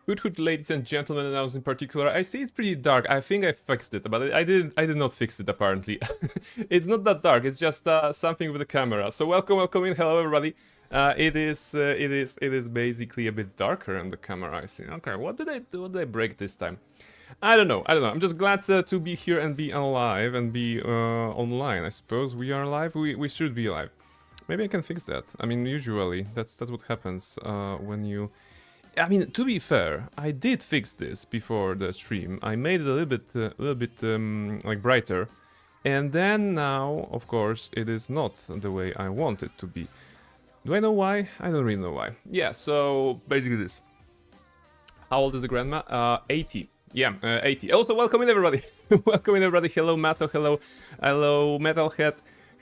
Hood, ladies and gentlemen, and I was in particular. I see it's pretty dark. I think I fixed it, but I did not fix it apparently. It's not that dark. It's just something with the camera. So welcome in. Hello everybody. It is basically a bit darker on the camera. I see. Okay, what did I do? What did I break this time? I don't know. I'm just glad to be here and be alive and be online. I suppose we are live. We should be alive. Maybe I can fix that. I mean, usually that's what happens when you. I mean, to be fair, I did fix this before the stream. I made it a little bit like brighter, and then now, of course, it is not the way I want it to be. Do I know why? I don't really know why. Yeah, so basically this. How old is the grandma? 80. Yeah, 80. Also, welcome in everybody. Welcome in everybody. Hello, Matto. Hello, Metalhead.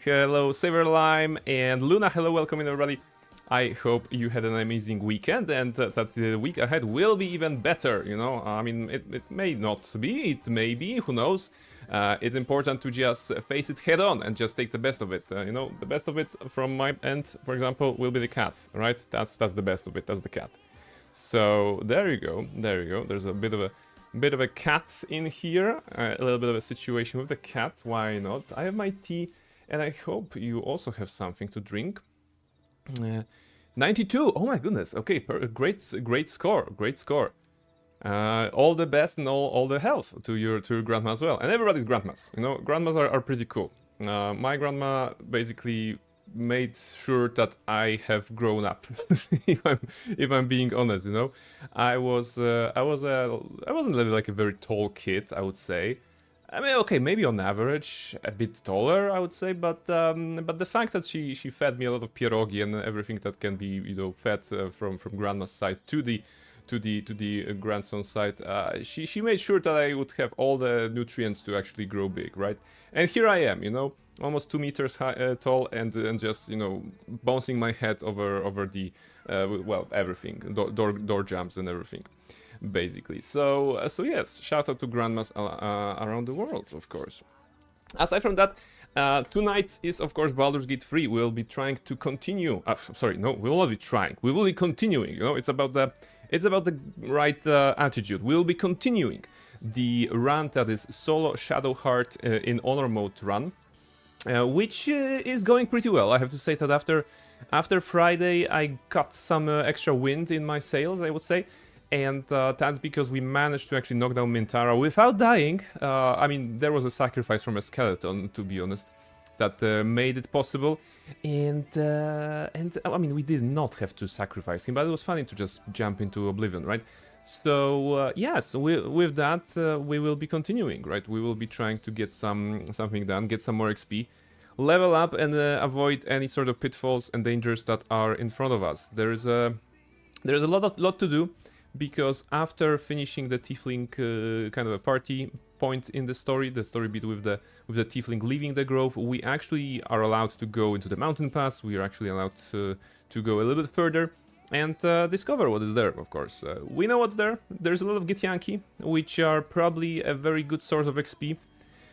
Hello, Saverlime and Luna. Hello, welcome in everybody. I hope you had an amazing weekend and that the week ahead will be even better, you know. I mean, it may not be, it may be, who knows. It's important to just face it head on and just take the best of it. You know, the best of it from my end, for example, will be the cat, right? That's the best of it, that's the cat. So there you go, there you go. There's a bit of a cat in here, a little bit of a situation with the cat, why not? I have my tea and I hope you also have something to drink. 92. Oh my goodness. Okay, great score. Great score. All the best and all the health to your grandma as well, and everybody's grandmas. You know, grandmas are pretty cool. My grandma basically made sure that I have grown up. if I'm being honest, you know, I wasn't really like a very tall kid, I would say. I mean, okay, maybe on average a bit taller, I would say, but the fact that she fed me a lot of pierogi and everything that can be, you know, fed from grandma's side to the grandson's side, she made sure that I would have all the nutrients to actually grow big, right? And here I am, you know, almost 2 meters high, tall, and just, you know, bouncing my head over the well, everything, door jumps and everything. Basically, so yes, shout out to grandmas around the world, of course. Aside from that, tonight is of course Baldur's Gate 3. We'll be trying to continue. Sorry, no, we will not be trying. We will be continuing. You know, it's about the right attitude. We'll be continuing the run that is solo Shadowheart in honor mode run, which is going pretty well. I have to say that after Friday, I got some extra wind in my sails, I would say. And that's because we managed to actually knock down Mintara without dying. I mean, there was a sacrifice from a skeleton, to be honest, that made it possible. And I mean, we did not have to sacrifice him, but it was funny to just jump into oblivion, right? So yes, with that, we will be continuing, right? We will be trying to get something done, get some more XP, level up, and avoid any sort of pitfalls and dangers that are in front of us. There's a lot to do. Because after finishing the Tiefling kind of a party point in the story beat with the Tiefling leaving the grove, we actually are allowed to go into the mountain pass. We are actually allowed to go a little bit further and discover what is there, of course. We know what's there. There's a lot of Githyanki, which are probably a very good source of XP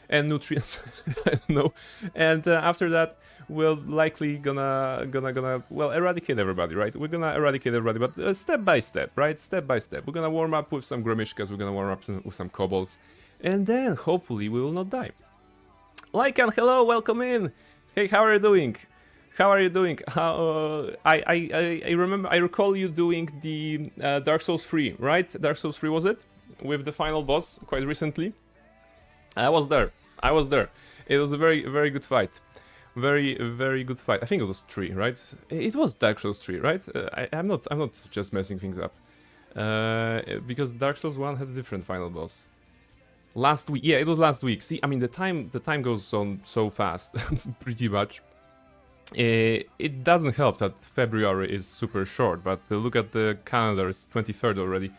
and nutrients. I don't know. And after that, we're likely gonna well, eradicate everybody, right? We're gonna eradicate everybody, but step by step, right? Step by step. We're gonna warm up with some Gromishkas, we're gonna warm up with some kobolds, and then hopefully we will not die. Lycan, hello, welcome in. Hey, how are you doing? How are you doing? I recall you doing the Dark Souls 3, right? Dark Souls 3 was it? With the final boss quite recently. I was there. It was a very good fight. Very good fight. I think it was 3, right? It was Dark Souls 3, right? I'm not just messing things up. Because Dark Souls 1 had a different final boss. Last week, yeah, it was last week. See, I mean, the time goes on so fast, pretty much. It doesn't help that February is super short, but look at the calendar, it's 23rd already.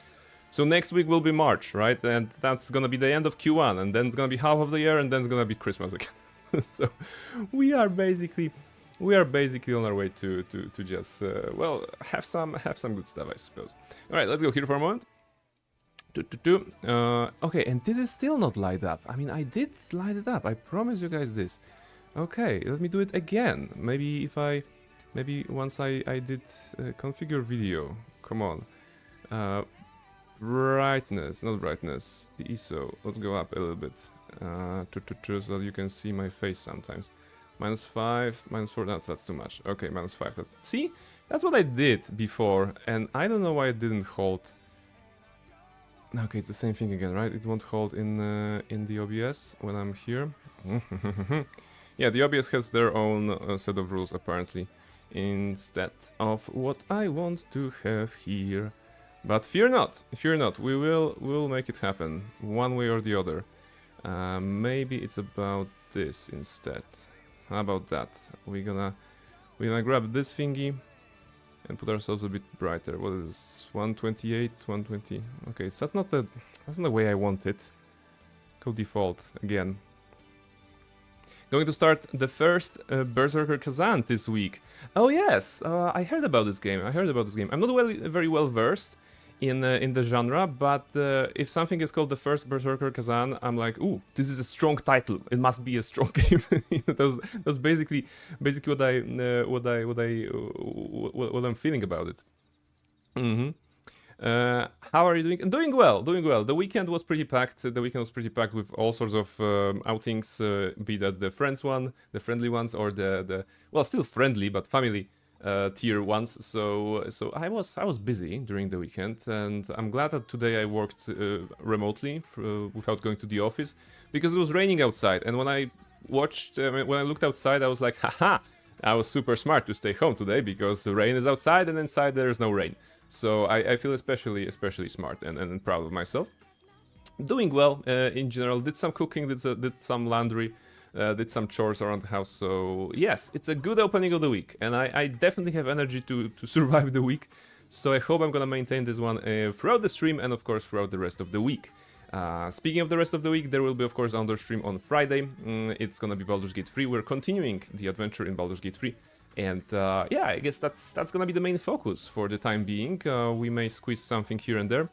So next week will be March, right? And that's gonna be the end of Q1, and then it's gonna be half of the year, and then it's gonna be Christmas again. So we are basically on our way to just well, have some good stuff, I suppose. All right, let's go here for a moment. Okay, and this is still not light up. I mean, I did light it up. I promise you guys this. Okay, let me do it again. Maybe once I did configure video. Come on. brightness, not brightness, the ISO. Let's go up a little bit, so that you can see my face sometimes. -5, -4, that's too much. Okay, -5, see? That's what I did before, and I don't know why it didn't hold. Okay, it's the same thing again, right? It won't hold in the OBS when I'm here. Yeah, the OBS has their own set of rules, apparently, instead of what I want to have here. But fear not, we'll make it happen, one way or the other. Maybe it's about this instead. How about that? We're gonna grab this thingy and put ourselves a bit brighter. What is this? 128, 120. Okay, so that's not the way I want it. Go default again. Going to start the first Berserker Kazan this week. Oh yes, I heard about this game. I'm not very well versed in the genre, but if something is called the first Berserker Kazan, I'm like, ooh, this is a strong title. It must be a strong game. That's basically what I'm feeling about it. How are you doing? Doing well. The weekend was pretty packed. With all sorts of outings, be that the friendly ones, or the well, still friendly but family tier ones. So I was busy during the weekend, and I'm glad that today I worked remotely without going to the office, because it was raining outside. And when I looked outside, I was like, haha! I was super smart to stay home today, because the rain is outside and inside there is no rain. So I feel especially smart and proud of myself. Doing well in general. Did some cooking, did some laundry, did some chores around the house. So yes, it's a good opening of the week, and I definitely have energy to survive the week. So I hope I'm gonna maintain this one throughout the stream, and of course throughout the rest of the week. Speaking of the rest of the week, there will be of course another stream on Friday. It's gonna be Baldur's Gate 3. We're continuing the adventure in Baldur's Gate 3. And yeah, I guess that's gonna be the main focus for the time being. We may squeeze something here and there,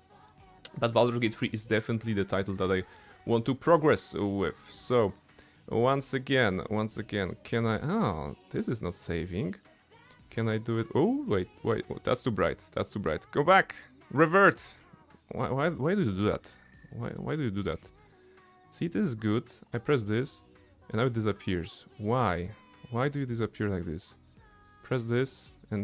but Baldur's Gate 3 is definitely the title that I want to progress with. So, once again, can I... Oh, this is not saving. Can I do it? Oh, wait, that's too bright. Go back! Revert! Why do you do that? Why do you do that? See, this is good. I press this, and now it disappears. Why? Why do you disappear like this? Press this, and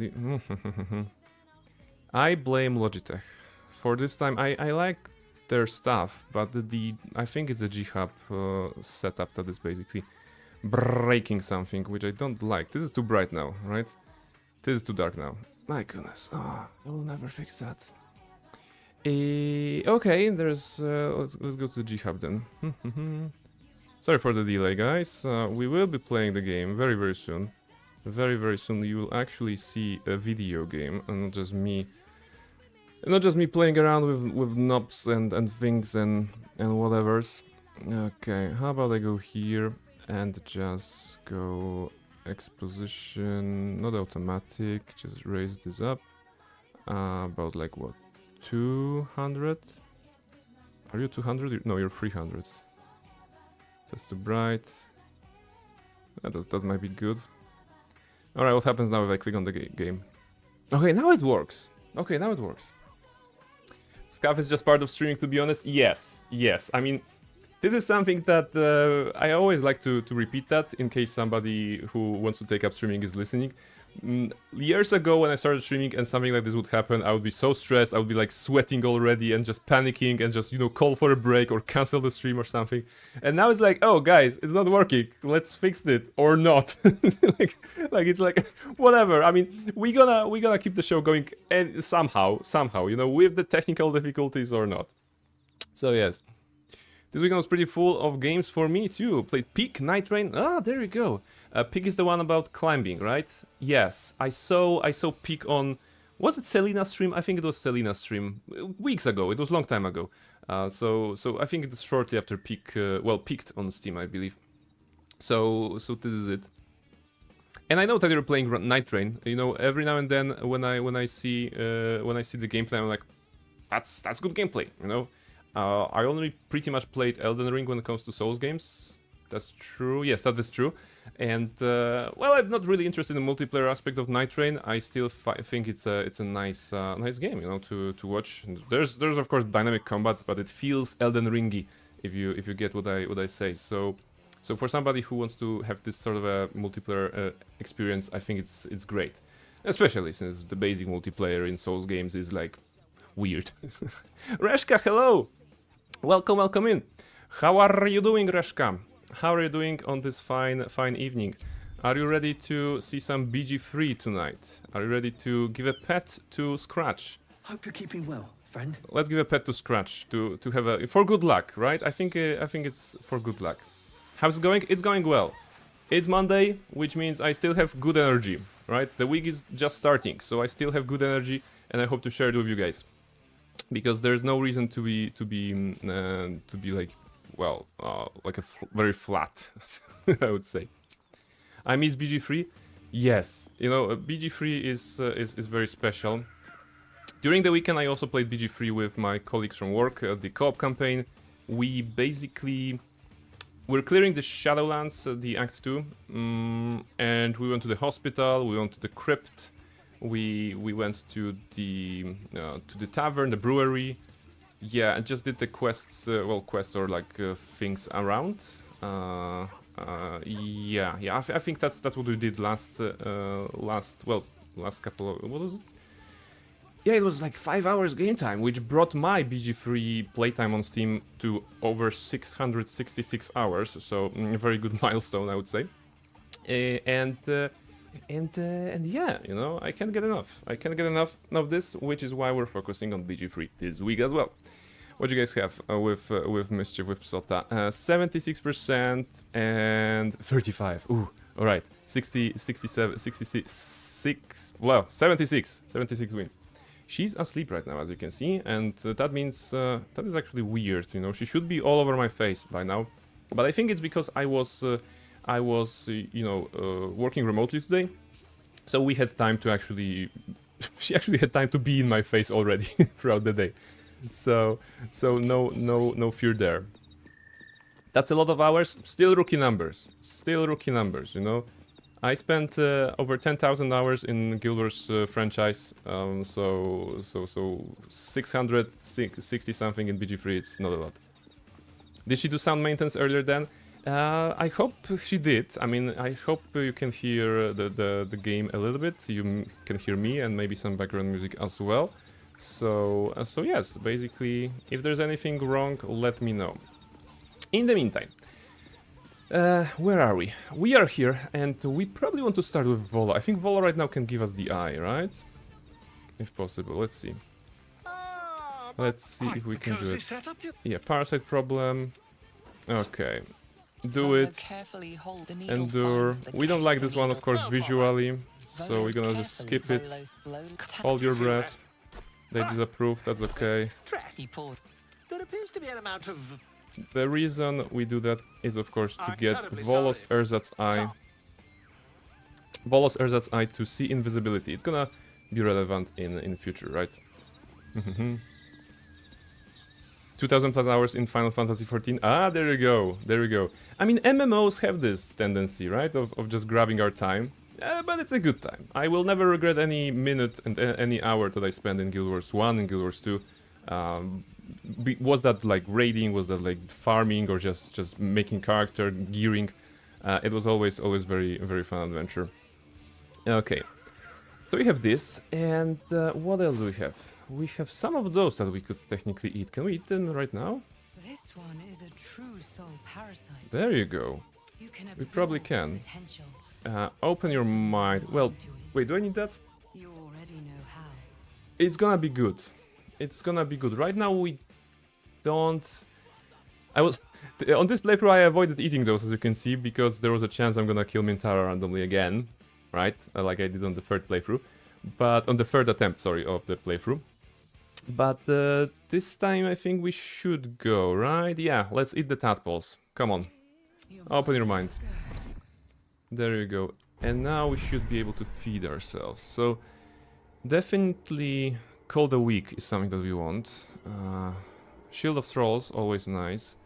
I blame Logitech. For this time, I like their stuff, but I think it's a G-Hub setup that is basically breaking something, which I don't like. This is too bright now, right? This is too dark now. My goodness, I will never fix that. Okay, there's... let's go to the G-Hub then. Sorry for the delay, guys. We will be playing the game very, very soon. Very, very soon you will actually see a video game, and not just me playing around with knobs and things and whatevers. Okay, how about I go here and just go exposition, not automatic, just raise this up. About like what, 200? Are you 200? No, you're 300. That's too bright. That might be good. Alright, what happens now if I click on the game? Okay, now it works. Scuff is just part of streaming, to be honest. Yes. I mean, this is something that I always like to repeat that in case somebody who wants to take up streaming is listening. Years ago when I started streaming and something like this would happen, I would be so stressed, I would be like sweating already and just panicking and just, call for a break or cancel the stream or something. And now it's like, oh guys, it's not working, let's fix it or not. like it's like whatever. I mean, we gonna keep the show going and somehow, with the technical difficulties or not. So yes. This weekend was pretty full of games for me too. Played Peak, Night Rain. Ah, there you go. Peak is the one about climbing, right? Yes, I saw Peak on... Was it Selina's stream? I think it was Selina's stream. Weeks ago. It was a long time ago. So I think it's shortly after Peak... Peaked on Steam, I believe. So this is it. And I know that you're playing Night Rain. Every now and then when I see the gameplay, I'm like, that's good gameplay. I only pretty much played Elden Ring when it comes to Souls games. That's true. Yes, that is true. And well, I'm not really interested in the multiplayer aspect of Night Train. I still think it's a nice nice game, you know, to watch. And there's of course dynamic combat, but it feels Elden Ringy if you get what I say. So for somebody who wants to have this sort of a multiplayer experience, I think it's great. Especially since the basic multiplayer in Souls games is like weird. Reshka, hello! Welcome in. How are you doing, Reshka? How are you doing on this fine evening? Are you ready to see some BG3 tonight? Are you ready to give a pet to Scratch? Hope you're keeping well, friend. Let's give a pet to Scratch to have a for good luck, right? I think it's for good luck. How's it going? It's going well. It's Monday, which means I still have good energy, right? The week is just starting, so I still have good energy, and I hope to share it with you guys. Because there's no reason to be like, well, like very flat, I would say. I miss BG3. Yes, you know, BG3 is very special. During the weekend, I also played BG3 with my colleagues from work. The co-op campaign. We're clearing the Shadowlands, the Act 2, and we went to the hospital. We went to the crypt. We went to the tavern, the brewery. Yeah, and just did the quests. Well, quests or like things around. Yeah. I think that's what we did last couple of, what was it? Yeah, it was like 5 hours game time, which brought my BG3 playtime on Steam to over 666 hours. So a very good milestone, I would say. And yeah, you know, I can't get enough. I can't get enough of this, which is why we're focusing on BG3 this week as well. What do you guys have with Mischief, with Psota? 76% and 35. Ooh, all right. 67, 66. Well, 76 wins. She's asleep right now, as you can see, and that means that is actually weird. You know, she should be all over my face by now, but I think it's because I was working remotely today, so we had time to actually. She actually had time to be in my face already throughout the day, so no fear there. That's a lot of hours. Still rookie numbers. You know. I spent over 10,000 hours in Guild Wars franchise, so 660 something in BG3. It's not a lot. Did she do sound maintenance earlier then? I hope she did. I mean, I hope you can hear the game a little bit. You can hear me and maybe some background music as well. So yes, basically, if there's anything wrong, let me know. In the meantime. Where are we? We are here, and we probably want to start with Volo. I think Volo right now can give us the eye, right? If possible, let's see. Let's see if we can do it. Yeah, parasite problem. Okay. Do it. Endure. We don't like this one, of course, visually. So we're gonna just skip it. Hold your breath. They disapprove, that's okay. There appears to be an amount of... The reason we do that is, of course, to get Volos Erzat's Eye. Volos Erzat's Eye to see invisibility. It's gonna be relevant in future, right? 2000 plus hours in Final Fantasy XIV. Ah, there you go. There we go. I mean, MMOs have this tendency, right? Of just grabbing our time. But it's a good time. I will never regret any minute and any hour that I spend in Guild Wars 1 and Guild Wars 2. Was that like raiding, was that like farming, or just making character, gearing? It was always very fun adventure. Okay, so we have this, and what else do we have? We have some of those that we could technically eat. Can we eat them right now? This one is a true soul parasite. There you go. We probably can. Open your mind. Well, wait, do I need that? You already know how. It's gonna be good. It's gonna be good. Right now we don't... On this playthrough I avoided eating those, as you can see, because there was a chance I'm gonna kill Mintara randomly again. Right? Like I did on the third playthrough. But on the third attempt, sorry, of the playthrough. But this time I think we should go, right? Yeah, let's eat the tadpoles. Come on. Open your mind. There you go. And now we should be able to feed ourselves. So, definitely... Cold a week is something that we want. Shield of Trolls, always nice.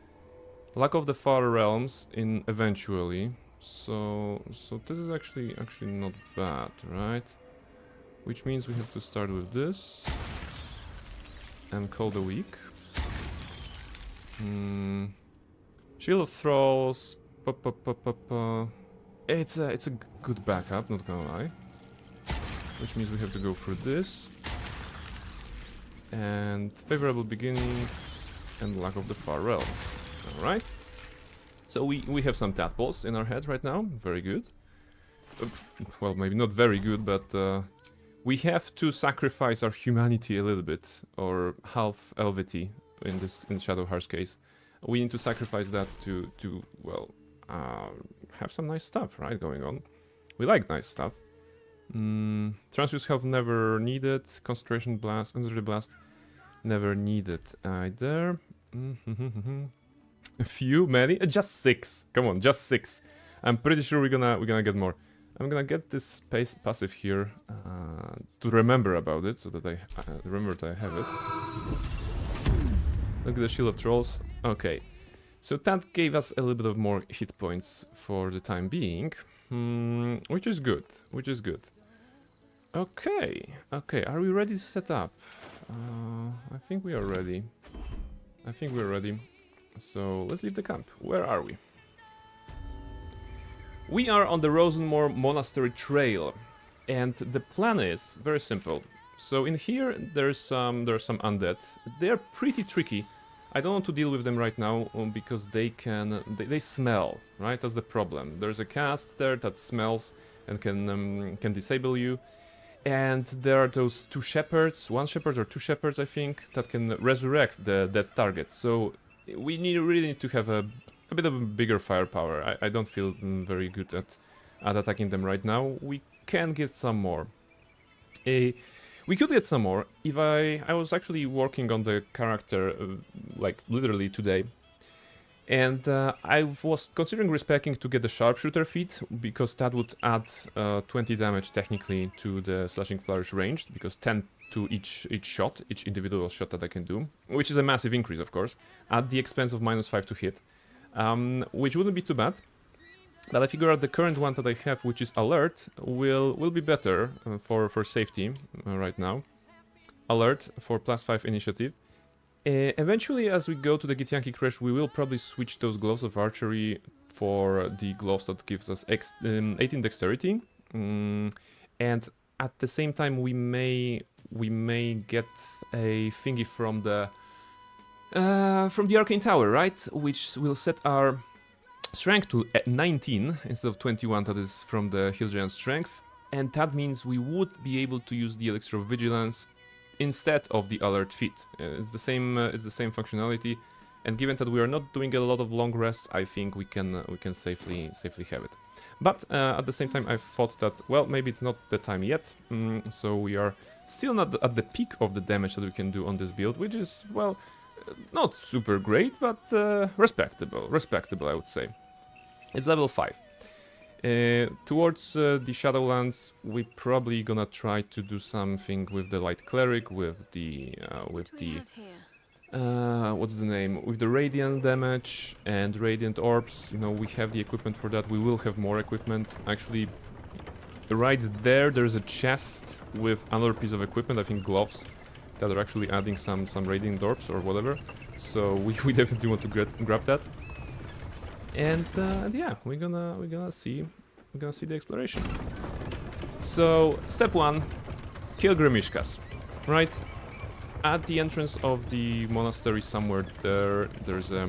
Luck of the Far Realms in eventually. So this is actually not bad, right? Which means we have to start with this and call the weak. Shield of Thralls. It's a good backup, not gonna lie. Which means we have to go through this. And favorable beginnings and lack of the far realms. Alright. So we have some tadpoles in our head right now. Very good. Well, maybe not very good, but we have to sacrifice our humanity a little bit, or half elvity in Shadowheart's case. We need to sacrifice that to well, have some nice stuff, right, going on. We like nice stuff. Transfuse health never needed. Concentration blast, concentrated blast never needed either. A few, many, just 6. Come on, just 6. I'm pretty sure we're gonna get more. I'm gonna get this passive here to remember about it, so that I remember that I have it. Look at the Shield of Trolls. Okay, so that gave us a little bit of more hit points for the time being, which is good. Okay, are we ready to set up? I think we are ready. So let's leave the camp. Where are we? We are on the Rosenmoor Monastery Trail, and the plan is very simple. So in here there's some undead. They are pretty tricky. I don't want to deal with them right now because they smell, right? That's the problem. There's a cast there that smells and can disable you. And there are those one shepherd or two shepherds, I think, that can resurrect the dead target. So we really need to have a bit of a bigger firepower. I don't feel very good at attacking them right now. We can get some more. We could get some more if I was actually working on the character like literally today. And I was considering respecking to get the sharpshooter feat, because that would add 20 damage technically to the slashing flourish ranged, because 10 to each individual shot that I can do, which is a massive increase, of course, at the expense of -5 to hit, which wouldn't be too bad. But I figure out the current one that I have, which is alert, will be better for safety right now. Alert for +5 initiative. Eventually, as we go to the Githyanki Crash, we will probably switch those gloves of archery for the gloves that gives us 18 dexterity, and at the same time we may get a thingy from the Arcane Tower, right? Which will set our strength to 19 instead of 21. That is from the Hill Giant strength, and that means we would be able to use the Elixir of Vigilance instead of the alert feat. It's the same functionality, and given that we are not doing a lot of long rests, I think we can safely have it. But at the same time, I thought that, well, maybe it's not the time yet, so we are still not at the peak of the damage that we can do on this build, which is, well, not super great, but respectable, I would say. It's level 5. Towards the Shadowlands, we probably gonna try to do something with the Light Cleric, with the what's the name? With the Radiant damage and Radiant Orbs. You know, we have the equipment for that. We will have more equipment. Actually, right there's a chest with another piece of equipment, I think gloves, that are actually adding some Radiant Orbs or whatever. So we definitely want to grab that. And yeah, we're gonna see the exploration. So step 1, kill Grimishkas, right? At the entrance of the monastery somewhere there's a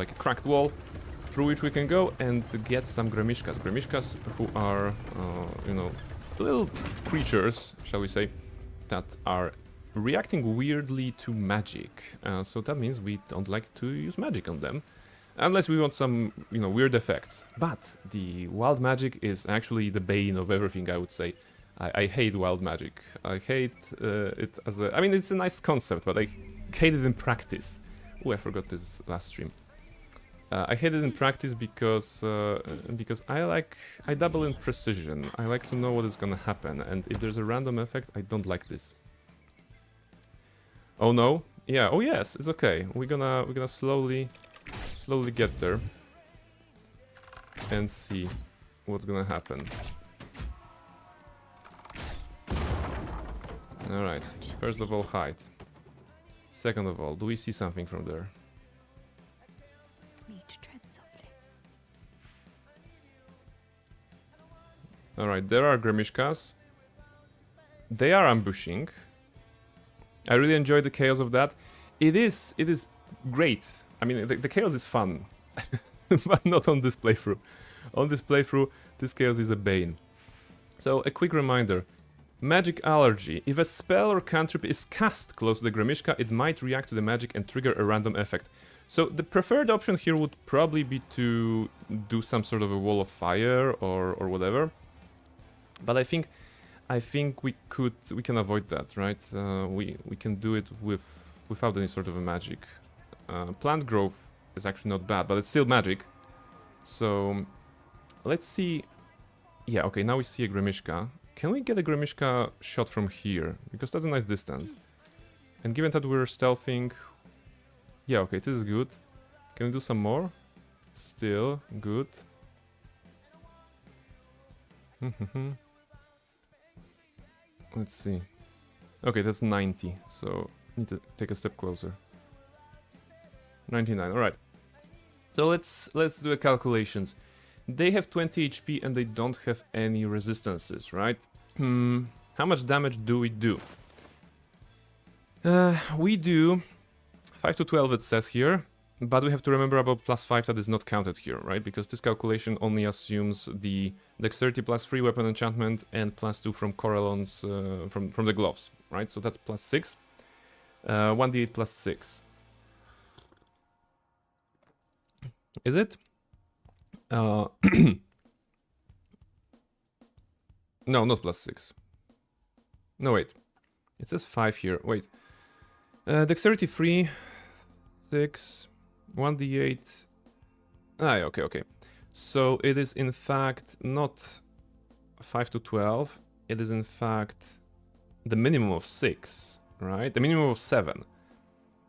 like a cracked wall through which we can go and get some Grimishkas. Grimishkas who are you know, little creatures, shall we say, that are reacting weirdly to magic. So that means we don't like to use magic on them. Unless we want some, you know, weird effects. But the wild magic is actually the bane of everything, I would say. I hate wild magic. I hate it as a... I mean, it's a nice concept, but I hate it in practice. Oh, I forgot this last stream. I hate it in practice because I dabble in precision. I like to know what is gonna happen, and if there's a random effect, I don't like this. Oh no? Yeah, oh yes, it's okay. We're gonna slowly get there. and see what's gonna happen. Alright, first of all, height. Second of all, do we see something from there? Need to tread softly. Alright, there are Grimishkas. They are ambushing. I really enjoy the chaos of that. It is great. I mean, the chaos is fun. But not on this playthrough. On this playthrough, this chaos is a bane. So, a quick reminder. Magic allergy. If a spell or cantrip is cast close to the Grimishka, it might react to the magic and trigger a random effect. So the preferred option here would probably be to do some sort of a wall of fire or whatever. But I think we can avoid that, right? We can do it without any sort of a magic. Plant growth is actually not bad, but it's still magic. So let's see. Yeah, okay, now we see a Grimishka. Can we get a Grimishka shot from here? Because that's a nice distance. And given that we're stealthing... Yeah, okay, this is good. Can we do some more? Still, good. Let's see. Okay, that's 90, so need to take a step closer. 99, alright. So let's do a calculations. They have 20 HP and they don't have any resistances, right? How much damage do we do? We do 5 to 12, it says here. But we have to remember about +5 that is not counted here, right? Because this calculation only assumes the dexterity +3 weapon enchantment and +2 from Corellon's, from the gloves, right? So that's +6. 1d8 +6. Is it? No, not +6. No, wait. It says 5 here. Wait. Dexterity 3, 6, 1d8. Ah, okay, okay. So it is in fact not 5 to 12. It is in fact the minimum of 6, right? The minimum of 7.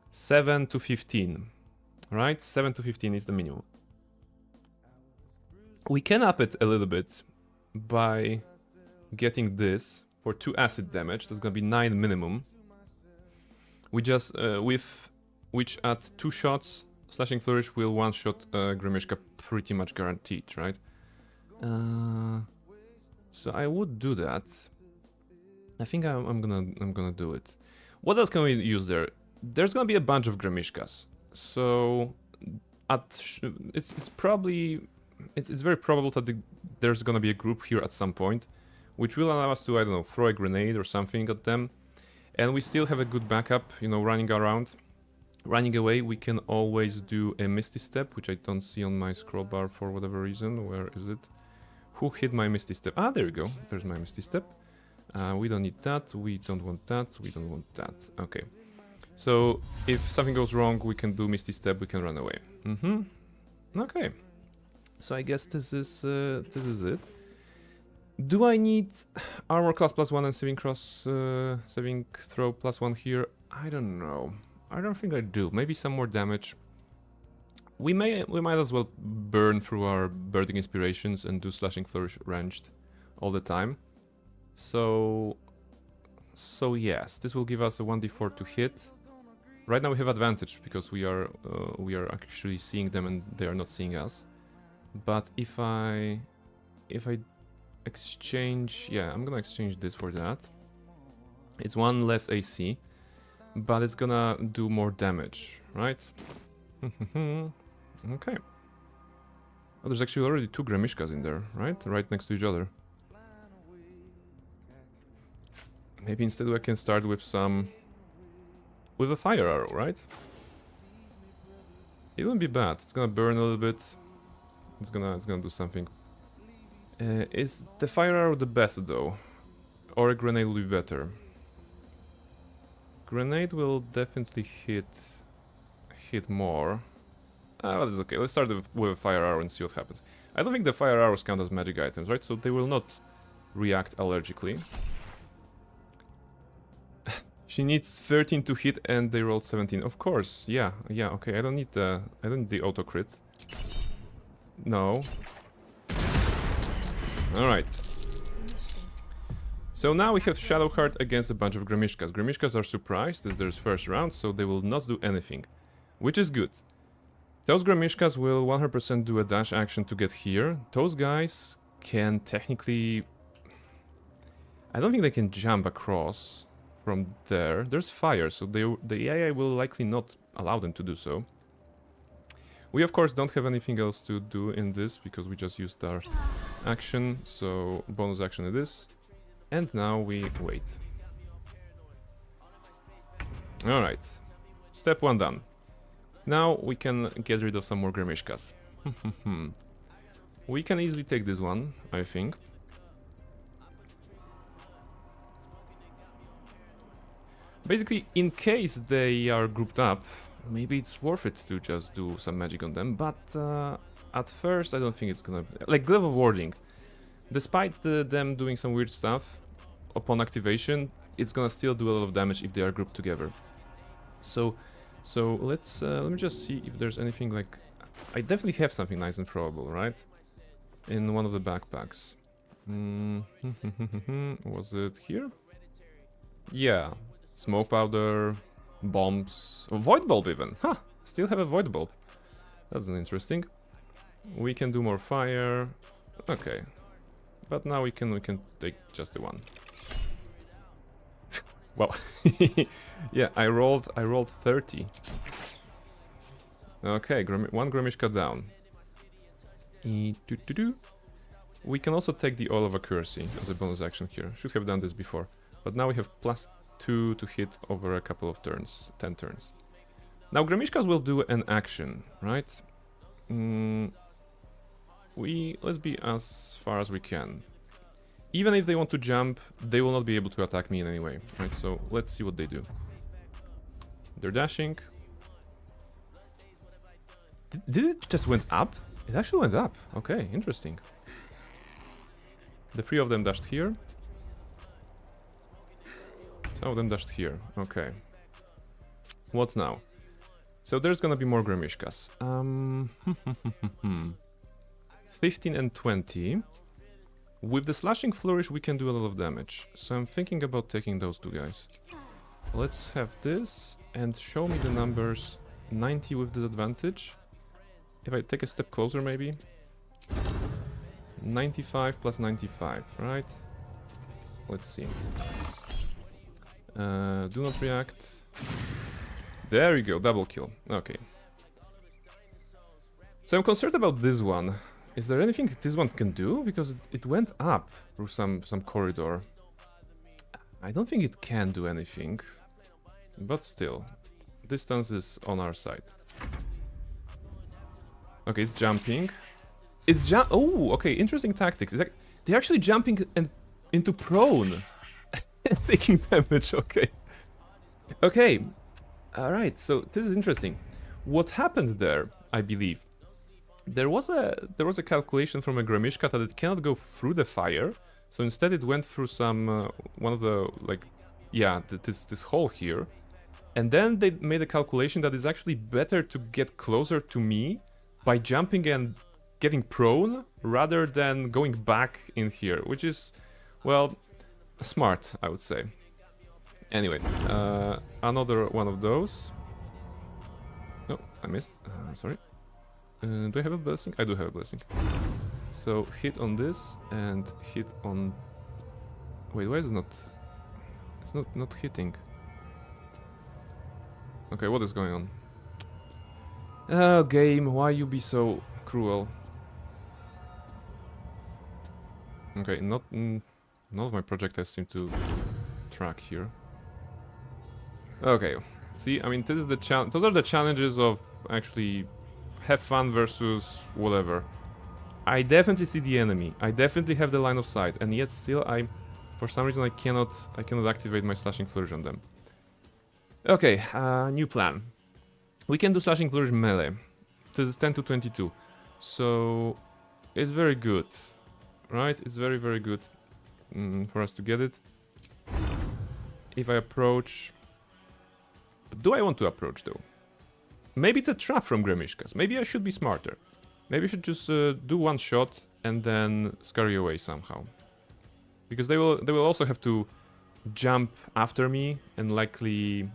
7 to 15, right? 7 to 15 is the minimum. We can up it a little bit by getting this for 2 acid damage. That's gonna be 9 minimum. We just, which at 2 shots, Slashing Flourish will one-shot Grimishka pretty much guaranteed, right? So I would do that. I think I'm gonna do it. What else can we use there? There's gonna be a bunch of Grimishkas. So it's probably it's very probable that there's gonna be a group here at some point, which will allow us to, I don't know, throw a grenade or something at them. And we still have a good backup, you know, running around. Running away, we can always do a Misty Step, which I don't see on my scroll bar for whatever reason. Where is it? Who hit my Misty Step? Ah, there we go. There's my Misty Step. We don't need that. We don't want that. We don't want that. Okay. So, if something goes wrong, we can do Misty Step. We can run away. Okay. So I guess this is it. Do I need armor class +1 and saving throw +1 here? I don't know. I don't think I do. Maybe some more damage. We might as well burn through our birding inspirations and do Slashing Flourish ranged all the time. So yes, this will give us a 1d4 to hit. Right now we have advantage because we are actually seeing them and they are not seeing us. But if I exchange, yeah, I'm gonna exchange this for that. It's 1 less AC, but it's gonna do more damage, right? Okay. Oh, there's actually already 2 Grimishkas in there, right? Right next to each other. Maybe instead I can start with with a fire arrow, right? It wouldn't be bad. It's gonna burn a little bit. It's gonna do something. Is the fire arrow the best though? Or a grenade will be better? Grenade will definitely hit more. Well, it's okay. Let's start with a fire arrow and see what happens. I don't think the fire arrows count as magic items, right? So they will not react allergically. She needs 13 to hit and they rolled 17. Of course, yeah, okay. I don't need the auto crit. No. Alright. So now we have Shadowbard against a bunch of Gramishkas. Gramishkas are surprised as there's first round, so they will not do anything. Which is good. Those Gramishkas will 100% do a dash action to get here. Those guys can technically... I don't think they can jump across from there. There's fire, so the AI will likely not allow them to do so. We of course don't have anything else to do in this because we just used our action, so bonus action it is. And now we wait. Alright. Step 1 done. Now we can get rid of some more Gramishkas. We can easily take this one, I think. Basically, in case they are grouped up, maybe it's worth it to just do some magic on them, but at first I don't think it's gonna... Like, Glaive of Warding. Despite them doing some weird stuff, upon activation, it's gonna still do a lot of damage if they are grouped together. So let's let me just see if there's anything like... I definitely have something nice and throwable, right? In one of the backpacks. Was it here? Yeah. Smoke powder, bombs, a void bulb even. Huh, still have a void bulb. That's interesting. We can do more fire. Okay. But now we can take just the one. Wow. Yeah, I rolled 30. Okay, one Gramishka down. We can also take the Oil of Accuracy as a bonus action here. Should have done this before. But now we have +2 to hit over a couple of turns, 10 turns. Now Gramishkas will do an action, right? Let's be as far as we can. Even if they want to jump, they will not be able to attack me in any way, right? So let's see what they do. They're dashing. Did it just went up? It actually went up. Okay, interesting. The 3 of them dashed here. Some of them dashed here. Okay. What now? So there's gonna be more Gramishkas. 15 and 20. With the Slashing Flourish we can do a lot of damage. So I'm thinking about taking those two guys. Let's have this and show me the numbers. 90 with disadvantage. If I take a step closer maybe. 95 plus 95, right? Let's see. Do not react. There we go, double kill. Okay. So I'm concerned about this one. Is there anything this one can do? Because it went up through some corridor. I don't think it can do anything. But still. Distance is on our side. Okay, it's jumping. It's oh, okay, interesting tactics. It's like they're actually jumping into prone. And taking damage, okay. Okay. Alright, so this is interesting. What happened there, I believe, there was a calculation from a Gramishka that it cannot go through the fire, so instead it went through some one of the this hole here, and then they made a calculation that it's actually better to get closer to me by jumping and getting prone rather than going back in here, which is, well, smart, I would say. Anyway, another one of those. Oh, I missed. Sorry. Do I have a blessing? I do have a blessing. So hit on this and hit on... Wait, why is it not... It's not hitting. Okay, what is going on? Oh, game, why you be so cruel? Okay, none of my projectiles seem to track here. Okay, see, I mean, this is the those are the challenges of actually have fun versus whatever. I definitely see the enemy. I definitely have the line of sight, and yet still for some reason I cannot activate my Slashing Flourish on them. Okay, new plan. We can do Slashing Flourish melee. This is 10 to 22. So it's very good. Right? It's very, very good for us to get it. If I approach... Do I want to approach though? Maybe it's a trap from Gramishkas. Maybe I should be smarter. Maybe I should just do one shot and then scurry away somehow. Because they will also have to jump after me and likely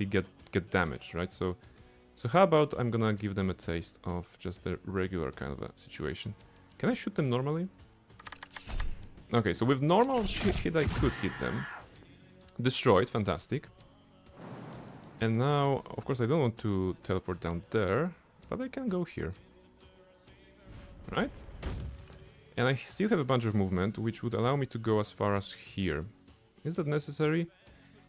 get damaged, right? So how about I'm gonna give them a taste of just a regular kind of a situation. Can I shoot them normally? Okay, so with normal hit I could hit them. Destroyed, fantastic. And now, of course, I don't want to teleport down there, but I can go here. Right? And I still have a bunch of movement, which would allow me to go as far as here. Is that necessary?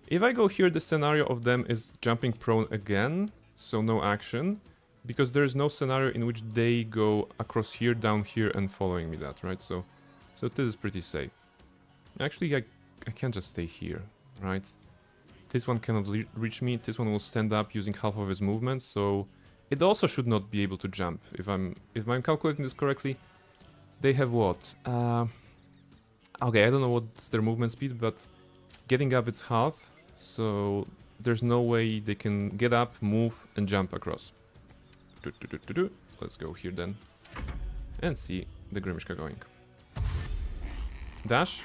If I go here, the scenario of them is jumping prone again, so no action, because there is no scenario in which they go across here, down here, and following me that, right? So this is pretty safe. Actually, I can just stay here, right? This one cannot reach me. This one will stand up using half of his movement, so it also should not be able to jump. If I'm calculating this correctly, they have what? Okay, I don't know what's their movement speed, but getting up it's half, so there's no way they can get up, move, and jump across. Let's go here then, and see the Grimishka going. Dash.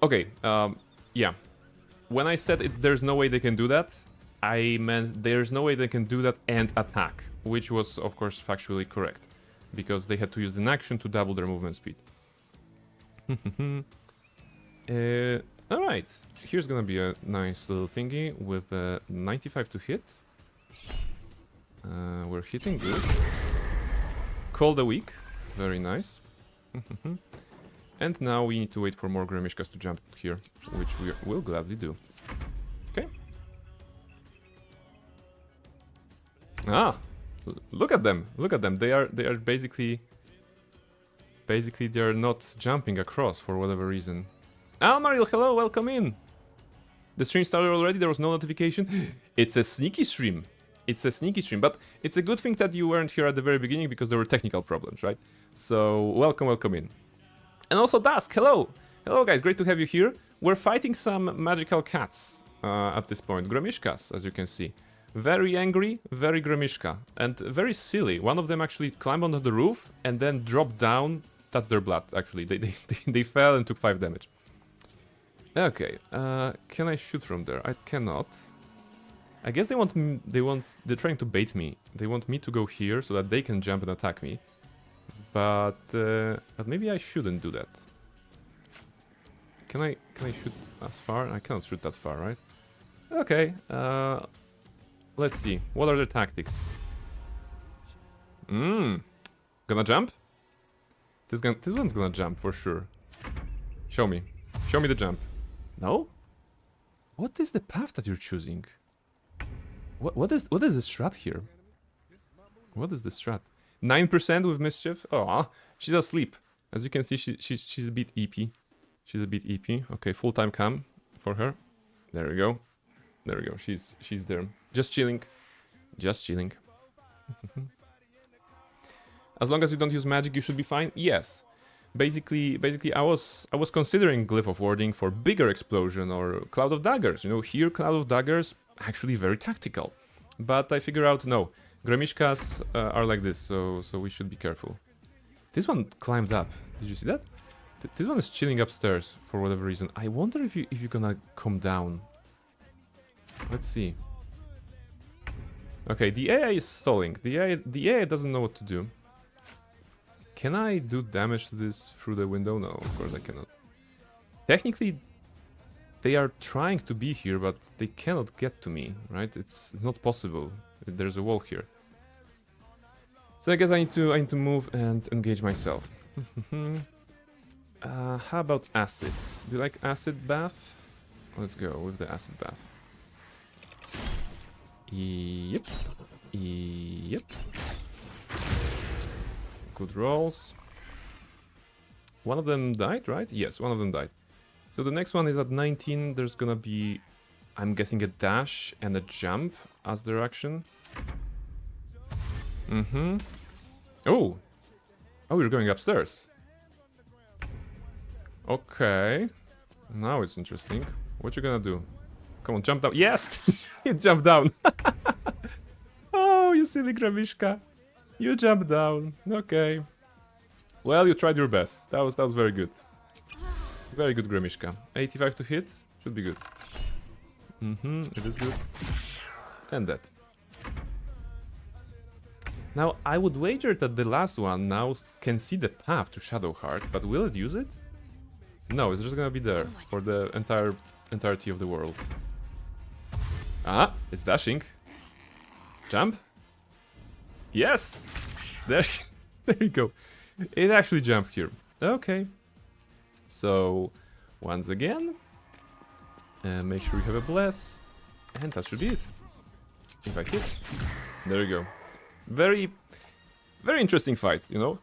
Okay, yeah. When I said there's no way they can do that, I meant there's no way they can do that and attack, which was, of course, factually correct, because they had to use an action to double their movement speed. Alright, here's gonna be a nice little thingy with 95 to hit. We're hitting good. Call the weak, very nice. And now we need to wait for more Grimishkas to jump here, which we will gladly do. Okay. Ah, look at them! Look at them! They are basically they're not jumping across for whatever reason. Almaril, hello, welcome in. The stream started already. There was no notification. It's a sneaky stream. It's a sneaky stream, but it's a good thing that you weren't here at the very beginning because there were technical problems, right? So welcome in. And also Dusk, hello! Hello guys, great to have you here. We're fighting some magical cats at this point, Gramishkas, as you can see. Very angry, very Gramishka, and very silly. One of them actually climbed onto the roof and then dropped down. That's their blood, actually. They fell and took 5 damage. Okay, can I shoot from there? I cannot. I guess they're trying to bait me. They want me to go here so that they can jump and attack me. But maybe I shouldn't do that. Can I shoot as far? I cannot shoot that far, right? Okay. Let's see. What are their tactics? Gonna jump? This one's gonna jump for sure. Show me. Show me the jump. No? What is the path that you're choosing? What is the strat here? What is the strat? 9% with mischief. Oh, she's asleep. As you can see, she's a bit EP. She's a bit EP. Okay, full-time cam for her. There we go. There we go. She's there. Just chilling. Just chilling. As long as you don't use magic, you should be fine. Yes. Basically, I was considering Glyph of Warding for bigger explosion or Cloud of Daggers. You know, here Cloud of Daggers actually very tactical. But I figure out no. Gramishkas are like this, so we should be careful. This one climbed up. Did you see that? This one is chilling upstairs for whatever reason. I wonder if you're gonna come down. Let's see. Okay, the AI is stalling. The AI doesn't know what to do. Can I do damage to this through the window? No, of course I cannot. Technically, they are trying to be here, but they cannot get to me, right? It's not possible. There's a wall here. So I guess I need to move and engage myself. How about acid? Do you like acid bath? Let's go with the acid bath. Yep. Yep. Good rolls. One of them died, right? Yes, one of them died. So the next one is at 19. There's gonna be, I'm guessing, a dash and a jump as their action. Oh! Oh, you're going upstairs. Okay. Now it's interesting. What you gonna do? Come on, jump down. Yes! You jumped down. Oh, you silly Gramishka. You jumped down. Okay. Well, you tried your best. That was very good. Very good, Gremishka. 85 to hit. Should be good. It is good. And that. Now, I would wager that the last one now can see the path to Shadowheart, but will it use it? No, it's just gonna be there for the entirety of the world. Ah, it's dashing. Jump. Yes! There, there you go. It actually jumped here. Okay. So, once again, make sure you have a bless, and that should be it. If I hit, there you go. Very, very interesting fight, you know?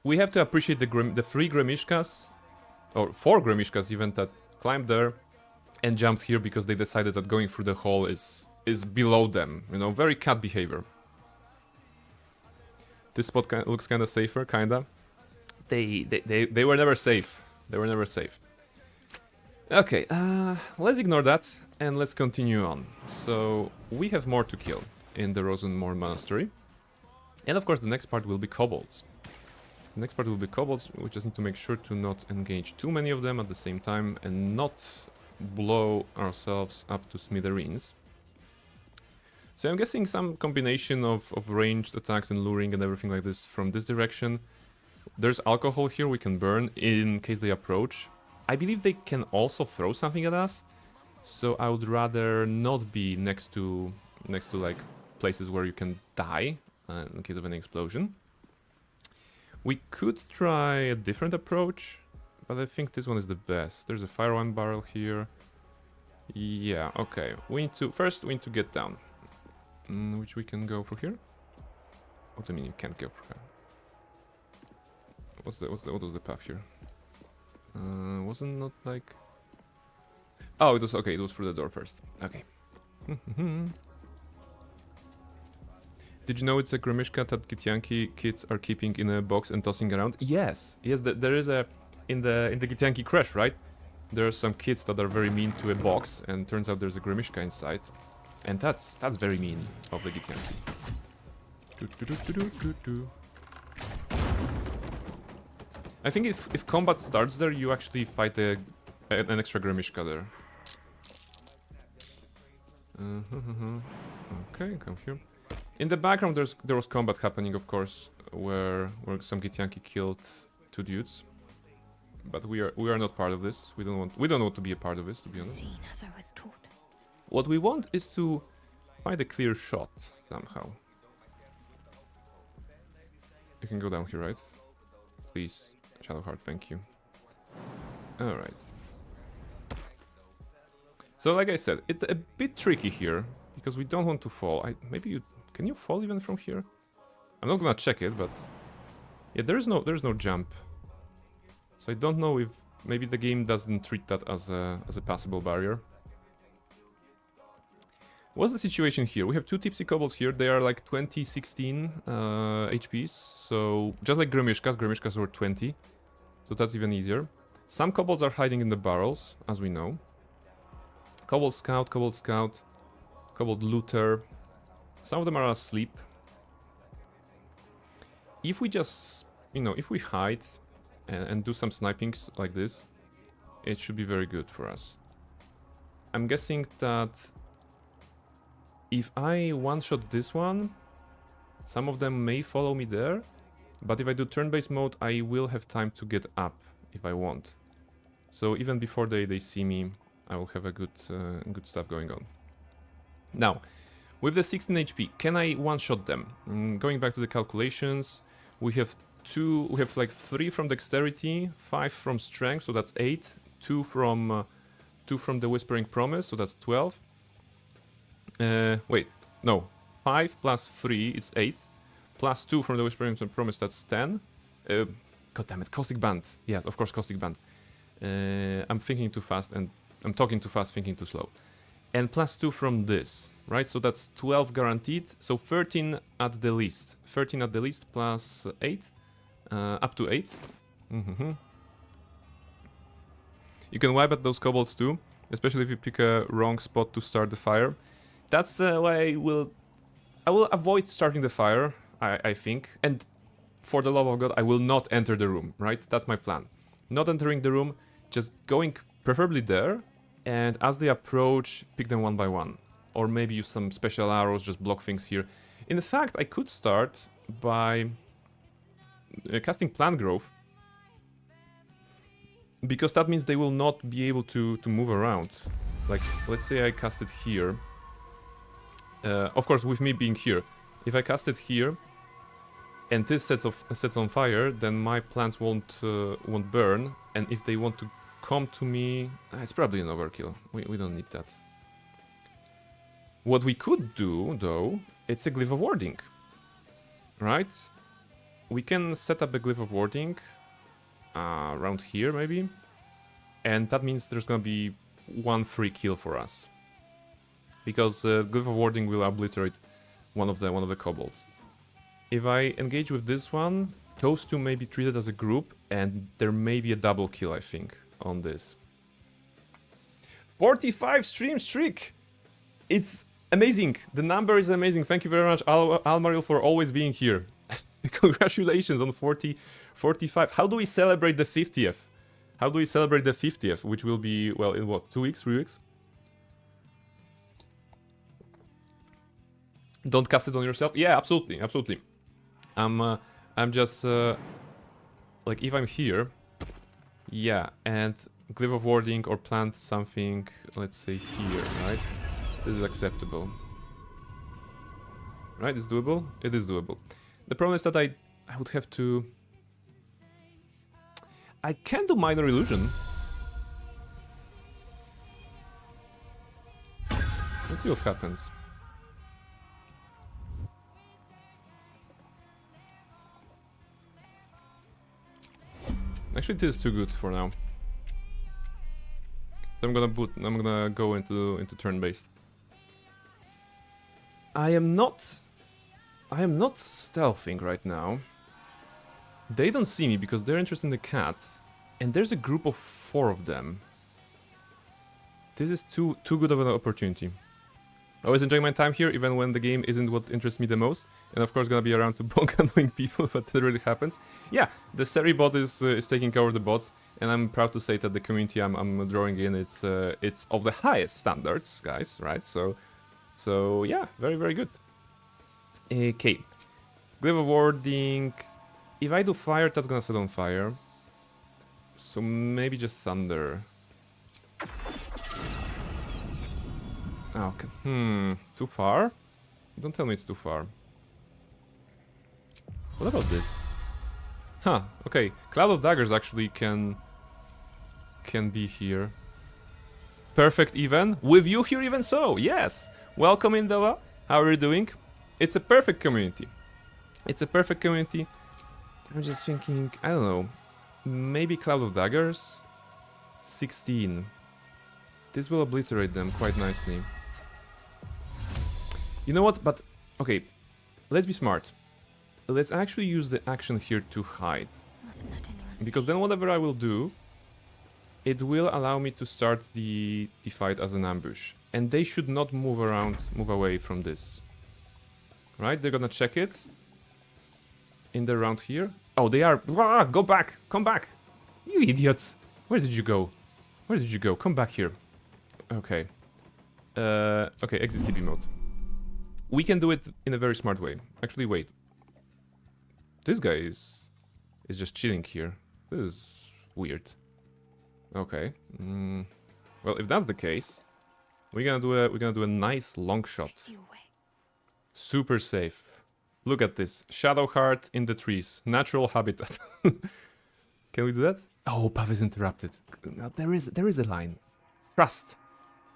We have to appreciate the 3 Gremishkas, or 4 Gremishkas even, that climbed there and jumped here because they decided that going through the hole is below them, you know, very cat behavior. This spot looks kind of safer, kinda. They were never safe. They were never safe. Okay, let's ignore that and let's continue on. So we have more to kill in the Rosenmoor Monastery, and of course the next part will be kobolds. The next part will be kobolds. We just need to make sure to not engage too many of them at the same time and not blow ourselves up to smithereens. So I'm guessing some combination of ranged attacks and luring and everything like this from this direction. There's alcohol here we can burn in case they approach. I believe they can also throw something at us, so I would rather not be next to like places where you can die in case of an explosion. We could try a different approach, but I think this one is the best. There's a fire wine barrel here. Yeah, okay. First we need to get down. Which we can go through here. What do you mean you can't go through here? What was the path here? Wasn't not like... Oh, it was okay. It was through the door first. Okay. Did you know it's a Gremishka that Githyanki kids are keeping in a box and tossing around? Yes. Yes, there is a... In the Githyanki crash, right? There are some kids that are very mean to a box, and turns out there's a Gremishka inside. And that's very mean of the Githyanki. I think if combat starts there, you actually fight an extra Gremishka there. Okay, come here. In the background, there was combat happening, of course, where some Githyanki killed 2 dudes. But we are not part of this. We don't want to be a part of this, to be honest. As I was taught. What we want is to find a clear shot somehow. You can go down here, right? Please, Shadowheart, thank you. Alright. So like I said, it's a bit tricky here, because we don't want to fall. Can you fall even from here? I'm not gonna check it, but... Yeah, there's no jump. So I don't know if maybe the game doesn't treat that as a passable barrier. What's the situation here? We have 2 tipsy kobolds here. They are like 20-16 HPs. So just like Gremishkas were 20. So that's even easier. Some kobolds are hiding in the barrels, as we know. Kobold Scout, Kobold Looter. Some of them are asleep. If we just, if we hide and do some snipings like this, it should be very good for us. I'm guessing that if I one-shot this one, some of them may follow me there, but if I do turn-based mode, I will have time to get up if I want. So even before they see me, I will have a good stuff going on. Now, with the 16 HP, can I one-shot them? Going back to the calculations, we have like 3 from dexterity, 5 from strength, so that's 8, 2 from the Whispering Promise, so that's 12. Wait, no, 5 plus 3, it's 8, plus 2 from the Whispering Promise, that's 10. God damn it, Caustic Band. Yes, of course, Caustic Band. I'm thinking too fast, and I'm talking too fast, thinking too slow. And plus 2 from this, right? So that's 12 guaranteed, so 13 at the least. 13 at the least, plus 8, up to 8. You can wipe at those kobolds too, especially if you pick a wrong spot to start the fire. That's why I will avoid starting the fire, I think. And for the love of God, I will not enter the room, right? That's my plan. Not entering the room, just going preferably there. And as they approach, pick them one by one. Or maybe use some special arrows, just block things here. In fact, I could start by casting plant growth. Because that means they will not be able to move around. Like, let's say I cast it here. Of course, with me being here. If I cast it here, and this sets on fire, then my plants won't burn. And if they want to come to me, it's probably an overkill. We don't need that. What we could do, though, it's a glyph of warding, right? We can set up a glyph of warding around here, maybe, and that means there's gonna be one free kill for us, because glyph of warding will obliterate one of the kobolds. If I engage with this one, those two may be treated as a group, and there may be a double kill, I think, on this. 45 stream streak! It's amazing! The number is amazing. Thank you very much, Almaril, for always being here. Congratulations on 45. How do we celebrate the 50th? How do we celebrate the 50th? Which will be, well, in what, 2 weeks, 3 weeks? Don't cast it on yourself? Yeah, absolutely, absolutely. I'm just, like, if I'm here, yeah, and glyph of warding or plant something, let's say here, right? This is acceptable. Right, it's doable? It is doable. The problem is that I would have to... I can do minor illusion. Let's see what happens. Actually, this is too good for now. So I'm gonna go into turn-based. I am not stealthing right now. They don't see me because they're interested in the cat, and there's a group of 4 of them. This is too good of an opportunity. Always enjoying my time here, even when the game isn't what interests me the most. And of course, gonna be around to bonk annoying people, but that really happens. Yeah, the Seri bot is taking care of the bots, and I'm proud to say that the community I'm drawing in, it's of the highest standards, guys, right? So yeah, very, very good. Okay. Glyph of warding. If I do fire, that's gonna set on fire. So maybe just thunder. Okay. Too far? Don't tell me it's too far. What about this? Huh, okay. Cloud of Daggers actually can be here. Perfect even. With you here even so, yes! Welcome Indova. How are you doing? It's a perfect community. It's a perfect community. I'm just thinking, I don't know. Maybe Cloud of Daggers? 16. This will obliterate them quite nicely. You know what? But, okay. Let's be smart. Let's actually use the action here to hide. Because then whatever I will do, it will allow me to start the fight as an ambush. And they should not move away from this. Right? They're gonna check it. In the round here. Oh, they are. Ah, go back! Come back! You idiots! Where did you go? Where did you go? Come back here. Okay. Okay, exit TB mode. We can do it in a very smart way. Actually, wait. This guy is just chilling here. This is weird. Okay. Well, if that's the case, we're gonna do a nice long shot. Super safe. Look at this. Shadowheart in the trees. Natural habitat. Can we do that? Oh, path is interrupted. Now, there is a line. Trust.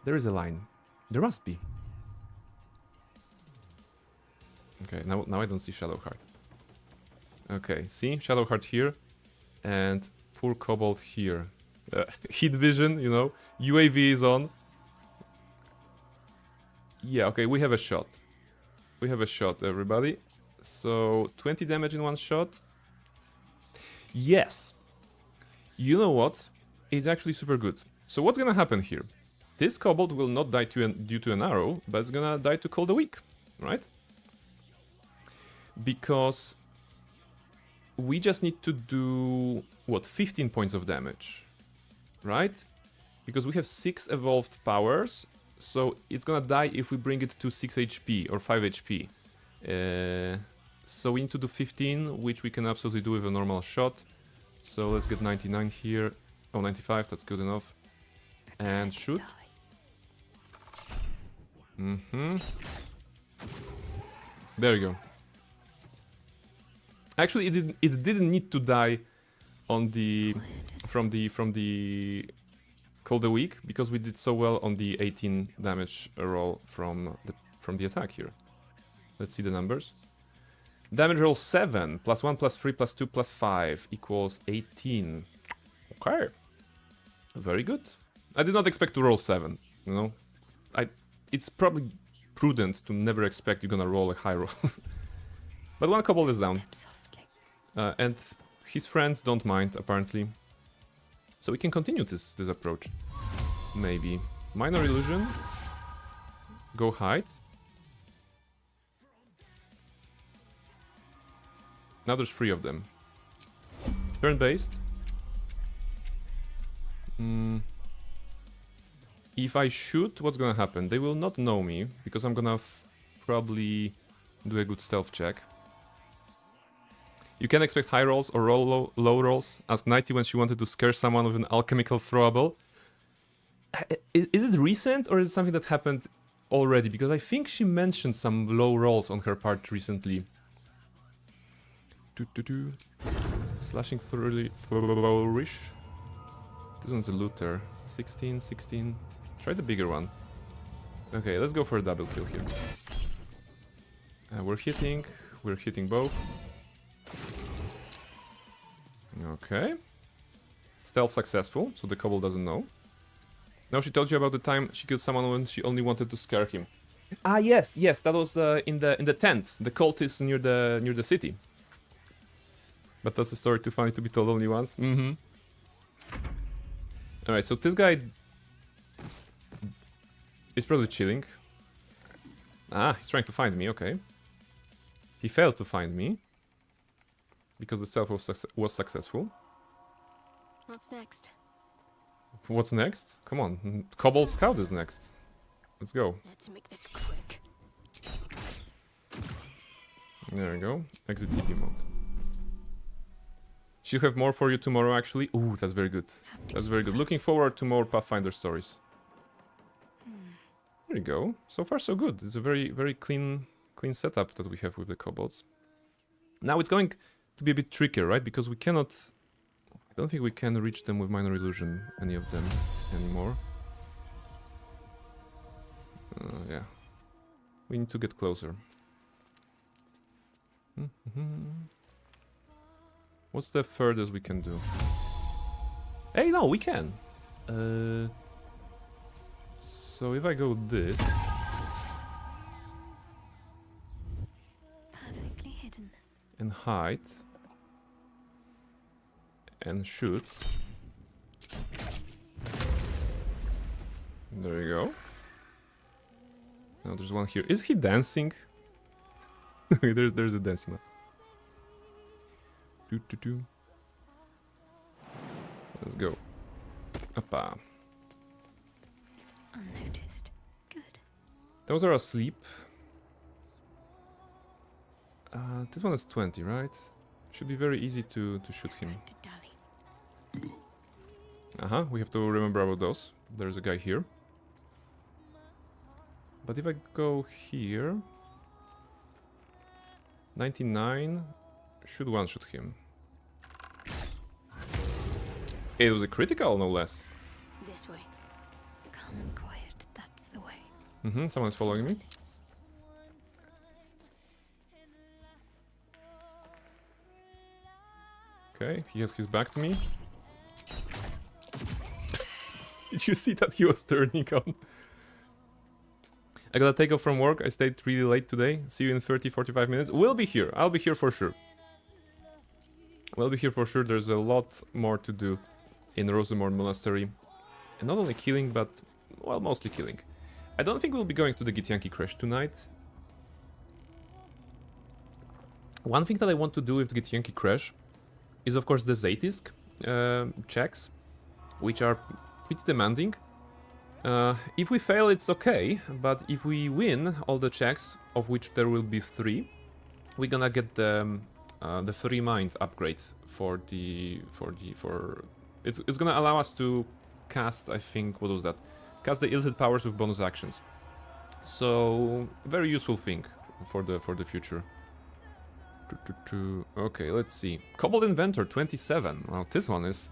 There is a line. There must be. Okay, now I don't see Shadowheart. Okay, see? Shadowheart here. And poor Kobold here. Heat vision, you know. UAV is on. Yeah, okay, we have a shot. We have a shot, everybody. So, 20 damage in one shot. Yes. You know what? It's actually super good. So what's gonna happen here? This Kobold will not die due to an arrow, but it's gonna die to Cold a Week, right? because we just need to do, what, 15 points of damage, right? Because we have 6 evolved powers, so it's gonna die if we bring it to 6 HP or 5 HP. So we need to do 15, which we can absolutely do with a normal shot. So let's get 99 here. Oh, 95, that's good enough. And shoot. There you go. Actually, it didn't need to die on the from the Call the Weak, because we did so well on the 18 damage roll from the attack here. Let's see the numbers. Damage roll 7, +1, +3, +2, +5 equals 18. Okay. Very good. I did not expect to roll 7, you know. It's probably prudent to never expect you're gonna roll a high roll. But one kobold is down. And his friends don't mind, apparently. So we can continue this approach. Maybe. Minor illusion. Go hide. Now there's 3 of them. Turn-based. If I shoot, what's gonna happen? They will not know me, because I'm gonna probably do a good stealth check. You can expect high rolls or roll low rolls. Ask Nighty when she wanted to scare someone with an alchemical throwable. Is it recent, or is it something that happened already? Because I think she mentioned some low rolls on her part recently. Slashing flourish. This one's a looter. 16, 16. Try the bigger one. Okay, let's go for a double kill here. We're hitting both. Okay. Stealth successful, so the kobold doesn't know. Now she told you about the time she killed someone when she only wanted to scare him. Ah, yes, that was in the tent. The cult is near the city. But that's a story too funny to be told only once. Alright, so this guy is probably chilling. Ah, he's trying to find me, okay. He failed to find me. Because the stealth was successful. What's next? What's next? Come on, Kobold Scout is next. Let's go. Let's make this quick. There we go. Exit TP mode. She'll have more for you tomorrow, actually. Ooh, that's very good. That's very good. Looking forward to more Pathfinder stories. There you go. So far, so good. It's a very, very clean setup that we have with the kobolds. Now it's going to be a bit trickier, right? Because we cannot... I don't think we can reach them with Minor Illusion, any of them, anymore. Yeah. We need to get closer. What's the furthest we can do? Hey, no, we can! So if I go this... Perfectly hidden. And hide... and shoot... There you go. Now there's one here. Is he dancing? there's a dancing one. Let's go. Appa. Unnoticed. Good. Those are asleep. This one is 20, right? Should be very easy to shoot him. To dally. We have to remember about those. There's a guy here. But if I go here... 99... should one-shot him. It was a critical, no less. This way. Calm and quiet. That's the way. Someone's following me. Okay, he has his back to me. Did you see that he was turning on? I gotta take off from work. I stayed really late today. See you in 30-45 minutes. We'll be here. I'll be here for sure. We'll be here for sure. There's a lot more to do in Rosemore Monastery. And not only killing, but, well, mostly killing. I don't think we'll be going to the Githyanki Crash tonight. One thing that I want to do with the Githyanki Crash is of course the Zaytisk checks, which are pretty demanding. If we fail, it's okay, but if we win all the checks, of which there will be 3, we're gonna get the free mind upgrade it's gonna allow us to cast, I think, what was that? Cast the Illicit powers with bonus actions. So very useful thing for the future. Okay, let's see. Cobalt Inventor 27. Well, this one is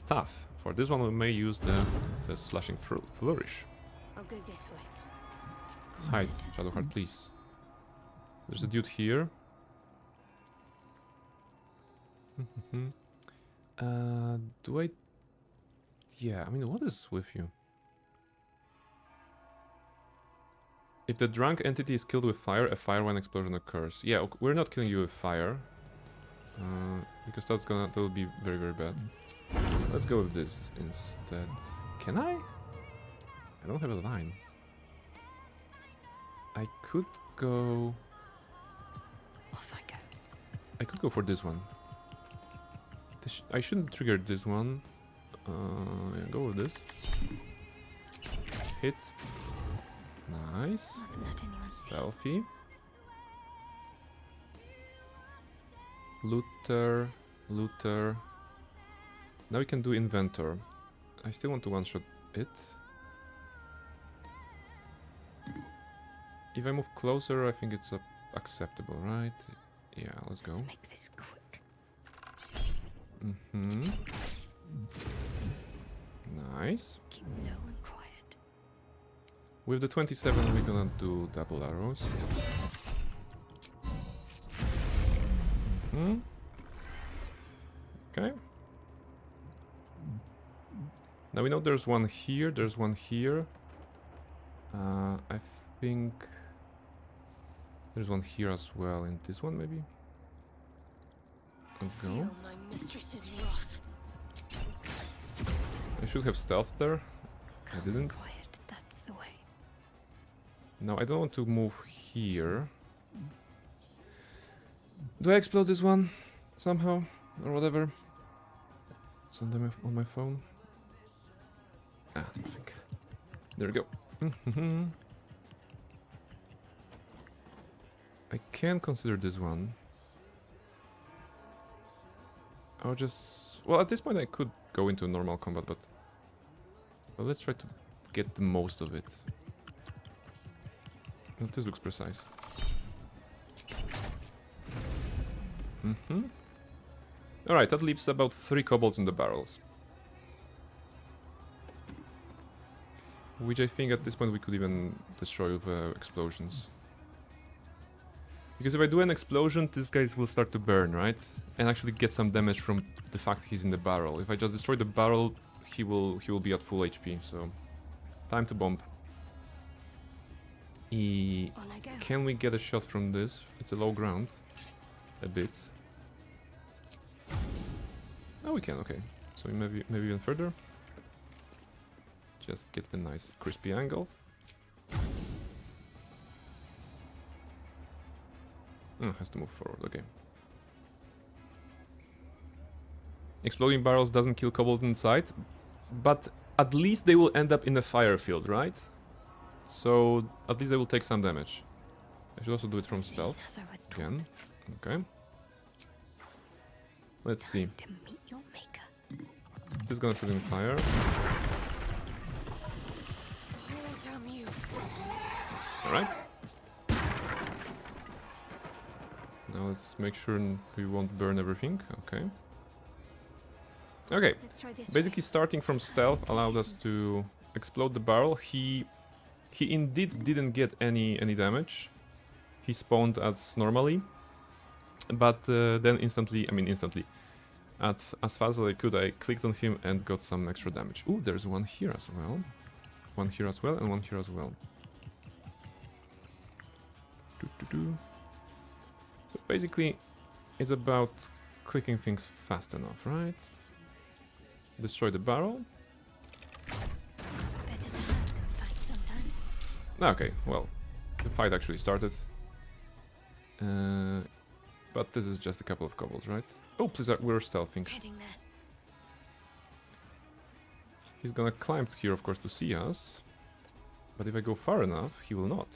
tough. For this one, we may use the Slashing Flourish. I'll go this way. Hide, Shadowheart, please. There's a dude here. Do I... Yeah, I mean, what is with you? If the drunk entity is killed with fire, a firewine explosion occurs. Yeah, okay, we're not killing you with fire. Because that will be very, very bad. Let's go with this instead. Can I? I don't have a line. I could go... Off I go. I could go for this one. I shouldn't trigger this one. Yeah, go with this. Hit. Nice. Mustn't let anyone see. Selfie. Looter. Looter. Now we can do Inventor. I still want to one-shot it. If I move closer, I think it's acceptable, right? Yeah, let's go. Let's make this quick. Nice. Keep low and quiet. With the 27, we're gonna do double arrows. Okay. Now we know there's one here, there's one here. I think there's one here as well, in this one maybe? Let's go. Feel my mistress's wrath. I should have stealth there. I Calm didn't. and quiet, that's the way. No, I don't want to move here. Do I explode this one somehow or whatever? It's on my phone. Ah, I think. There we go. I can consider this one. I'll just... Well, at this point I could go into normal combat, but... Well, let's try to get the most of it. Oh, this looks precise. Alright, that leaves about 3 kobolds in the barrels. Which I think at this point we could even destroy with explosions. Because if I do an explosion, these guys will start to burn, right? And actually get some damage from the fact he's in the barrel. If I just destroy the barrel, he will be at full HP, so... Time to bomb. On I go. Can we get a shot from this? It's a low ground. A bit. Oh, we can, okay. So maybe even further. Just get a nice crispy angle. Oh, has to move forward, okay. Exploding barrels doesn't kill kobold inside, but at least they will end up in a fire field, right? So at least they will take some damage. I should also do it from stealth. As I was taught, Again. Okay. Let's see. to meet your maker. This is gonna set in fire. Oh, damn you. Alright. Now let's make sure we won't burn everything. Okay. Okay. Let's try this. Basically starting from stealth allowed us to explode the barrel. He indeed didn't get any damage. He spawned as normally. But then instantly, as fast as I could, I clicked on him and got some extra damage. Ooh, there's one here as well. One here as well, and one here as well. So basically, it's about clicking things fast enough, right? Destroy the barrel. Better to hide than fight sometimes. Okay, well, the fight actually started. But this is just a couple of kobolds, right? Oh, please, we're stealthing. Heading there. He's gonna climb here, of course, to see us. But if I go far enough, he will not.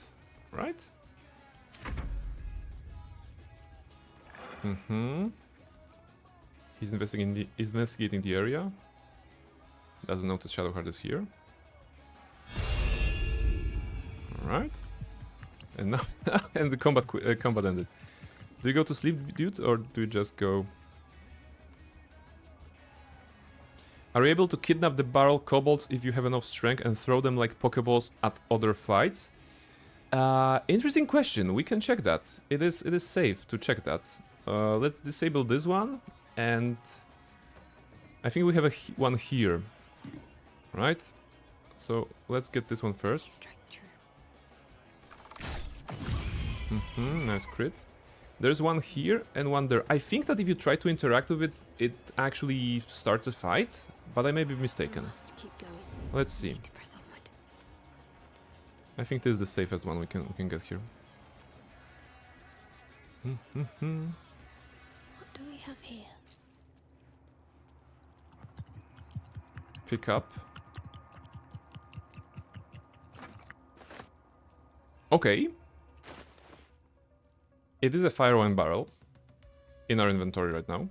Right? He's investigating the area. Doesn't notice Shadowbard is here. Alright. And now... and the combat ended. Do you go to sleep, dude, or do you just go... Are you able to kidnap the barrel kobolds if you have enough strength and throw them like Pokeballs at other fights? Interesting question. We can check that. It is safe to check that. Let's disable this one, and I think we have one here, right? So let's get this one first. Strike true. Nice crit. There's one here and one there. I think that if you try to interact with it, it actually starts a fight, but I may be mistaken. Must keep going. Let's see. Need to press onward. I think this is the safest one we can get here. What do we have here? Pick up. Okay. It is a fire wine barrel in our inventory right now.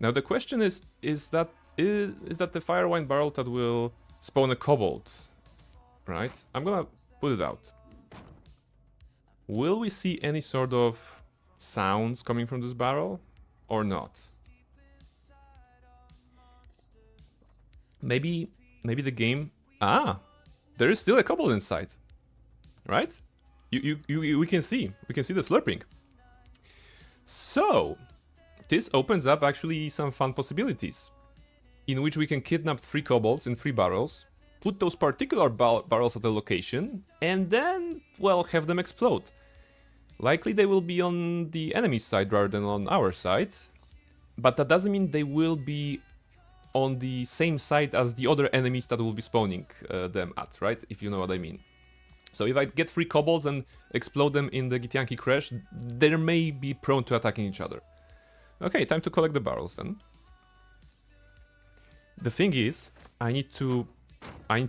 Now the question is that the fire wine barrel that will spawn a kobold, right? I'm gonna put it out. Will we see any sort of sounds coming from this barrel or not? Maybe the game... Ah! There is still a kobold inside. Right? We can see the slurping. So, this opens up actually some fun possibilities, in which we can kidnap 3 kobolds in 3 barrels, put those particular barrels at a location, and then, well, have them explode. Likely they will be on the enemy's side rather than on our side, but that doesn't mean they will be on the same side as the other enemies that will be spawning them at, right? If you know what I mean. So if I get 3 kobolds and explode them in the Githyanki crash, they may be prone to attacking each other. Okay, time to collect the barrels then. The thing is, I need to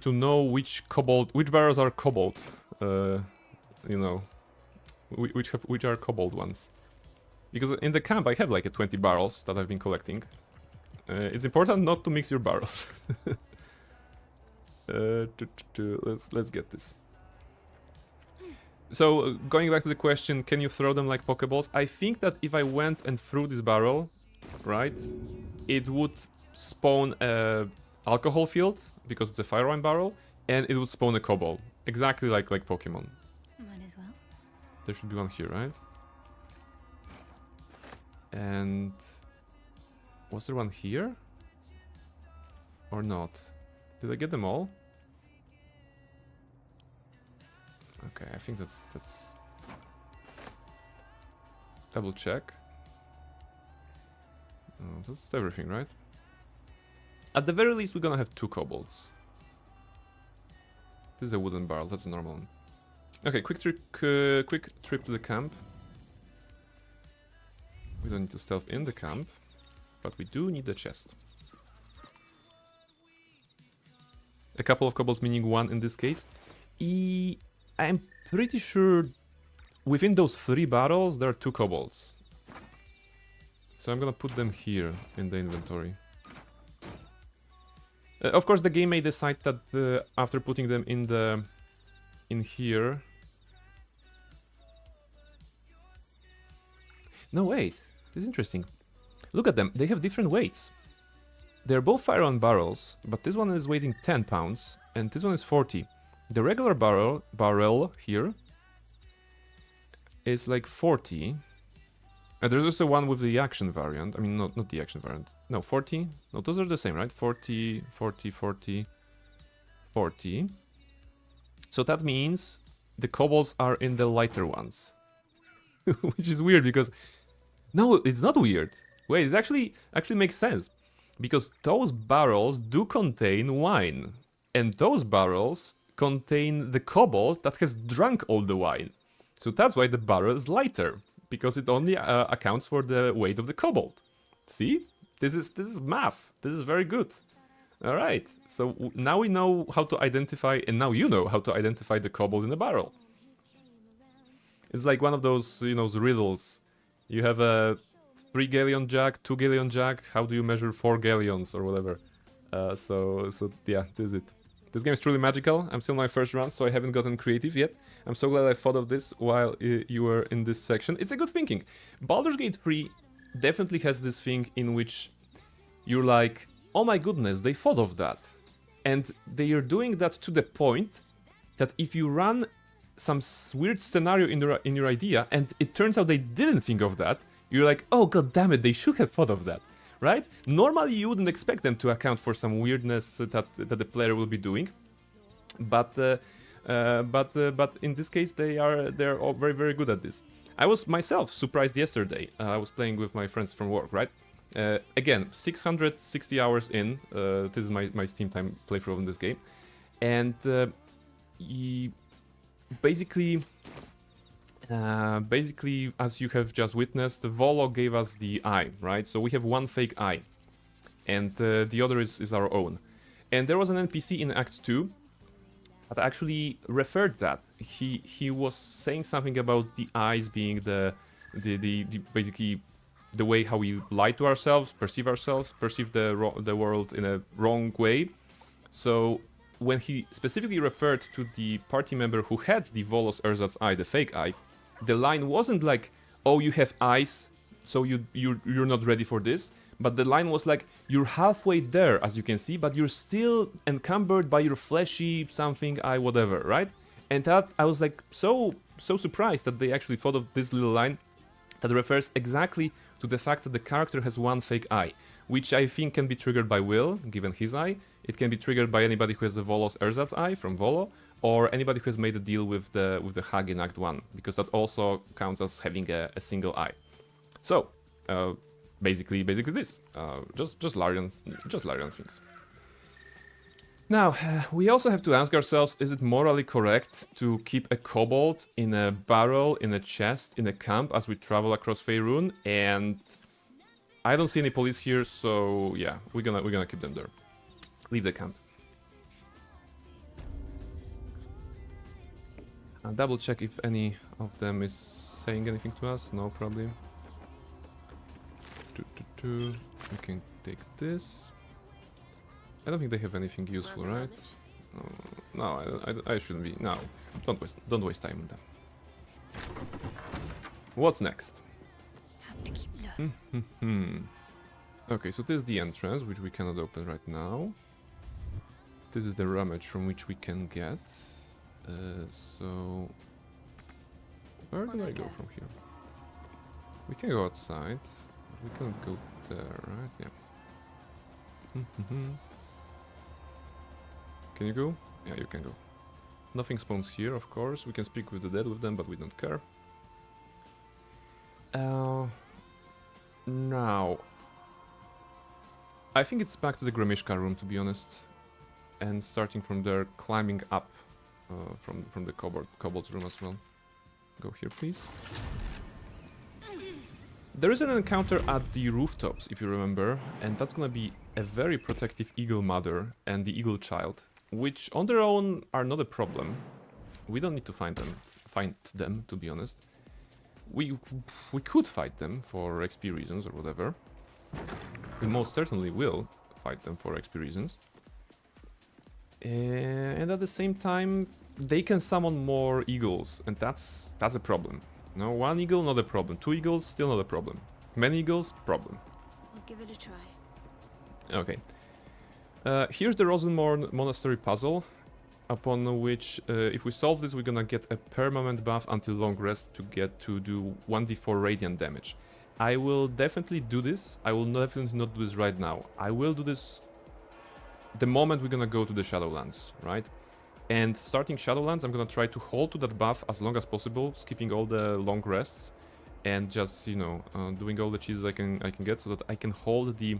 know which barrels are kobold. You know, which are kobold ones. Because in the camp I have like 20 barrels that I've been collecting. It's important not to mix your barrels. Let's get this. So, going back to the question, can you throw them like Pokeballs? I think that if I went and threw this barrel, right, it would spawn a alcohol field, because it's a fire wine barrel, and it would spawn a kobold. Exactly like Pokemon. Might as well. There should be one here, right? And... was there one here? Or not? Did I get them all? Okay, I think that's double check. Oh, that's everything, right? At the very least, we're gonna have 2 kobolds. This is a wooden barrel. That's a normal one. Okay, quick trip to the camp. We don't need to stealth in the camp, but we do need the chest. A couple of kobolds, meaning 1 in this case. I'm pretty sure within those 3 barrels there are 2 kobolds. So I'm gonna put them here in the inventory. Of course, the game may decide that after putting them in here. No, wait. This is interesting. Look at them. They have different weights. They're both fire on barrels, but this one is weighing 10 pounds and this one is 40. The regular barrel here is like 40. There's also one with the action variant. I mean, not the action variant. No, 40. No, those are the same, right? 40, 40, 40, 40. So that means the kobolds are in the lighter ones. Which is weird because... No, it's not weird. Wait, it actually makes sense. Because those barrels do contain wine. And those barrels contain the kobold that has drunk all the wine. So that's why the barrel is lighter. because it only accounts for the weight of the kobold. See? This is math. This is very good. All right. So now we know how to identify, and now you know how to identify the kobold in a barrel. It's like one of those, you know, riddles. You have a 3 galleon jack, 2 galleon jack. How do you measure 4 galleons or whatever? So yeah, this is it. This game is truly magical. I'm still on my first run, so I haven't gotten creative yet. I'm so glad I thought of this while you were in this section. It's a good thinking. Baldur's Gate 3 definitely has this thing in which you're like, oh my goodness, they thought of that. And they are doing that to the point that if you run some weird scenario in your idea and it turns out they didn't think of that, you're like, oh god damn it, they should have thought of that. Right? Normally you wouldn't expect them to account for some weirdness that the player will be doing, but in this case they're all very, very good at this. I was myself surprised yesterday. I was playing with my friends from work, right? Again, 660 hours in. This is my Steam time playthrough on this game, and basically, as you have just witnessed, Volo gave us the eye, right? So we have one fake eye, and the other is our own. And there was an NPC in Act 2 that actually referred that. He was saying something about the eyes being the basically the way how we lie to ourselves, perceive the world in a wrong way. So when he specifically referred to the party member who had the Volos Erzatz eye, the fake eye, the line wasn't like, oh, you have eyes, so you're not ready for this. But the line was like, you're halfway there, as you can see, but you're still encumbered by your fleshy something eye, whatever, right? And that, I was like so surprised that they actually thought of this little line that refers exactly to the fact that the character has one fake eye, which I think can be triggered by Will, given his eye. It can be triggered by anybody who has the Volos Erzatz eye from Volo, or anybody who has made a deal with the Hag in Act 1, because that also counts as having a single eye. So, basically this. Just Larian things. Now, we also have to ask ourselves, is it morally correct to keep a kobold in a barrel, in a chest, in a camp as we travel across Faerun? And I don't see any police here, so yeah, we're gonna keep them there. Leave the camp. I'll double check if any of them is saying anything to us. No, probably. We can take this. I don't think they have anything useful, right? No, I shouldn't be. No, don't waste time on them. What's next? Have to keep low. Okay, so this is the entrance, which we cannot open right now. This is the rummage from which we can get. So where do I go from here? We can go outside. We cannot go there, right? Yeah. Can you go? Yeah, you can go. Nothing spawns here, of course. We can speak with the dead with them, but we don't care. Now, I think it's back to the Gromishka room, to be honest, and starting from there, climbing up from the kobold's room as well. Go here, please. There is an encounter at the rooftops, if you remember, and that's gonna be a very protective eagle mother and the eagle child, which on their own are not a problem. We don't need to find them, to be honest. We could fight them for XP reasons or whatever. We most certainly will fight them for XP reasons. And at the same time, they can summon more eagles, and that's a problem. No, one eagle, not a problem. 2 eagles, still not a problem. Many eagles, problem. I'll give it a try. Okay. Here's the Rosenmorn Monastery puzzle, upon which, if we solve this, we're gonna get a permanent buff until long rest to get to do 1d4 radiant damage. I will definitely do this. I will definitely not do this right now. I will do this the moment we're gonna go to the Shadowlands, right? And starting Shadowlands, I'm gonna try to hold to that buff as long as possible, skipping all the long rests, and just, you know, doing all the cheeses I can get, so that I can hold the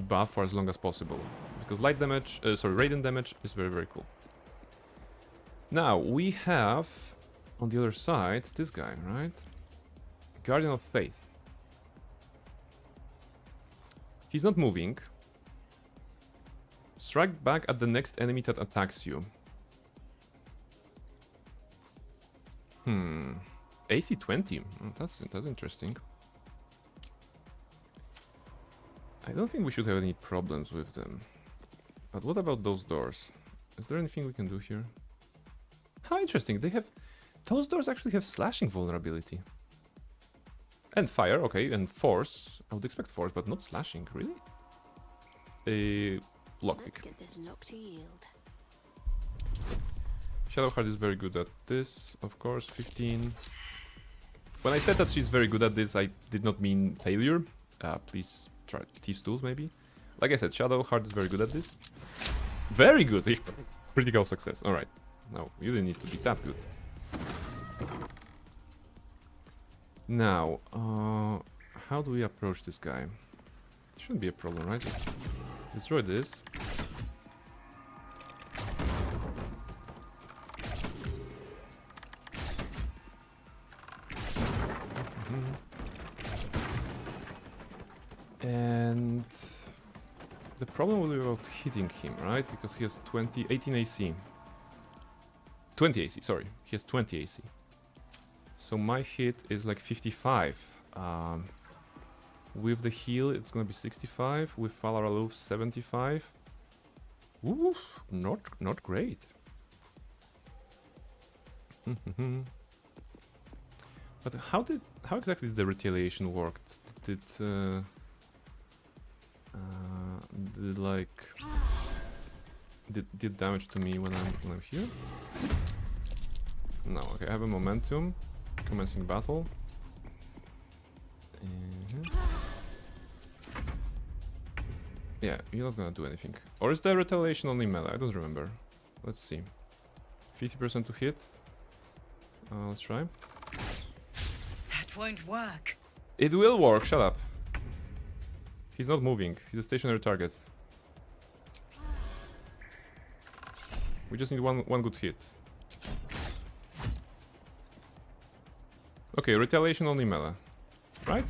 buff for as long as possible. Because radiant damage is very, very cool. Now we have on the other side, this guy, right? Guardian of Faith. He's not moving. Strike back at the next enemy that attacks you. AC 20. Oh, that's interesting. I don't think we should have any problems with them. But what about those doors? Is there anything we can do here? How interesting. They have... Those doors actually have slashing vulnerability. And fire, okay, and force. I would expect force, but not slashing, really? A lockpick. Let's get this lock to yield. Shadowbard is very good at this, of course, 15. When I said that she's very good at this, I did not mean failure. Please try Thieves' Tools, maybe. Like I said, Shadowbard is very good at this. Very good! Critical success, alright. No, you didn't need to be that good. Now, how do we approach this guy? Shouldn't be a problem, right? Just destroy this. And the problem will be about hitting him, right? Because he has 18 AC. 20 AC, sorry. He has 20 AC. So my hit is like 55. With the heal, it's gonna be 65. With Falar Aloof, 75. Oof, not great. But how exactly did the retaliation work? Did did damage to me when I'm here? No. Okay, I have a momentum. Commencing battle. Yeah, you're not gonna do anything. Or is there retaliation only melee? I don't remember. Let's see. 50% to hit. Let's try. That won't work. It will work, shut up. He's not moving. He's a stationary target. We just need one good hit. Okay, retaliation only melee. Right?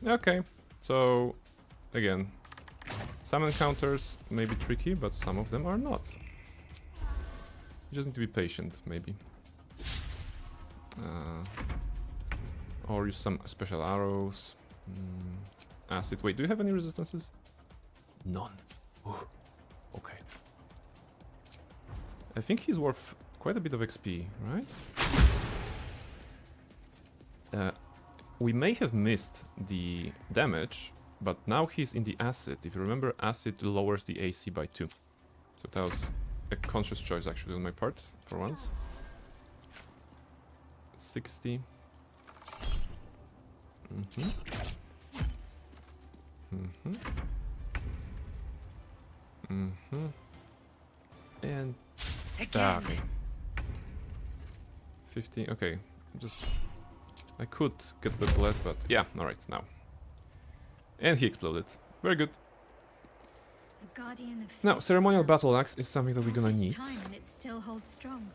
Okay. So, again, some encounters may be tricky, but some of them are not. You just need to be patient, maybe. Or use some special arrows. Acid. Wait, do you have any resistances? None. Ooh. Okay. I think he's worth quite a bit of XP, right? We may have missed the damage, but now he's in the acid. If you remember, acid lowers the AC by 2. So that was a conscious choice actually on my part, for once. 60. And... okay. 50, okay. Just... I could get the bless, but yeah, alright, now. And he exploded. Very good. Now, ceremonial battle axe is something that we're gonna need. Time and it still holds strong.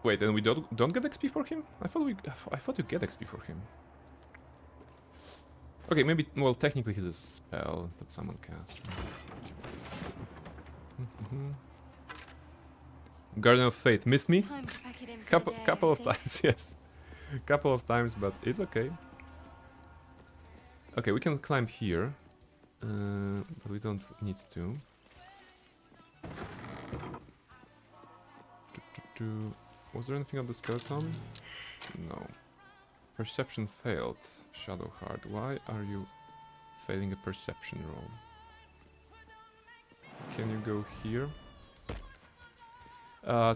Wait, and we don't get XP for him? I thought you get XP for him. Okay, maybe, well, technically he's a spell that someone cast. Guardian of Fate missed me. Couple of times, yes. Couple of times, but it's okay. Okay, we can climb here, but we don't need to. Was there anything on the skeleton? No. Perception failed. Shadowbard, why are you failing a perception roll? Can you go here?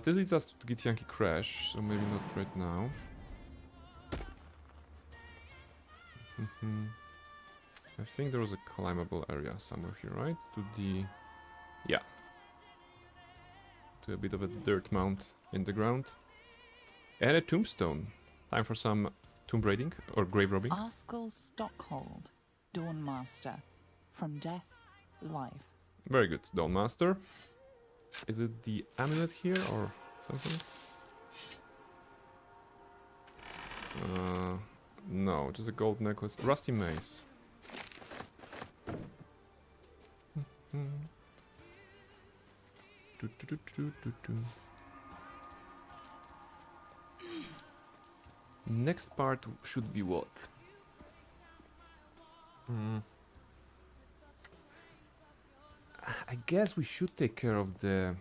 This leads us to Githyanki Crash, so maybe not right now. I think there was a climbable area somewhere here, right? To the... yeah. To a bit of a dirt mound in the ground. And a tombstone. Time for some tomb raiding or grave robbing. Askell Stockhold, Dawnmaster. From death, life. Very good. Dawn Master. Is it the amulet here or something? No, just a gold necklace. Rusty mace. Next part should be what? I guess we should take care of the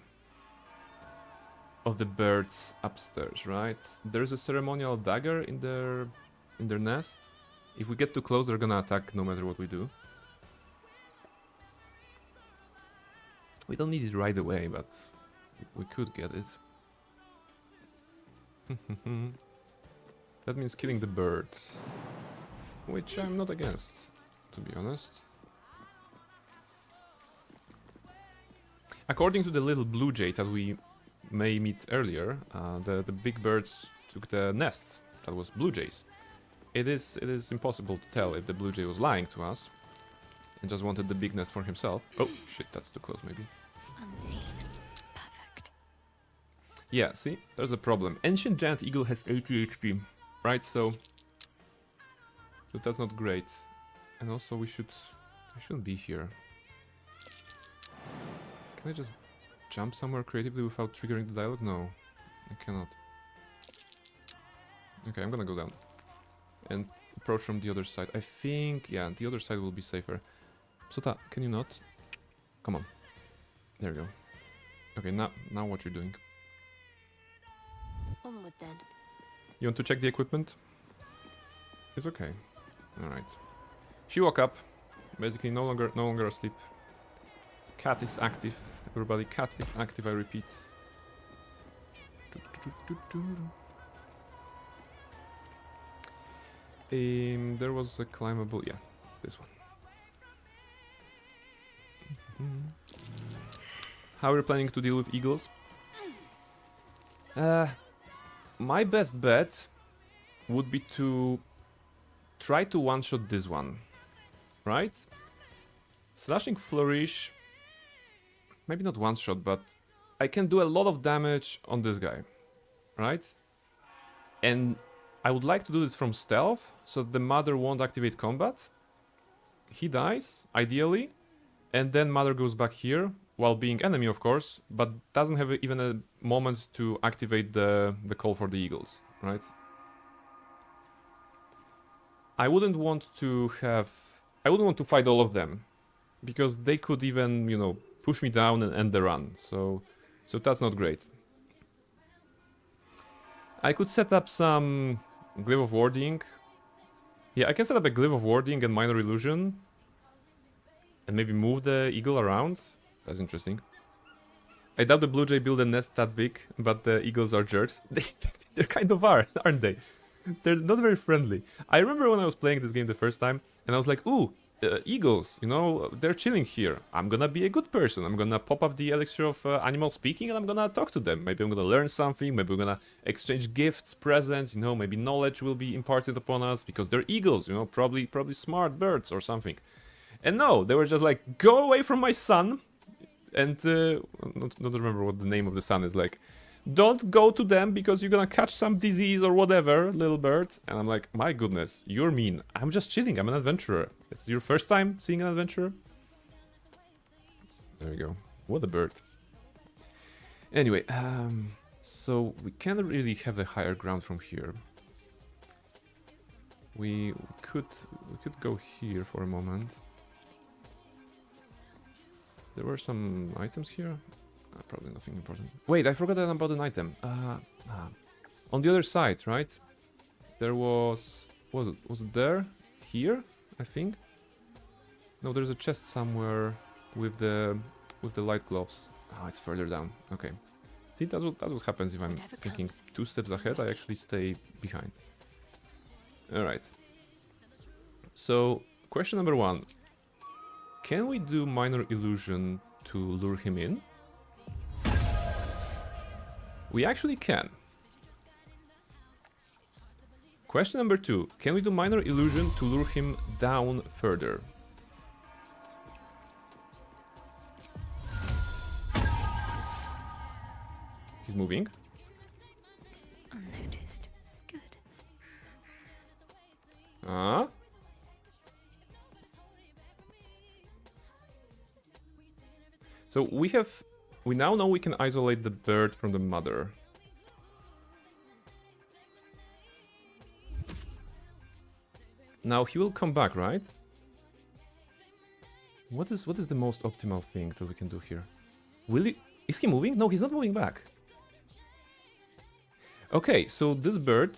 birds upstairs, right? There's a ceremonial dagger in their nest. If we get too close, they're gonna attack no matter what we do. We don't need it right away, but we could get it. That means killing the birds, which I'm not against, to be honest. According to the little blue jay that we may meet earlier, the big birds took the nest that was blue jays. It is impossible to tell if the blue jay was lying to us and just wanted the big nest for himself. Oh shit, that's too close maybe. Unseen. Perfect. Yeah, see, there's a problem. Ancient Giant Eagle has 80 HP, right? So that's not great. And also I shouldn't be here. Can I just jump somewhere creatively without triggering the dialogue? No, I cannot. Okay, I'm gonna go down and approach from the other side. I think, yeah, the other side will be safer. Sota, can you not? Come on. There we go. Okay, now what you're doing. Onward then. You want to check the equipment? It's okay. Alright. She woke up. Basically no longer asleep. Cat is active. Everybody, cat is active, I repeat. There was a climbable, yeah, this one. How are you planning to deal with eagles? My best bet would be to try to one-shot this one, right? Slashing Flourish, maybe not one-shot, but I can do a lot of damage on this guy, right? And I would like to do this from stealth, so the Mother won't activate combat. He dies, ideally, and then Mother goes back here, while being enemy, of course, but doesn't have even a moment to activate the call for the eagles, right? I wouldn't want to fight all of them, because they could even, you know, push me down and end the run, so that's not great. I could set up some Glyph of Warding. Yeah, I can set up a Glyph of Warding and Minor Illusion, and maybe move the eagle around. That's interesting. I doubt the Blue Jay build a nest that big, but the eagles are jerks. They kind of are, aren't they? They're not very friendly. I remember when I was playing this game the first time, and I was like, ooh, eagles, you know, they're chilling here. I'm gonna be a good person. I'm gonna pop up the elixir of animal speaking, and I'm gonna talk to them. Maybe I'm gonna learn something. Maybe we're gonna exchange gifts, presents. You know, maybe knowledge will be imparted upon us because they're eagles. You know, probably smart birds or something. And no, they were just like, go away from my son. And not remember what the name of the son is, like, don't go to them because you're gonna catch some disease or whatever, little bird. And I'm like, my goodness, you're mean. I'm just chilling. I'm an adventurer. It's your first time seeing an adventurer? There we go. What a bird. Anyway, so we can't really have a higher ground from here. We could go here for a moment. There were some items here. Probably nothing important. Wait, I forgot about an item. On the other side, right? There was it there? Here, I think. No, there's a chest somewhere with the light gloves. Ah, it's further down. Okay. See, that's what happens if I'm thinking 2 steps ahead. I actually stay behind. All right. So, question number 1. Can we do Minor Illusion to lure him in? We actually can. Question number 2. Can we do Minor Illusion to lure him down further? moving. Unnoticed. Good. Ah. So we now know we can isolate the bird from the mother. Now he will come back, right? What is the most optimal thing that we can do here? Is he moving? No, he's not moving back. Okay, so this bird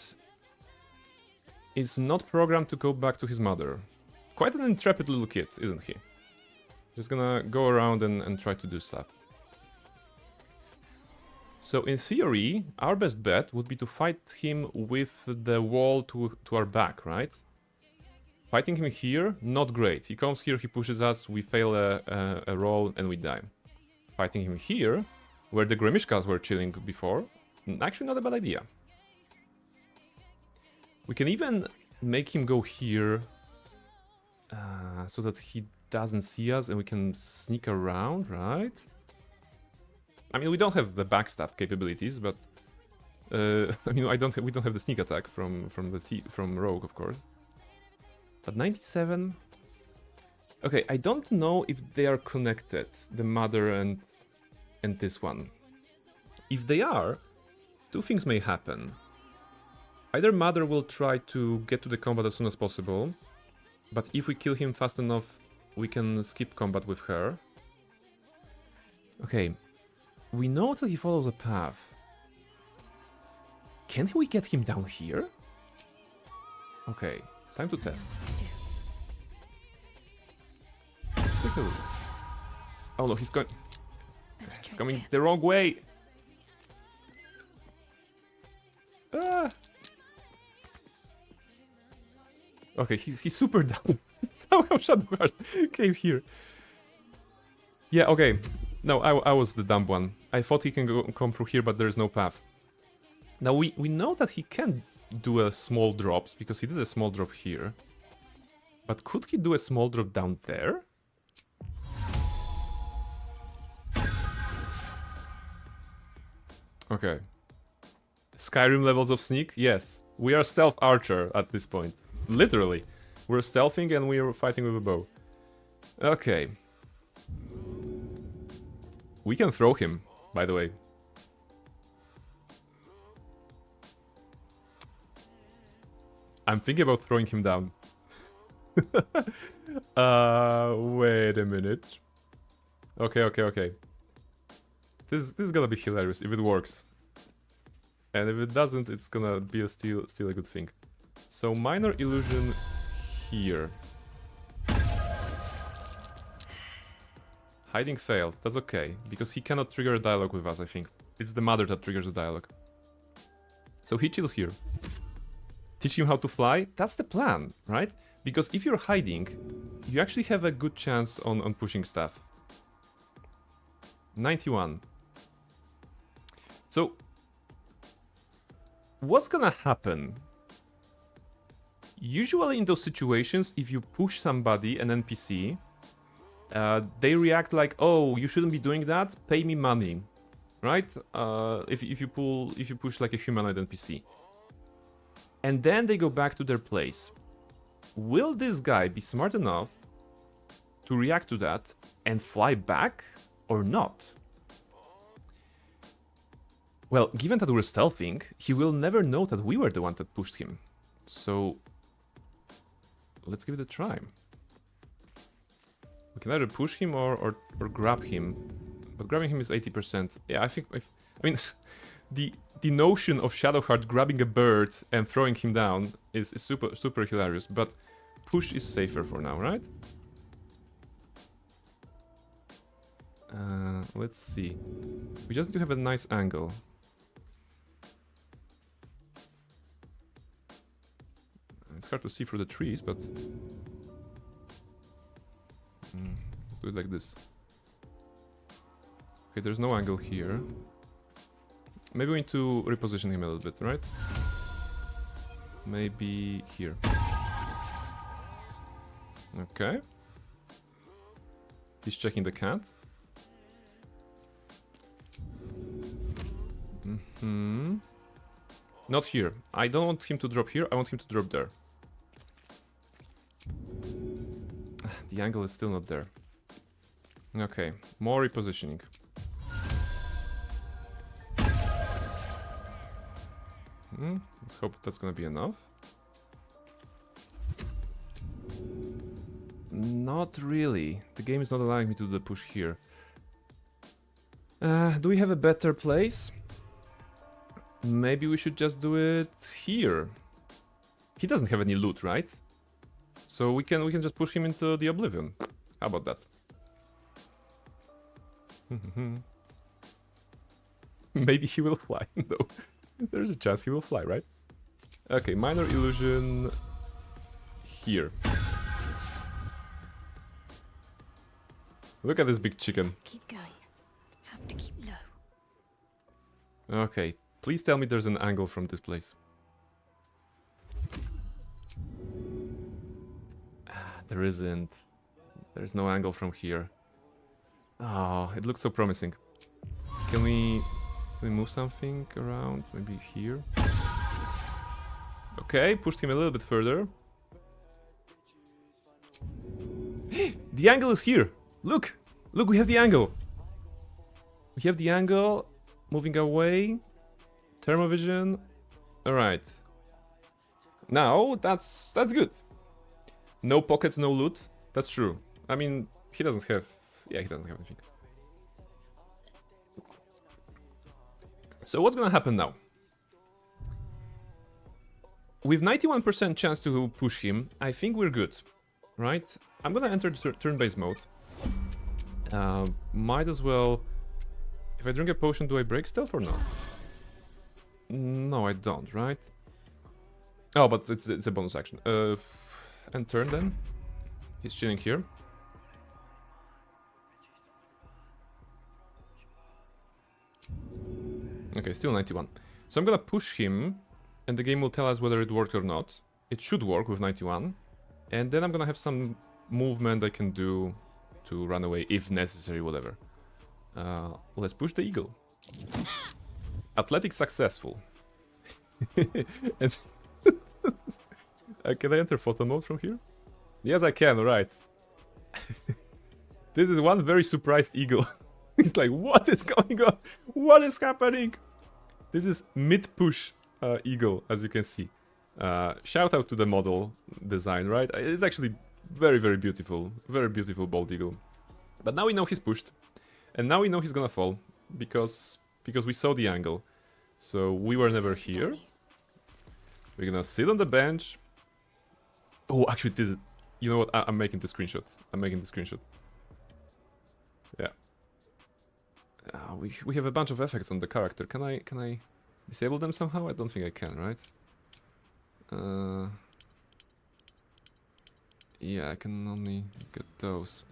is not programmed to go back to his mother. Quite an intrepid little kid, isn't he? Just gonna go around and try to do stuff. So in theory, our best bet would be to fight him with the wall to our back, right? Fighting him here, not great. He comes here, he pushes us, we fail a roll, and we die. Fighting him here, where the Gremishkas were chilling before, actually not a bad idea. We can even make him go here, so that he doesn't see us and we can sneak around, right? I mean, we don't have the backstab capabilities, but I mean, we don't have the sneak attack from Rogue, of course. But 97. Okay, I don't know if they are connected, the mother and this one. If they are, two things may happen. Either mother will try to get to the combat as soon as possible, but if we kill him fast enough, we can skip combat with her. Okay, we know that he follows a path. Can we get him down here? Okay, time to test. Take a look. Oh no, he's going... He's coming the wrong way! Ah! Okay, he's super down. Somehow Shadowbard came here. Yeah, okay. No, I was the dumb one. I thought he can come through here, but there's no path. Now, we know that he can do a small drops, because he did a small drop here. But could he do a small drop down there? Okay. Skyrim levels of sneak? Yes. We are stealth archer at this point. Literally. We're stealthing and we're fighting with a bow. Okay. We can throw him, by the way. I'm thinking about throwing him down. Wait a minute. Okay. This is gonna be hilarious if it works. And if it doesn't, it's gonna be still a good thing. So minor illusion here. Hiding failed. That's okay, because he cannot trigger a dialogue with us, I think. It's the mother that triggers the dialogue. So he chills here. Teach him how to fly? That's the plan, right? Because if you're hiding, you actually have a good chance on pushing stuff. 91. So, what's gonna happen? Usually in those situations, if you push somebody, an NPC, they react like, "Oh, you shouldn't be doing that. Pay me money," right? If you push like a humanoid NPC, and then they go back to their place. Will this guy be smart enough to react to that and fly back or not? Well, given that we're stealthing, he will never know that we were the one that pushed him. So, let's give it a try. We can either push him or grab him. But grabbing him is 80%. Yeah, I mean, the notion of Shadowheart grabbing a bird and throwing him down is super hilarious. But push is safer for now, right? Let's see. We just need to have a nice angle. It's hard to see through the trees, but let's do it like this. Okay, there's no angle here. Maybe we need to reposition him a little bit, right? Maybe here. Okay. He's checking the cat. Hmm. Not here. I don't want him to drop here. I want him to drop there. The angle is still not there. Okay, more repositioning. Let's hope that's gonna be enough. Not really. The game is not allowing me to do the push here. Do we have a better place? Maybe we should just do it here. He doesn't have any loot, right? So we can just push him into the oblivion. How about that? Maybe he will fly. No, there's a chance he will fly, right? Okay, minor illusion here. Look at this big chicken. Just keep going. Have to keep low. Okay, please tell me there's an angle from this place. There isn't. There's no angle from here. Oh, it looks so promising. Can we move something around? Maybe here? Okay, pushed him a little bit further. The angle is here! Look! Look, we have the angle! We have the angle, moving away. Thermovision. Alright. Now, that's good. No pockets, no loot. That's true. I mean, he doesn't have... Yeah, he doesn't have anything. So what's gonna happen now? With 91% chance to push him, I think we're good. Right? I'm gonna enter the turn-based mode. Might as well... If I drink a potion, do I break stealth or not? No, I don't, right? Oh, but it's a bonus action. And turn then. He's chilling here. Okay, still 91. So I'm gonna push him, and the game will tell us whether it worked or not. It should work with 91. And then I'm gonna have some movement I can do to run away if necessary, whatever. Let's push the eagle. Athletic successful. And can I enter photo mode from here? Yes, I can, right. This is one very surprised eagle. He's like, what is going on? What is happening? This is mid-push eagle, as you can see. Shout out to the model design, right? It's actually very, very beautiful. Very beautiful bald eagle. But now we know he's pushed. And now we know he's gonna fall. Because we saw the angle. So we were never here. We're gonna sit on the bench. Oh, actually, this is... You know what? I'm making the screenshot. I'm making the screenshot. Yeah. We have a bunch of effects on the character. Can I disable them somehow? I don't think I can, right? Yeah, I can only get those.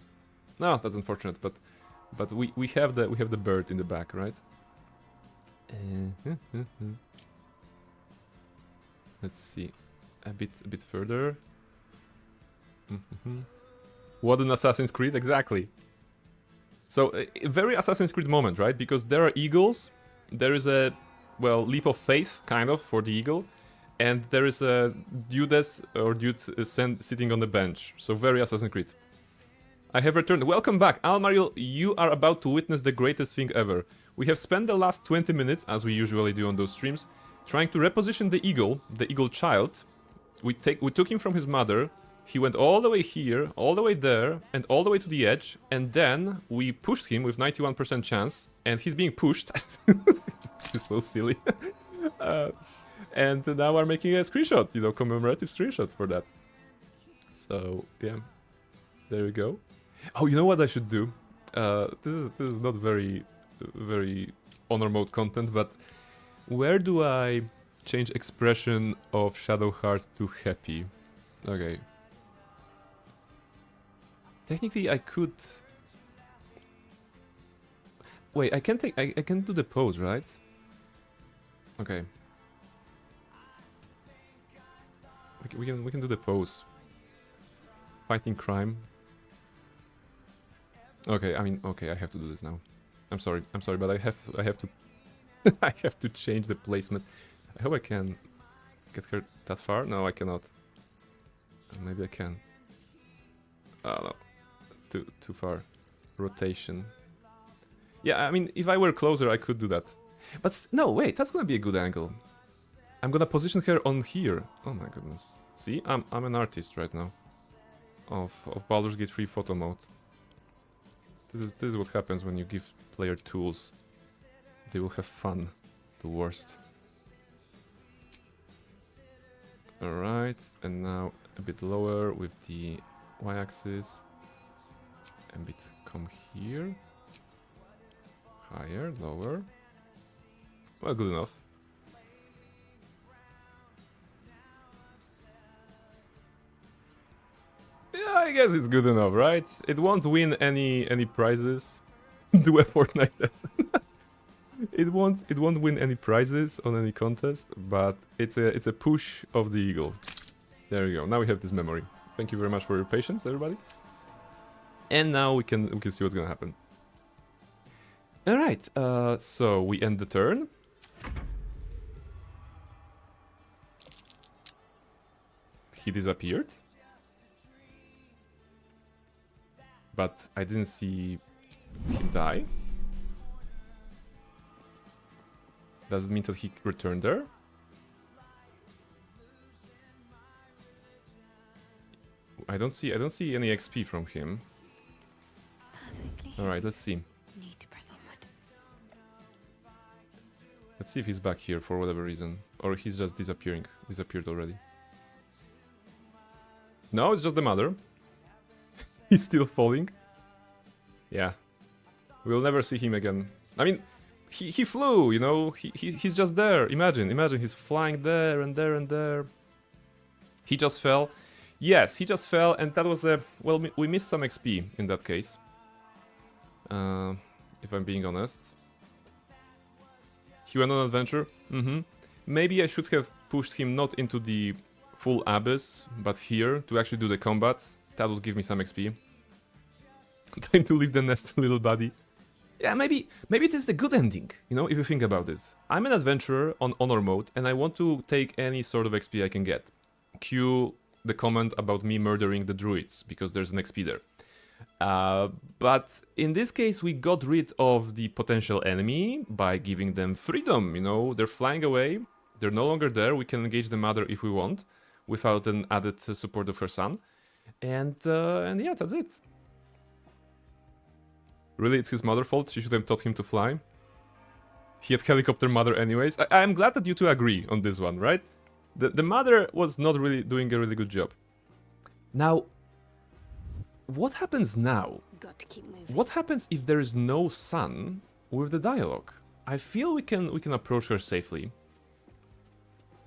No, that's unfortunate. But we have the bird in the back, right? Let's see, a bit further. What an Assassin's Creed, exactly. So a very Assassin's Creed moment, right? Because there are eagles, there is a, well, leap of faith, kind of, for the eagle, and there is a dude sitting on the bench. So very Assassin's Creed. I have returned. Welcome back, Almariel. You are about to witness the greatest thing ever. We have spent the last 20 minutes, as we usually do on those streams, trying to reposition the eagle child. We took him from his mother. He went all the way here, all the way there, and all the way to the edge, and then we pushed him with 91% chance, and he's being pushed. This is so silly. And now we're making a screenshot, you know, commemorative screenshot for that. So, yeah. There we go. Oh, you know what I should do? This is not very honor mode content, but where do I change expression of Shadowheart to happy? Okay. Technically, I could... Wait, I can do the pose, right? Okay. We can do the pose. Fighting crime. Okay, I mean, okay, I have to do this now. I'm sorry, but I have to. I have to change the placement. I hope I can get her that far. No, I cannot. Maybe I can. Oh no, too far. Rotation. Yeah, I mean, if I were closer, I could do that. But no, wait, that's gonna be a good angle. I'm gonna position her on here. Oh my goodness. See, I'm an artist right now. Of Baldur's Gate 3 photo mode. This is what happens when you give player tools. They will have fun. The worst. Alright, and now a bit lower with the y-axis. A bit come here. Higher, lower. Well, good enough. Yeah, I guess it's good enough, right? It won't win any prizes. Do a Fortnite test. It won't win any prizes on any contest, but it's a push of the eagle. There we go. Now we have this memory. Thank you very much for your patience, everybody. And now we can see what's gonna happen. All right. So we end the turn. He disappeared. But I didn't see him die. Does it mean that he returned there? I don't see any XP from him. All right, let's see. Need to press onward. Let's see if he's back here for whatever reason, or he's just disappeared already. No, it's just the mother. He's still falling. Yeah, we'll never see him again. I mean, he flew, you know. He's just there. Imagine he's flying there and there and there. He just fell. Yes, he just fell, and that was a well. We missed some XP in that case. If I'm being honest. He went on an adventure. Maybe I should have pushed him not into the full abyss, but here to actually do the combat. That would give me some XP. Time to leave the nest, little buddy. Yeah, maybe it is the good ending, you know, if you think about it. I'm an adventurer on honor mode, and I want to take any sort of XP I can get. Cue the comment about me murdering the druids, because there's an XP there. But in this case, we got rid of the potential enemy by giving them freedom, you know. They're flying away, they're no longer there, we can engage the mother if we want, without an added support of her son. And yeah, that's it. Really, it's his mother's fault? She should have taught him to fly? He had helicopter mother anyways. I'm glad that you two agree on this one, right? The mother was not really doing a really good job. Now, what happens now? Got to keep moving. What happens if there is no son with the dialogue? I feel we can approach her safely.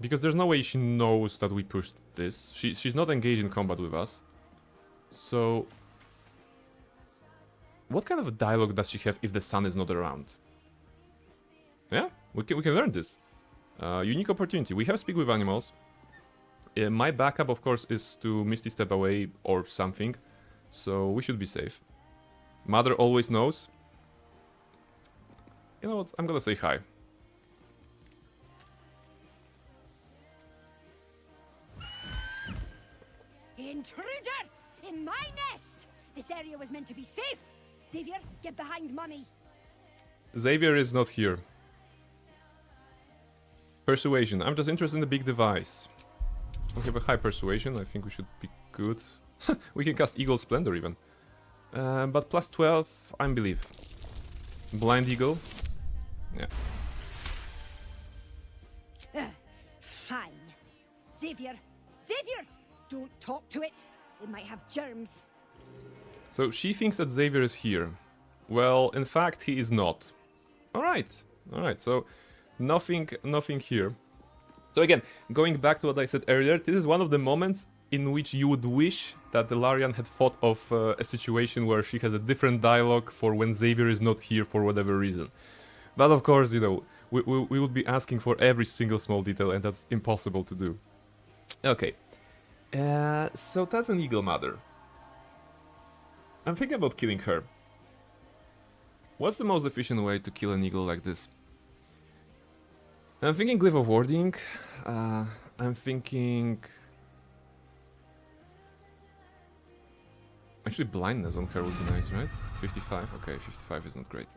Because there's no way she knows that we pushed this. She's not engaged in combat with us. So what kind of a dialogue does she have if the sun is not around? Yeah, we can learn this. Unique opportunity. We have speak with animals. My backup, of course, is to Misty Step away or something. So we should be safe. Mother always knows. You know what? I'm gonna say hi. Intruder! In my nest! This area was meant to be safe! Xavier, get behind Mummy! Xavier is not here. Persuasion. I'm just interested in the big device. We have a high persuasion. I think we should be good. We can cast Eagle Splendor even. But plus 12, I believe. Blind Eagle. Yeah. Fine. Xavier! Xavier! Don't talk to it. It might have germs. So she thinks that Xavier is here. Well, in fact, he is not. Alright. Alright, so nothing here. So again, going back to what I said earlier, this is one of the moments in which you would wish that the Larian had thought of a situation where she has a different dialogue for when Xavier is not here for whatever reason. But of course, you know, we would be asking for every single small detail, and that's impossible to do. Okay. So that's an eagle mother. I'm thinking about killing her. What's the most efficient way to kill an eagle like this? I'm thinking Glyph of Warding. I'm thinking... Actually, blindness on her would be nice, right? 55. Okay, 55 is not great.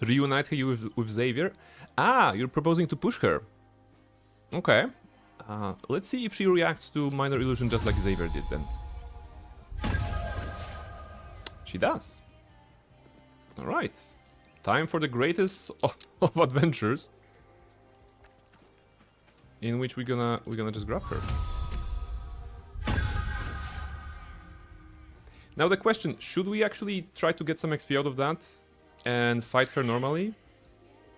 Reunite her with Xavier. Ah, you're proposing to push her. Okay. Let's see if she reacts to Minor Illusion just like Xavier did then. She does. Alright. Time for the greatest of adventures. In which we're gonna just grab her. Now the question, should we actually try to get some XP out of that and fight her normally?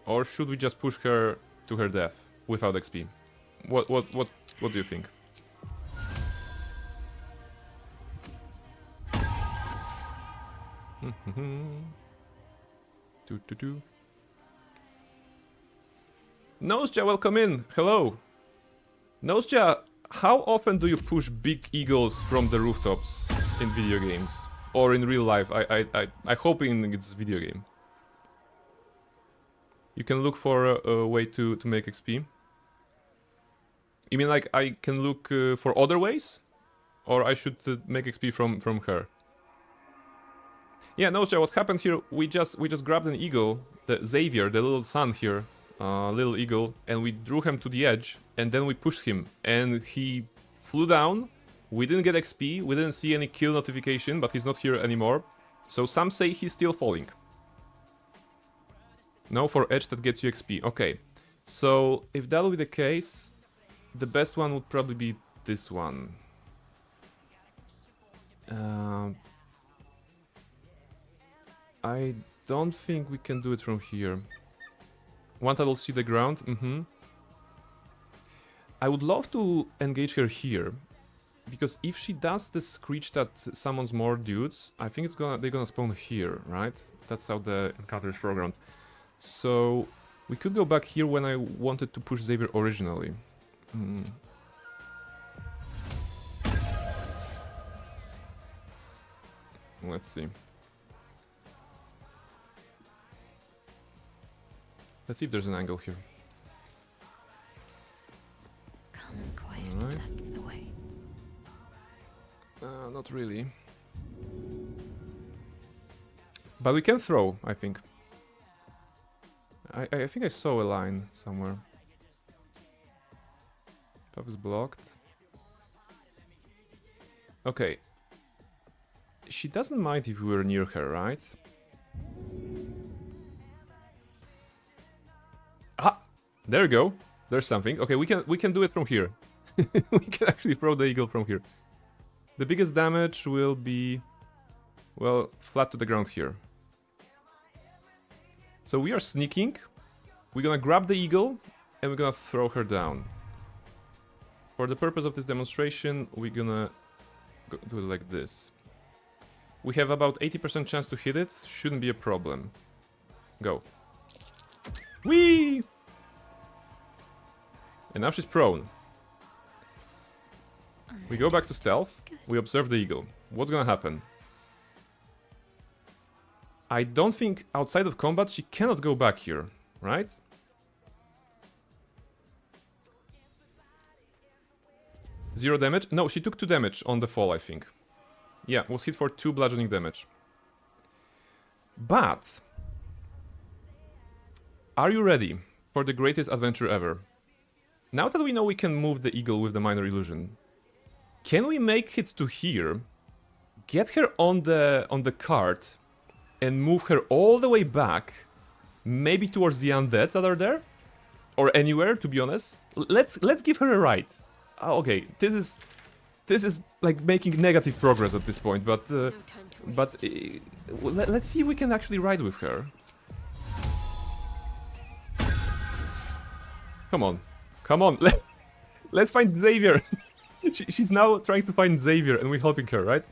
Or should we just push her to her death without XP? What do you think? Nosja, welcome in. Hello. Nosja, how often do you push big eagles from the rooftops in video games or in real life? I hope it's video game. You can look for a way to make XP. You mean like I can look for other ways, or I should make XP from her? Yeah, Nosja, what happened here? We just grabbed an eagle, the Xavier, the little son here, little eagle, and we drew him to the edge, and then we pushed him, and he flew down. We didn't get XP, we didn't see any kill notification, but he's not here anymore. So some say he's still falling. No, for edge that gets you XP. Okay, so if that'll be the case, the best one would probably be this one. I don't think we can do it from here. Want that'll see the ground? I would love to engage her here, because if she does the screech that summons more dudes, I think they're gonna spawn here, right? That's how the encounter is programmed. So we could go back here when I wanted to push Xavier originally. Let's see. Let's see if there's an angle here. Calm and quiet, Alright. that's the way. Not really. But we can throw, I think. I think I saw a line somewhere. Top is blocked. Okay. She doesn't mind if we were near her, right? Ah! There we go. There's something. Okay, we can do it from here. We can actually throw the eagle from here. The biggest damage will be, well, flat to the ground here. So we are sneaking. We're gonna grab the eagle and we're gonna throw her down. For the purpose of this demonstration, we're gonna do it like this. We have about 80% chance to hit it. Shouldn't be a problem. Go. Whee! And now she's prone. We go back to stealth. We observe the eagle. What's gonna happen? I don't think outside of combat she cannot go back here, right? Zero damage? No, she took 2 damage on the fall, I think. Yeah, was hit for 2 bludgeoning damage. But... are you ready for the greatest adventure ever? Now that we know we can move the eagle with the minor illusion, can we make it to here, get her on the cart, and move her all the way back, maybe towards the undead that are there? Or anywhere, to be honest? Let's give her a ride. Oh, okay, this is like making negative progress at this point, but let's see if we can actually ride with her. Come on, come on, let's find Xavier. She's now trying to find Xavier, and we're helping her, right?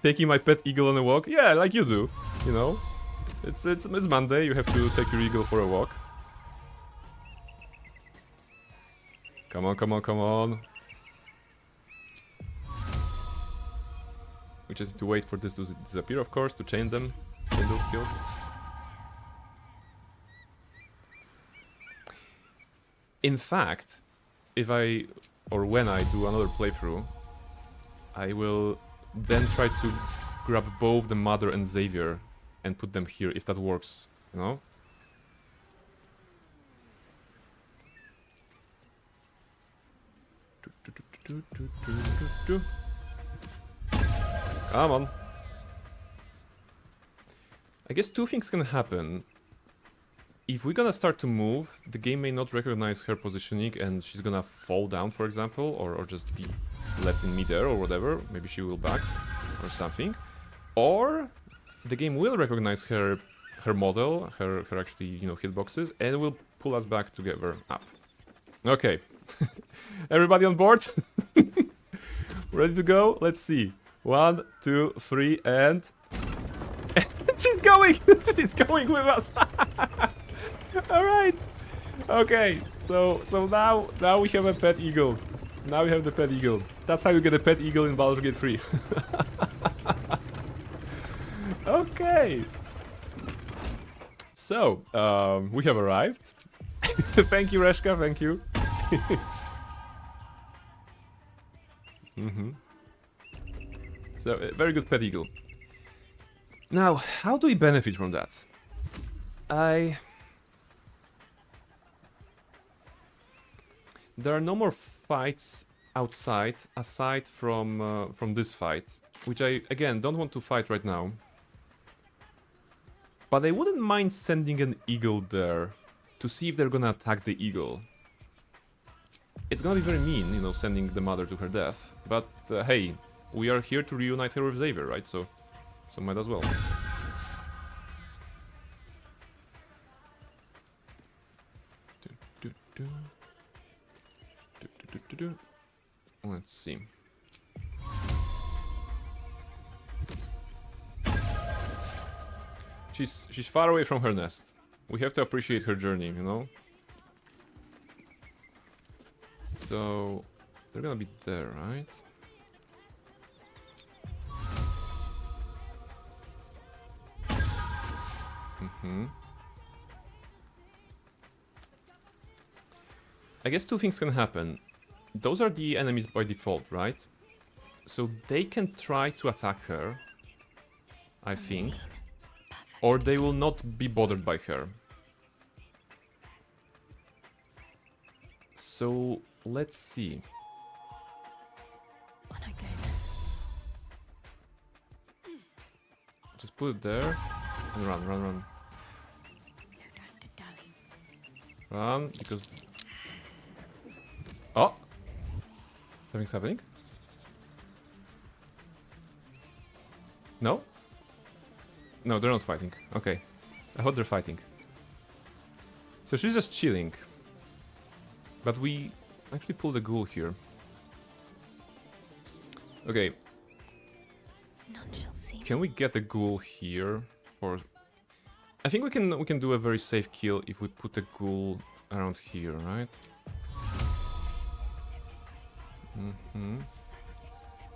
Taking my pet eagle on a walk, yeah, like you do, you know. It's Monday. You have to take your eagle for a walk. Come on, come on, come on. We just need to wait for this to disappear, of course, to chain them. in those skills. In fact, if I, or when I do another playthrough, I will then try to grab both the Mother and Xavier and put them here, if that works, you know? Come on. I guess two things can happen. If we're gonna start to move, the game may not recognize her positioning and she's gonna fall down, for example, or just be left in midair or whatever. Maybe she will back or something. Or the game will recognize her model, her actually, you know, hitboxes, and will pull us back together up. Okay. Everybody on board? Ready to go? Let's see. 1, 2, 3, and... She's going! She's going with us! Alright! Okay, so now we have a pet eagle. Now we have the pet eagle. That's how you get a pet eagle in Baldur's Gate 3. Okay! So, we have arrived. Thank you, Reshka, thank you. So, very good pet eagle. Now, how do we benefit from that? There are no more fights outside, aside from this fight, which I, again, don't want to fight right now. But I wouldn't mind sending an eagle there to see if they're gonna attack the eagle. It's gonna be very mean, you know, sending the mother to her death. But hey, we are here to reunite her with Xavier, right? So might as well. Let's see. She's far away from her nest. We have to appreciate her journey, you know? So they're gonna be there, right? I guess two things can happen. Those are the enemies by default, right? So they can try to attack her, I think. Or they will not be bothered by her. So let's see. When I go there. Just put it there and run. No time to dally. Run, because... Oh! Something's happening? No? No, they're not fighting. Okay. I thought they're fighting. So she's just chilling. But we actually pulled a ghoul here. Okay. None shall see. Can we get a ghoul here? Or I think we can do a very safe kill if we put a ghoul around here, right?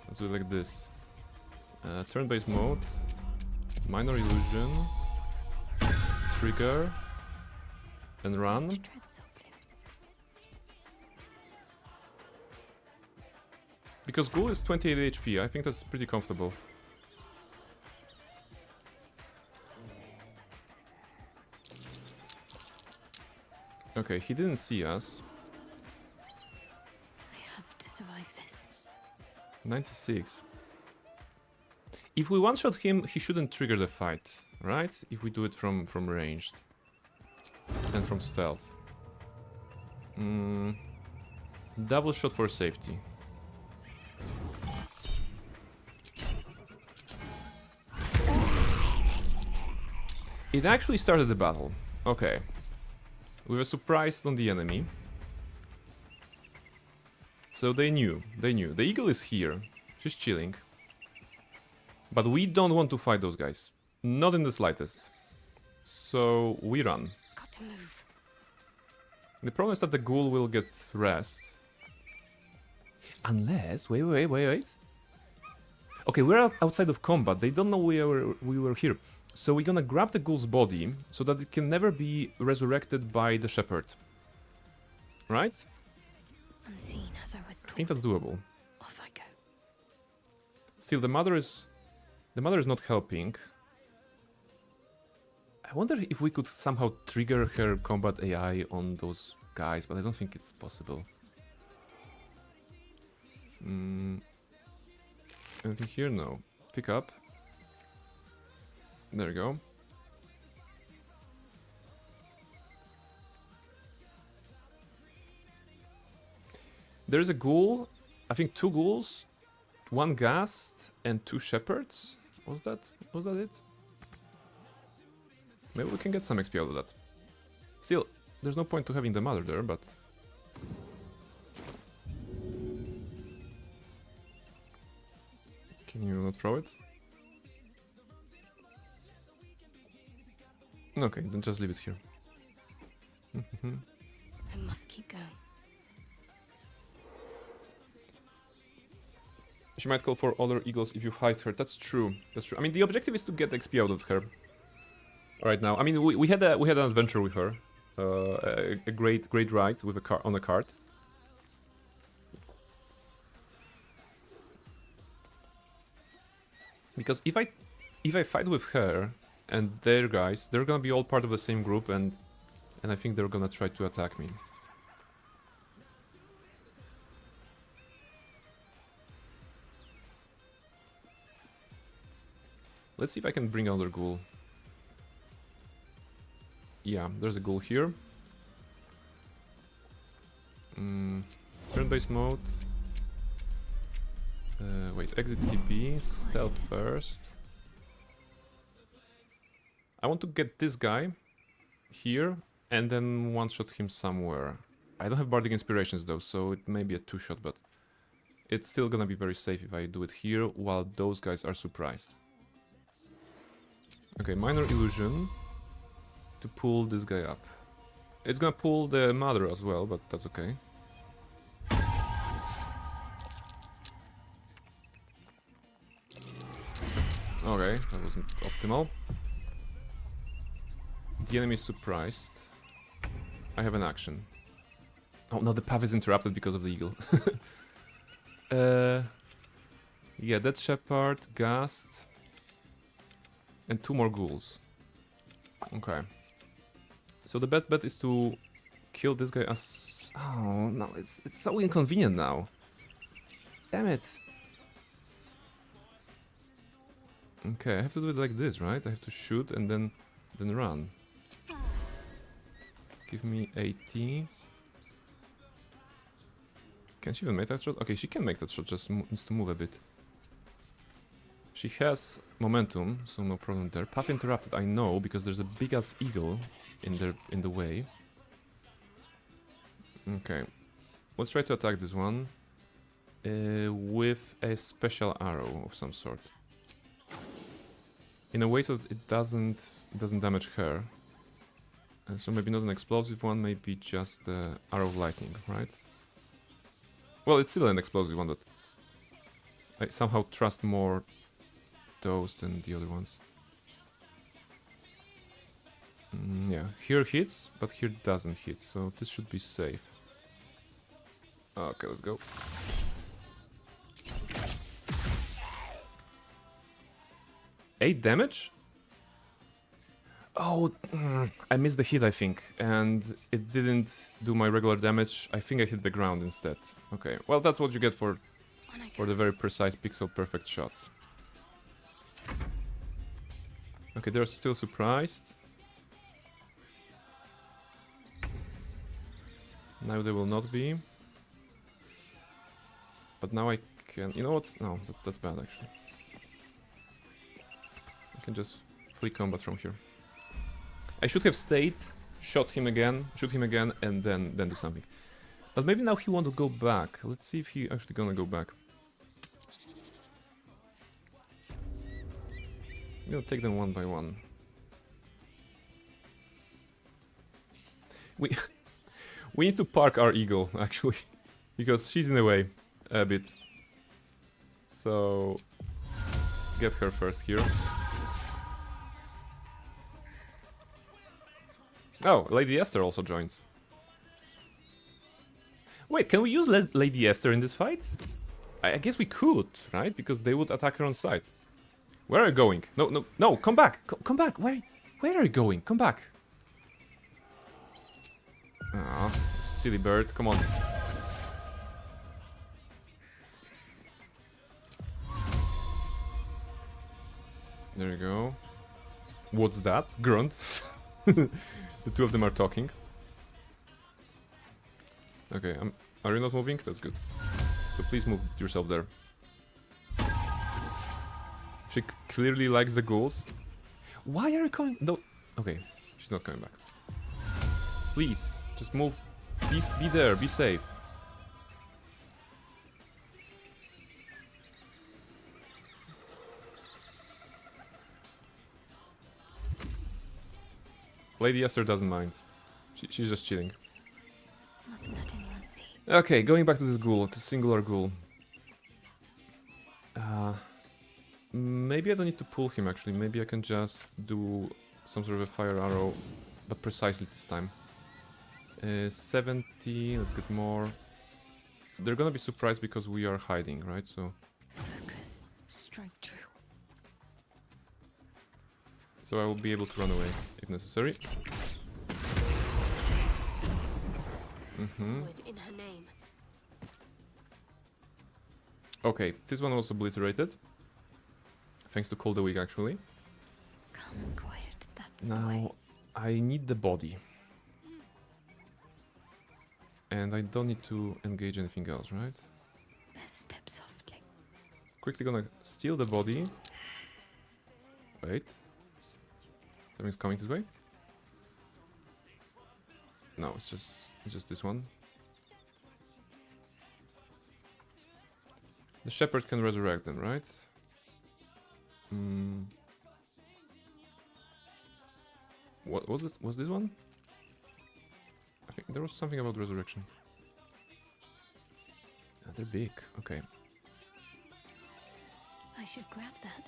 Let's do it like this. Turn-based mode. Minor illusion. Trigger. And run. Tread softly. Because ghoul is 28 HP, I think that's pretty comfortable. Okay, he didn't see us. I have to survive this. 96. If we one-shot him, he shouldn't trigger the fight, right? If we do it from ranged. And from stealth. Double shot for safety. It actually started the battle. Okay. We were surprised on the enemy. So they knew. The eagle is here. She's chilling. But we don't want to fight those guys. Not in the slightest. So we run. Got to move. The problem is that the ghoul will get rest. Unless... Wait. Okay, we're outside of combat. They don't know we were here. So we're gonna grab the ghoul's body so that it can never be resurrected by the shepherd. Right? Unseen as I was I think told. that's doable. Off I go. Still, the mother is not helping. I wonder if we could somehow trigger her combat AI on those guys, but I don't think it's possible. Anything here? No. Pick up. There you go. There's a ghoul. I think 2 ghouls, 1 ghast, and 2 shepherds. Was that it? Maybe we can get some XP out of that. Still, there's no point to having the mother there, but... Can you not throw it? Okay, then just leave it here. I must keep going. She might call for other eagles if you hide her. That's true. That's true. I mean, the objective is to get XP out of her. Right now, I mean, we had an adventure with her, a great ride with on a cart. Because if I fight with her and their guys, they're gonna be all part of the same group, and I think they're gonna try to attack me. Let's see if I can bring another ghoul. Yeah, there's a ghoul here. Turn-based mode. Wait, exit TP, stealth burst. I want to get this guy here and then one-shot him somewhere. I don't have Bardic Inspirations though, so it may be a 2-shot, but it's still gonna be very safe if I do it here while those guys are surprised. Okay, Minor Illusion to pull this guy up. It's gonna pull the mother as well, but that's okay. Okay, that wasn't optimal. The enemy is surprised. I have an action. Oh no, the path is interrupted because of the eagle. Yeah, Dead Shepherd, Ghast, and 2 more ghouls. Okay. So the best bet is to kill this guy as... Oh no, it's so inconvenient now. Damn it. Okay, I have to do it like this, right? I have to shoot and then run. Give me 80. Can she even make that shot? Okay, she can make that shot, just needs to move a bit. She has momentum, so no problem there. Path interrupted, I know, because there's a big ass eagle in the way. Okay, let's try to attack this one with a special arrow of some sort. In a way so that it doesn't damage her. So maybe not an explosive one, maybe just arrow of lightning, right? Well, it's still an explosive one, but I somehow trust more those than the other ones. Yeah, here hits, but here doesn't hit, so this should be safe. Okay, let's go. Eight damage? Oh, I missed the hit, I think, and it didn't do my regular damage. I think I hit the ground instead. Okay, well, that's what you get for the very precise pixel-perfect shots. Okay, they're still surprised. Now they will not be. But now I can... You know what? No, that's bad, actually. I can just flee combat from here. I should have stayed, shoot him again, and then do something. But maybe now he won't go back. Let's see if he actually gonna go back. I'm gonna take them one by one. We need to park our eagle, actually, because she's in the way a bit. So get her first here. Oh, Lady Esther also joined. Wait, can we use Lady Esther in this fight? I guess we could, right? Because they would attack her on sight. Where are you going? No, no, no, come back! Come back! Where are you going? Come back! Ah, silly bird, come on. There you go. What's that? Grunt. The two of them are talking. Okay, are you not moving? That's good. So please move yourself there. She clearly likes the ghouls. Why are you coming? No. Okay, she's not coming back. Please, just move. Please be there. Be safe. Lady Esther doesn't mind. She's just chilling. Mustn't let anyone see. Okay, going back to this ghoul, the singular ghoul. Maybe I don't need to pull him actually. Maybe I can just do some sort of a fire arrow, but precisely this time. 70, let's get more. They're gonna be surprised because we are hiding, right? So Focus. Strike true. I will be able to run away if necessary. Would in her name. Okay, this one was obliterated. Thanks to Cold the Weak, actually. Calm and quiet. That's the way. Now, I need the body. And I don't need to engage anything else, right? Best step softly. Quickly gonna steal the body. Wait. Something's coming this way? No, it's just this one. The shepherd can resurrect them, right? What was it? Was this one? I think there was something about resurrection. Ah, they're big. Okay. I should grab that.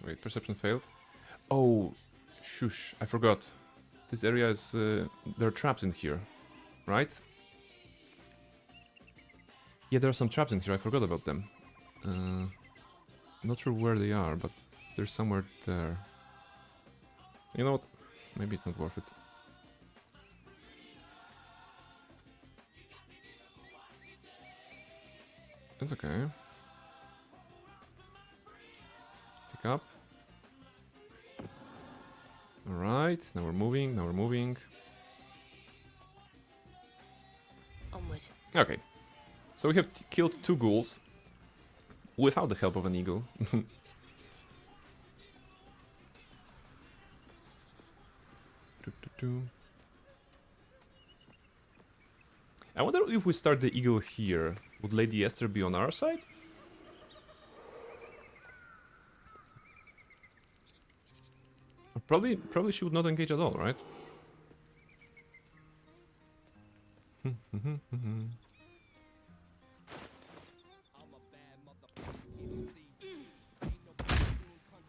Wait, perception failed. Oh, shush! I forgot. This area is there are traps in here, right? Yeah, there are some traps in here. I forgot about them. Not sure where they are, but they're somewhere there. You know what? Maybe it's not worth it. It's okay. Pick up. Alright, now we're moving, now we're moving. Onward. Okay. So we have killed 2 ghouls. Without the help of an eagle. I wonder if we start the eagle here, would Lady Esther be on our side? Probably she would not engage at all, right?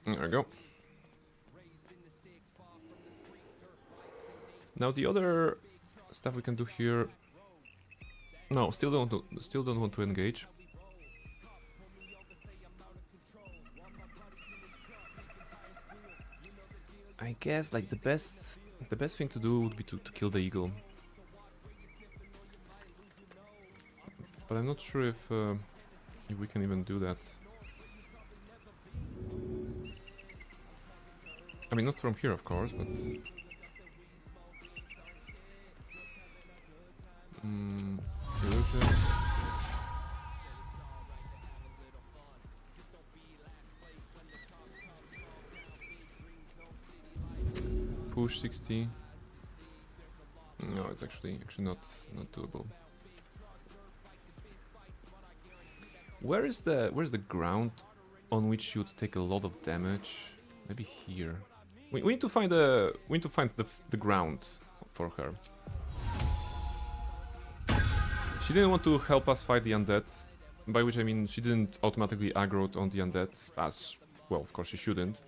There we go. Now the other stuff we can do here. No, still don't want to engage. I guess like the best thing to do would be to kill the eagle. But I'm not sure if we can even do that. I mean, not from here, of course, but... illusion. Push 60. No, it's actually not doable. Where's the ground on which you'd take a lot of damage? Maybe here. We need to find the ground for her. She didn't want to help us fight the undead, by which I mean she didn't automatically aggro on the undead, as well. Of course, she shouldn't.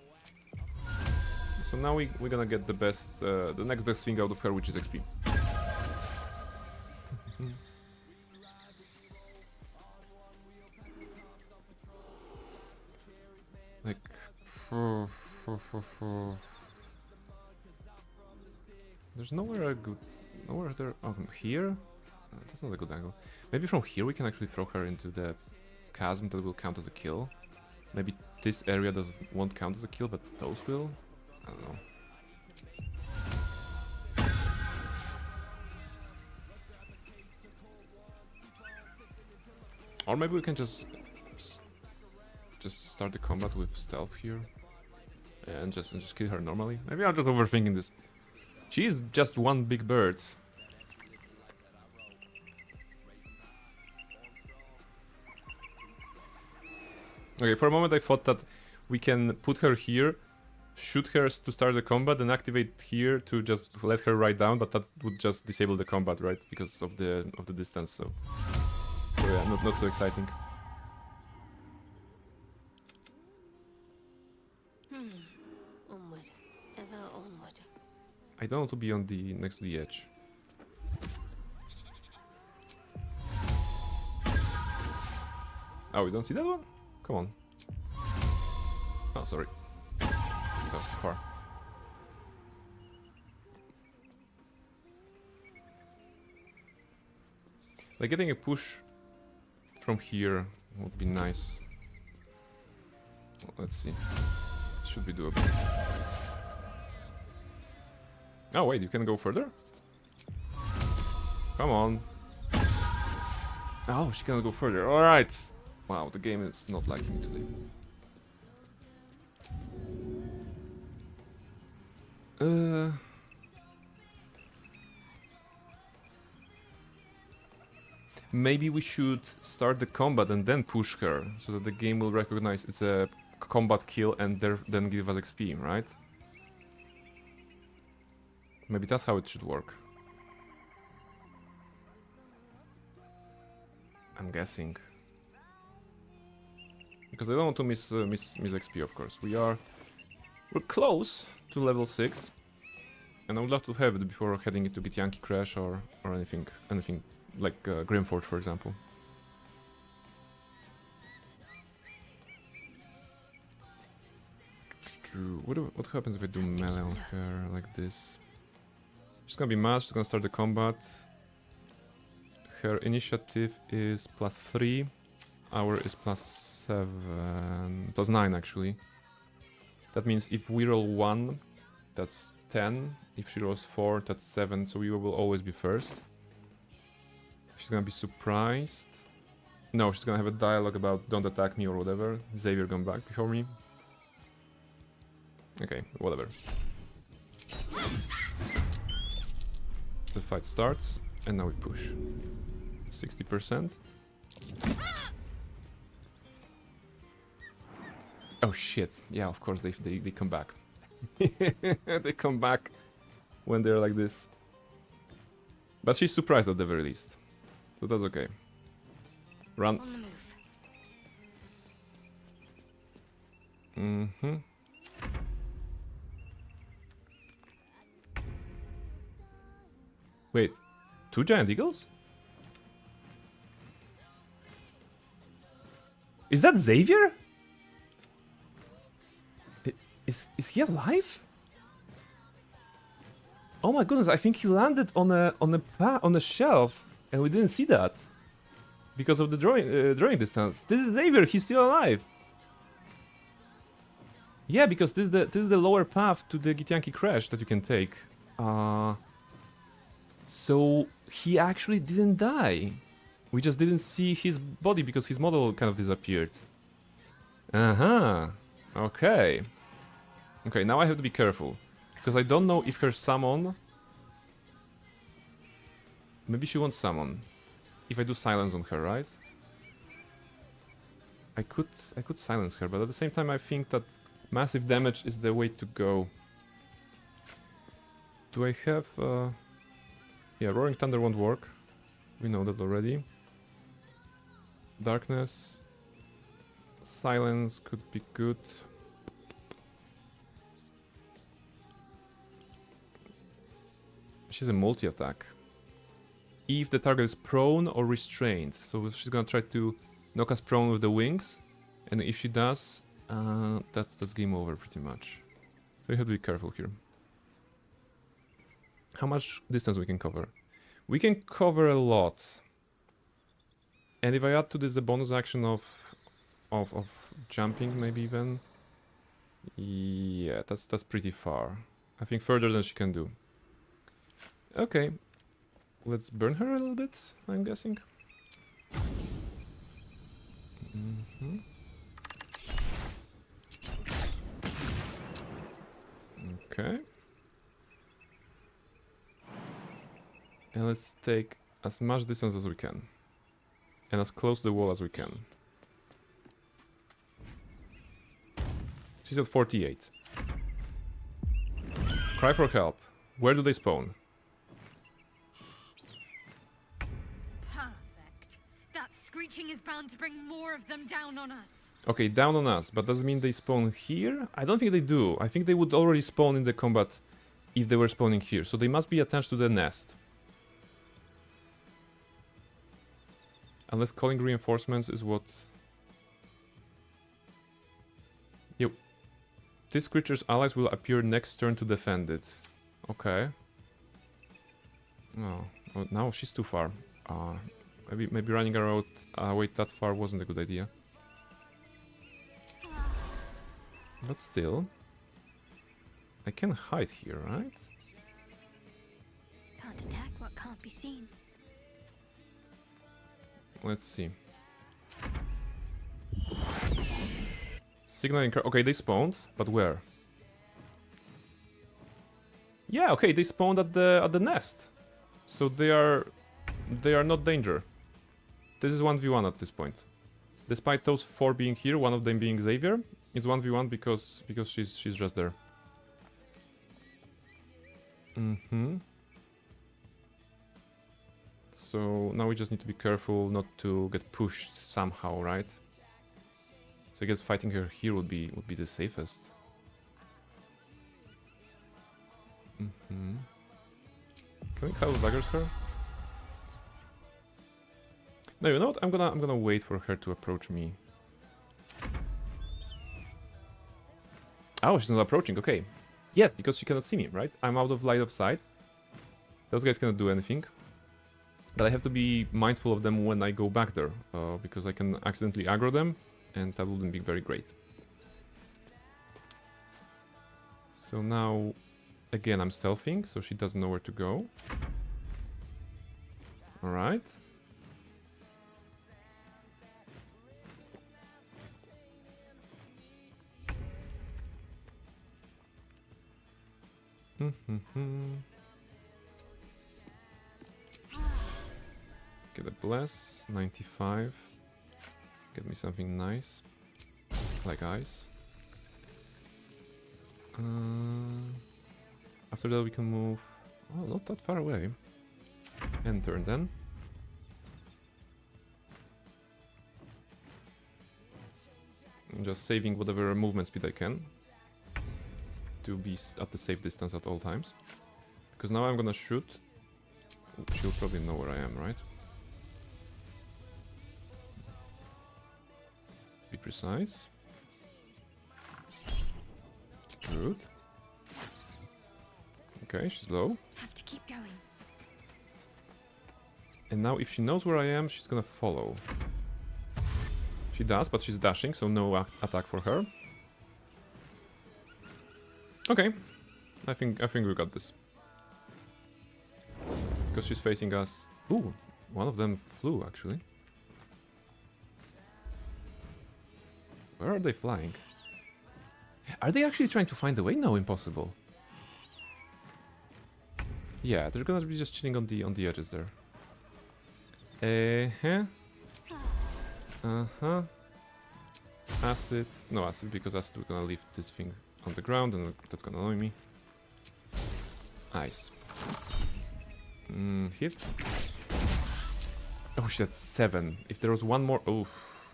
So now we're gonna get the best, the next best thing out of her, which is XP. Like, there's nowhere good, nowhere there. Oh, here? That's not a good angle. Maybe from here we can actually throw her into the chasm that will count as a kill. Maybe this area won't count as a kill, but those will. I don't know. Or maybe we can just start the combat with stealth here, and just kill her normally. Maybe I'm just overthinking this. She's just one big bird. Okay, for a moment I thought that we can put her here, shoot her to start the combat, and activate here to just let her ride down, but that would just disable the combat, right? Because of the distance. So yeah, not so exciting. Onward. Ever onward. I don't want to be on the next to the edge. Oh, we don't see that one? Come on. Oh, sorry. That was too far. Like getting a push from here would be nice. Well, let's see. Should be doable. Oh wait, you can go further? Come on. Oh, she can go further. Alright. Wow, the game is not liking me today. Maybe we should start the combat and then push her, so that the game will recognize it's a combat kill and then give us XP, right? Maybe that's how it should work. I'm guessing. Because I don't want to miss XP, of course. We're close to level 6, and I would love to have it before heading into Githyanki Crash or anything like Grimforge, for example. What happens if I do melee on her like this? She's gonna be mad. She's gonna start the combat. Her initiative is +3. Our is +7, +9 actually. That means if we roll 1, that's 10. If she rolls 4, that's 7. So we will always be first. She's gonna be surprised. No, she's gonna have a dialogue about don't attack me or whatever. Xavier gone back before me. Okay, whatever. The fight starts, and now we push. 60%. Oh shit! Yeah, of course they come back. They come back when they're like this. But she's surprised at the very least, so that's okay. Run. On the move. Mm-hmm. Wait, 2 giant eagles? Is that Xavier? Is he alive? Oh my goodness! I think he landed on a shelf, and we didn't see that because of the drawing distance. This is Xavier. He's still alive. Yeah, because this is the lower path to the Githyanki Crash that you can take. So he actually didn't die. We just didn't see his body because his model kind of disappeared. Okay. Okay, now I have to be careful. Because I don't know if her summon... Maybe she won't summon. If I do silence on her, right? I could silence her, but at the same time I think that massive damage is the way to go. Do I have... Yeah, Roaring Thunder won't work. We know that already. Darkness. Silence could be good. She's a multi-attack. If the target is prone or restrained. So she's gonna try to knock us prone with the wings. And if she does, that's game over pretty much. So you have to be careful here. How much distance we can cover? We can cover a lot. And if I add to this the bonus action of jumping, maybe even, yeah, that's pretty far. I think further than she can do. Okay, let's burn her a little bit, I'm guessing. Okay. And let's take as much distance as we can. And as close to the wall as we can. She's at 48. Cry for help. Where do they spawn? Perfect. That screeching is bound to bring more of them down on us. Okay, down on us, but does it mean they spawn here? I don't think they do. I think they would already spawn in the combat if they were spawning here. So they must be attached to the nest. Unless calling reinforcements is what... Yep. This creature's allies will appear next turn to defend it. Okay. Oh, well, now she's too far. Maybe running her away that far wasn't a good idea. But still, I can hide here, right? Can't attack what can't be seen. Let's see. Signaling. Okay, they spawned, but where? Yeah, okay, they spawned at the nest, so they are not danger. This is 1v1 at this point. Despite those 4 being here, one of them being Xavier, it's 1v1 because she's just there. So now we just need to be careful not to get pushed somehow, right? So I guess fighting her here would be the safest. Can we Call daggers her? No, you know what? I'm gonna wait for her to approach me. Oh, she's not approaching. Okay. Yes, because she cannot see me, right? I'm out of line of sight. Those guys cannot do anything. But I have to be mindful of them when I go back there, because I can accidentally aggro them, and that wouldn't be very great. So now, again, I'm stealthing, so she doesn't know where to go. Alright. Get a bless, 95. Get me something nice, like ice. After that we can move, oh, not that far away. End turn then. I'm just saving whatever movement speed I can to be at the safe distance at all times. Because now I'm gonna shoot. She'll probably know where I am, right? Be precise. Good. Okay, she's low. Have to keep going. And now if she knows where I am, she's gonna follow. She does, but she's dashing, so no attack for her. Okay. I think we got this. Because she's facing us. Ooh, one of them flew actually. Where are they flying? Are they actually trying to find a way? No, impossible. Yeah, they're gonna be just chilling on the edges there. Acid. No acid, because acid, we're gonna leave this thing on the ground and that's gonna annoy me. Ice. Hit. Oh shit, 7. If there was one more... Oh,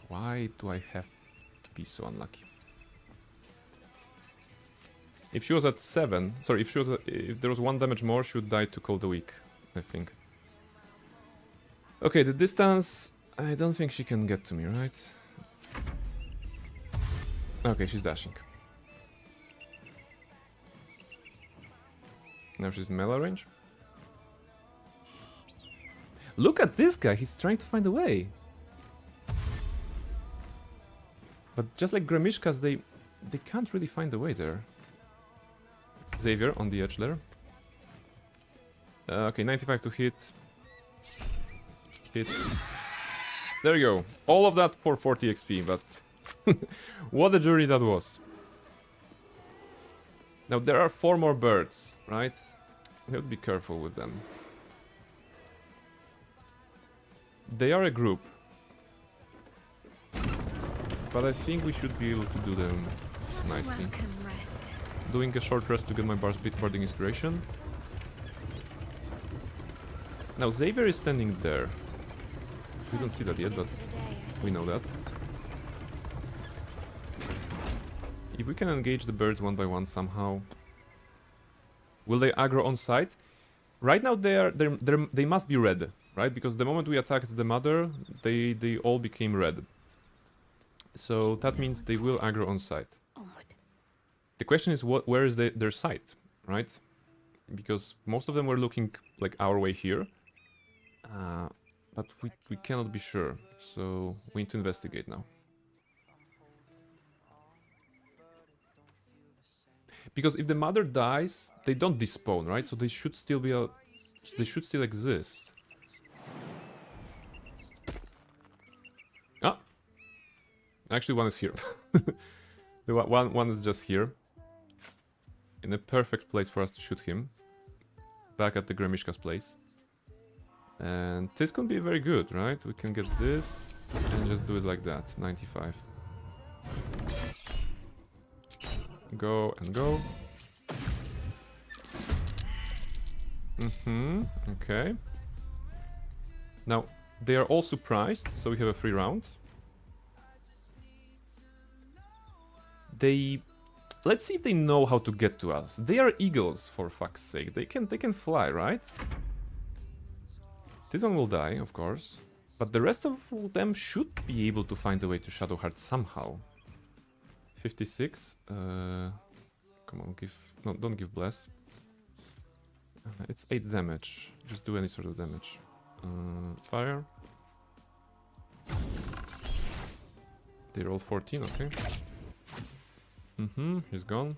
why do I have to be so unlucky? If she was at 7, sorry, if there was 1 damage more, she would die to Call the Weak, I think. Okay, the distance, I don't think she can get to me, right? Okay, she's dashing. Now she's melee range. Look at this guy, he's trying to find a way. But just like Gremishkas, they can't really find a way there. Xavier on the edge there. Okay, 95 to hit. Hit. There you go. All of that for 40 XP, but what a journey that was. Now there are 4 more birds, right? We have to be careful with them. They are a group. But I think we should be able to do them nicely. Welcome rest. Doing a short rest to get my barding inspiration. Now Xavier is standing there. We don't see that yet, but we know that. If we can engage the birds one by one somehow. Will they aggro on site? Right now they must be red, right? Because the moment we attacked the mother, they all became red. So that means they will aggro on site. The question is where is their site, right? Because most of them were looking like our way here. But we cannot be sure, so we need to investigate now. Because if the mother dies, they don't despawn, right? So they should still be they should still exist. Ah, actually, one is here. The one is just here, in a perfect place for us to shoot him. Back at the Gremishka's place. And this can be very good, right? We can get this and just do it like that. 95. Go and go. Okay. Now, they are all surprised, so we have a free round. Let's see if they know how to get to us. They are eagles, for fuck's sake. They can fly, right? This one will die, of course. But the rest of them should be able to find a way to Shadowheart somehow. 56. Come on, no, don't give bless. It's 8 damage. Just do any sort of damage. Fire. They rolled 14, okay. He's gone.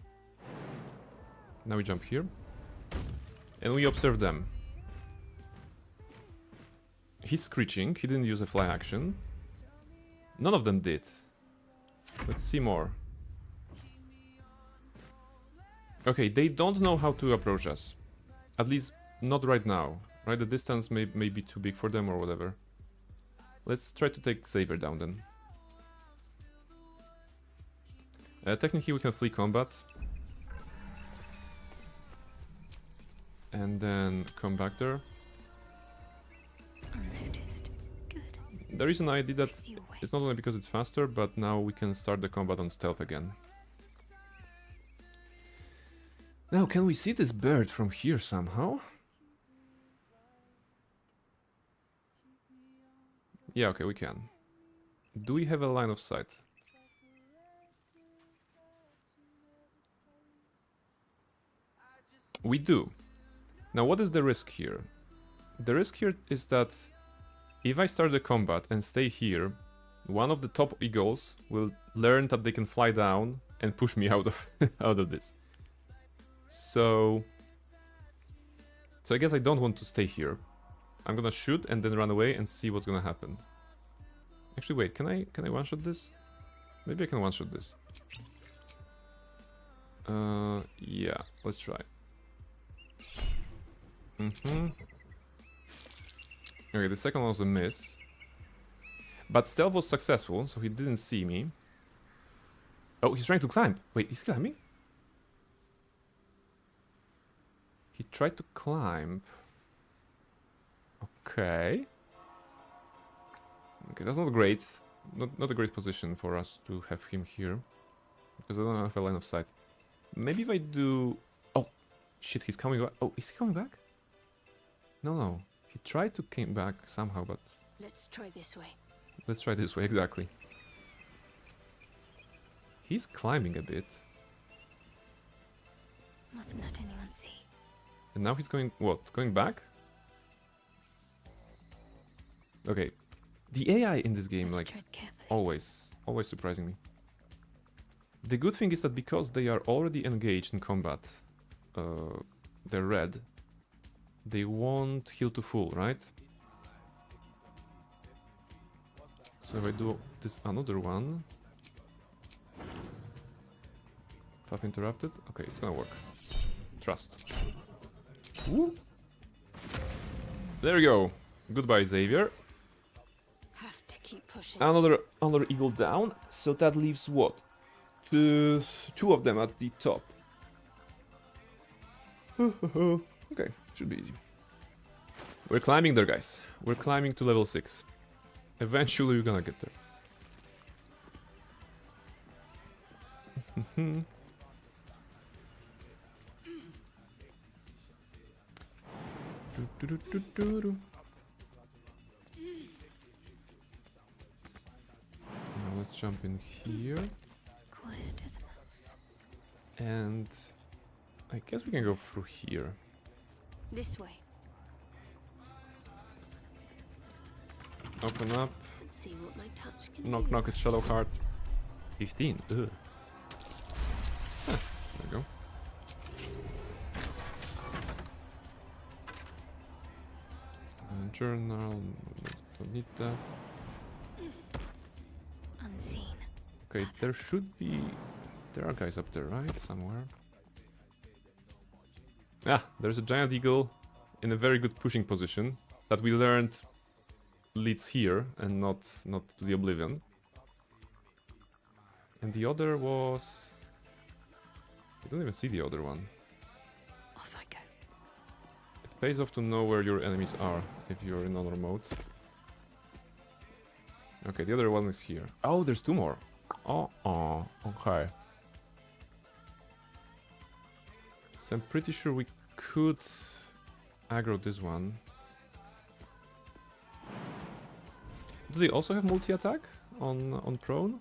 Now we jump here. And we observe them. He's screeching. He didn't use a fly action. None of them did. Let's see more. Okay, they don't know how to approach us. At least not right now. Right, the distance may be too big for them or whatever. Let's try to take Xavier down then. Technically we can flee combat. And then come back there. Unnoticed. Good. The reason I did that See a way. is not only because it's faster, but now we can start the combat on stealth again. Now, can we see this bird from here somehow? Yeah, okay, we can. Do we have a line of sight? We do. Now, what is the risk here? The risk here is that if I start the combat and stay here, one of the top eagles will learn that they can fly down and push me out of out of this. So I guess I don't want to stay here. I'm gonna shoot and then run away and see what's gonna happen. Actually, wait, can I one-shot this? Maybe I can one-shot this. Yeah, let's try. Okay, the second one was a miss. But stealth was successful, so he didn't see me. Oh, he's trying to climb. Wait, he's climbing? He tried to climb. Okay. Okay, that's not great. Not a great position for us to have him here. Because I don't have a line of sight. Maybe if I do... Oh, shit, he's coming back. Oh, is he coming back? No, no. He tried to came back somehow, but... Let's try this way. Let's try this way, exactly. He's climbing a bit. Must not anyone see. And now he's going... What? Going back? Okay. The AI in this game, like, Tread carefully. always surprising me. The good thing is that because they are already engaged in combat, they're red, they won't heal to full, right? So if I do this another one... Path interrupted? Okay, it's gonna work. Trust. Woo. There we go. Goodbye, Xavier. Have to keep pushing. Another eagle down. So that leaves what? Two of them at the top. Okay, should be easy. We're climbing there, guys. We're climbing to level 6. Eventually, we're gonna get there. Now let's jump in here. Quiet as a mouse. And I guess we can go through here. This way. Open up. And see what my touch can Knock do. knock, it's Shadowbard. 15. Ugh. Huh, there we go. Journal. Don't need that. Unseen. Okay, there should be... There are guys up there, right? Somewhere. Ah, there's a giant eagle in a very good pushing position that we learned leads here and not to the oblivion. And the other was... I don't even see the other one. Off I go. It pays off to know where your enemies are if you're in honor mode. Okay, the other one is here. Oh, there's two more. Oh, okay. So I'm pretty sure we could aggro this one. Do they also have multi-attack on prone?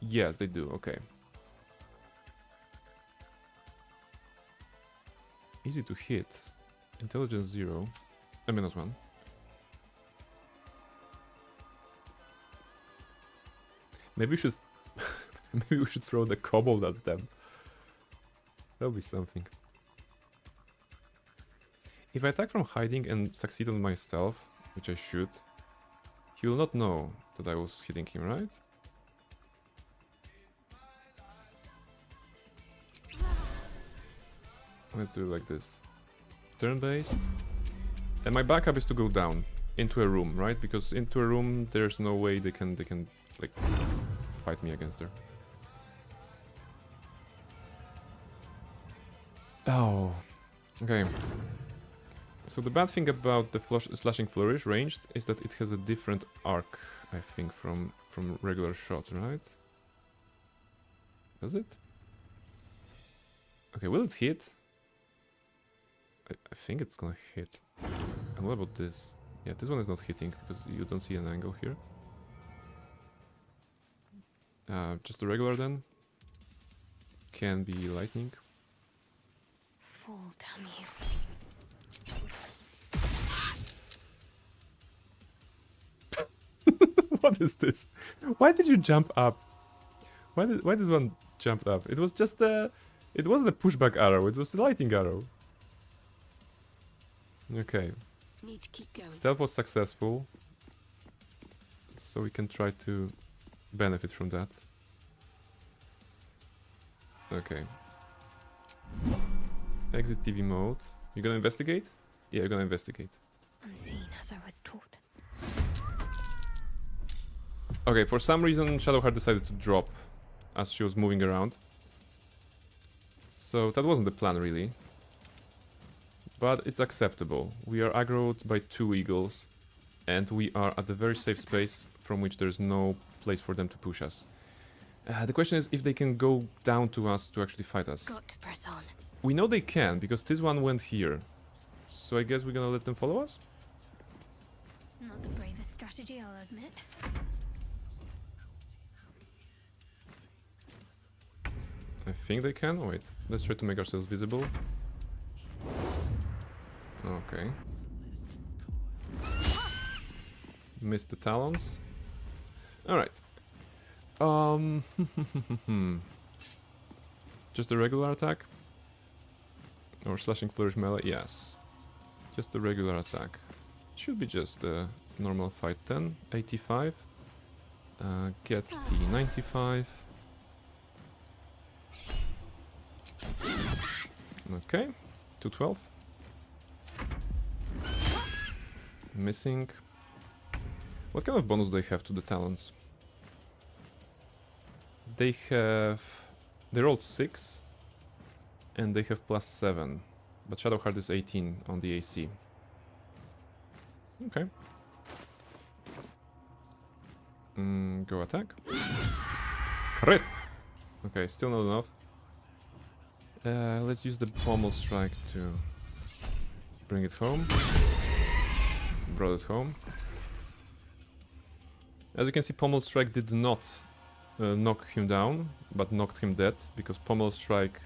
Yes, they do. Okay. Easy to hit. Intelligence 0. A -1. Maybe we should... Maybe we should throw the kobold at them. That'll be something. If I attack from hiding and succeed on my stealth, which I should, he will not know that I was hitting him, right? Let's do it like this. Turn-based. And my backup is to go down into a room, right? Because into a room there's no way they can like fight me against her. Oh. Okay. So the bad thing about the slashing flourish ranged is that it has a different arc, I think, from regular shot, right? Does it? Okay, will it hit? I think it's gonna hit. And what about this? Yeah, this one is not hitting because you don't see an angle here. Just the regular then. Can be lightning. Fall, damn you. What is this? Why did you jump up? Why does one jump up? It was just a... It wasn't a pushback arrow, it was a lightning arrow. Okay. Need to keep going. Stealth was successful. So we can try to benefit from that. Okay. Exit TV mode. You gonna investigate? Yeah, you're gonna investigate. Unseen as I was taught. Okay, for some reason Shadowheart decided to drop as she was moving around. So that wasn't the plan really. But it's acceptable. We are aggroed by 2 eagles and we are at a very safe space from which there's no place for them to push us. The question is if they can go down to us to actually fight us. Got to press on. We know they can, because this one went here. So I guess we're gonna let them follow us? Not the bravest strategy, I'll admit. I think they can. Wait, let's try to make ourselves visible. Okay. Missed the talons. Alright. Just a regular attack? Or slashing flourish melee? Yes. Just a regular attack. Should be just a normal fight 10. 85. Get the 95. Okay. 212. Missing. What kind of bonus do they have to the talents? They have... They rolled 6. And they have +7. But Shadowheart is 18 on the AC. Okay. Go attack. Crit! Okay, still not enough. Let's use the pommel strike to bring it home. Brought it home. As you can see, pommel strike did not knock him down, but knocked him dead, because pommel strike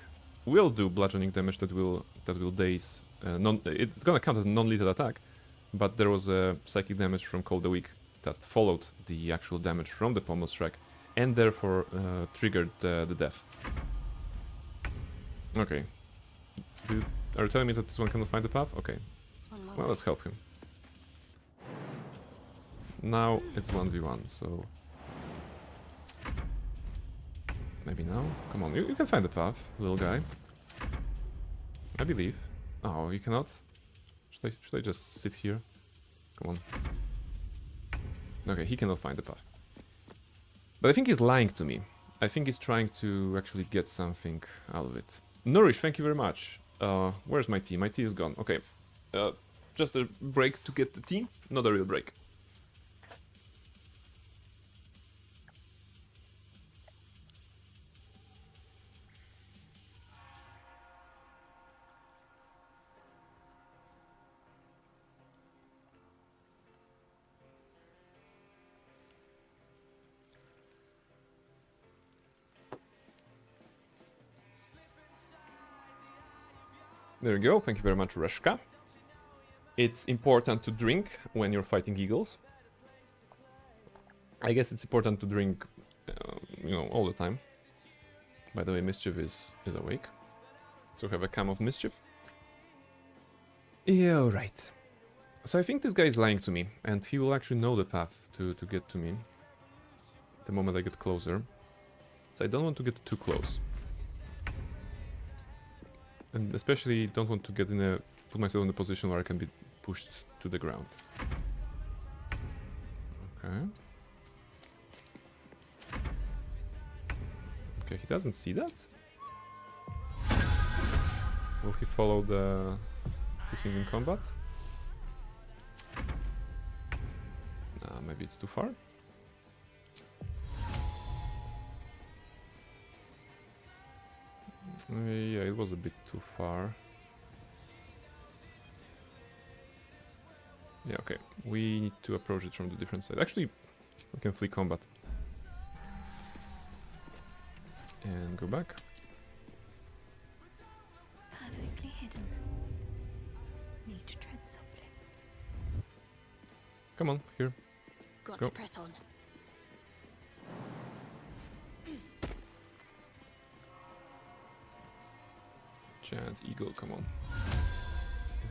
will do bludgeoning damage that will daze. It's gonna count as a non-lethal attack, but there was a psychic damage from Cold the Weak that followed the actual damage from the pommel strike, and therefore triggered the death. Okay. Are you telling me that this one cannot find the path? Okay. Well, let's help him. Now it's 1v1, so... Maybe now? Come on, you can find the path, little guy. I believe. Oh, you cannot? Should I just sit here? Come on. Okay, he cannot find the path. But I think he's lying to me. I think he's trying to actually get something out of it. Nourish, thank you very much. Where's my tea? My tea is gone. Okay. Just a break to get the tea? Not a real break. There you go, thank you very much, Reshka. It's important to drink when you're fighting eagles. I guess it's important to drink, all the time. By the way, Mischief is awake. So have a cam of Mischief. Yeah, alright. So I think this guy is lying to me, and he will actually know the path to get to me the moment I get closer. So I don't want to get too close. And especially don't want to put myself in a position where I can be pushed to the ground. Okay. Okay, he doesn't see that? Will he follow this thing in combat? Maybe it's too far? Yeah, it was a bit too far. Yeah, okay. We need to approach it from the different side. Actually, we can flee combat. And go back. Perfectly hidden. Need to tread softly. Come on, here. Got go. to press on. Giant eagle, come on.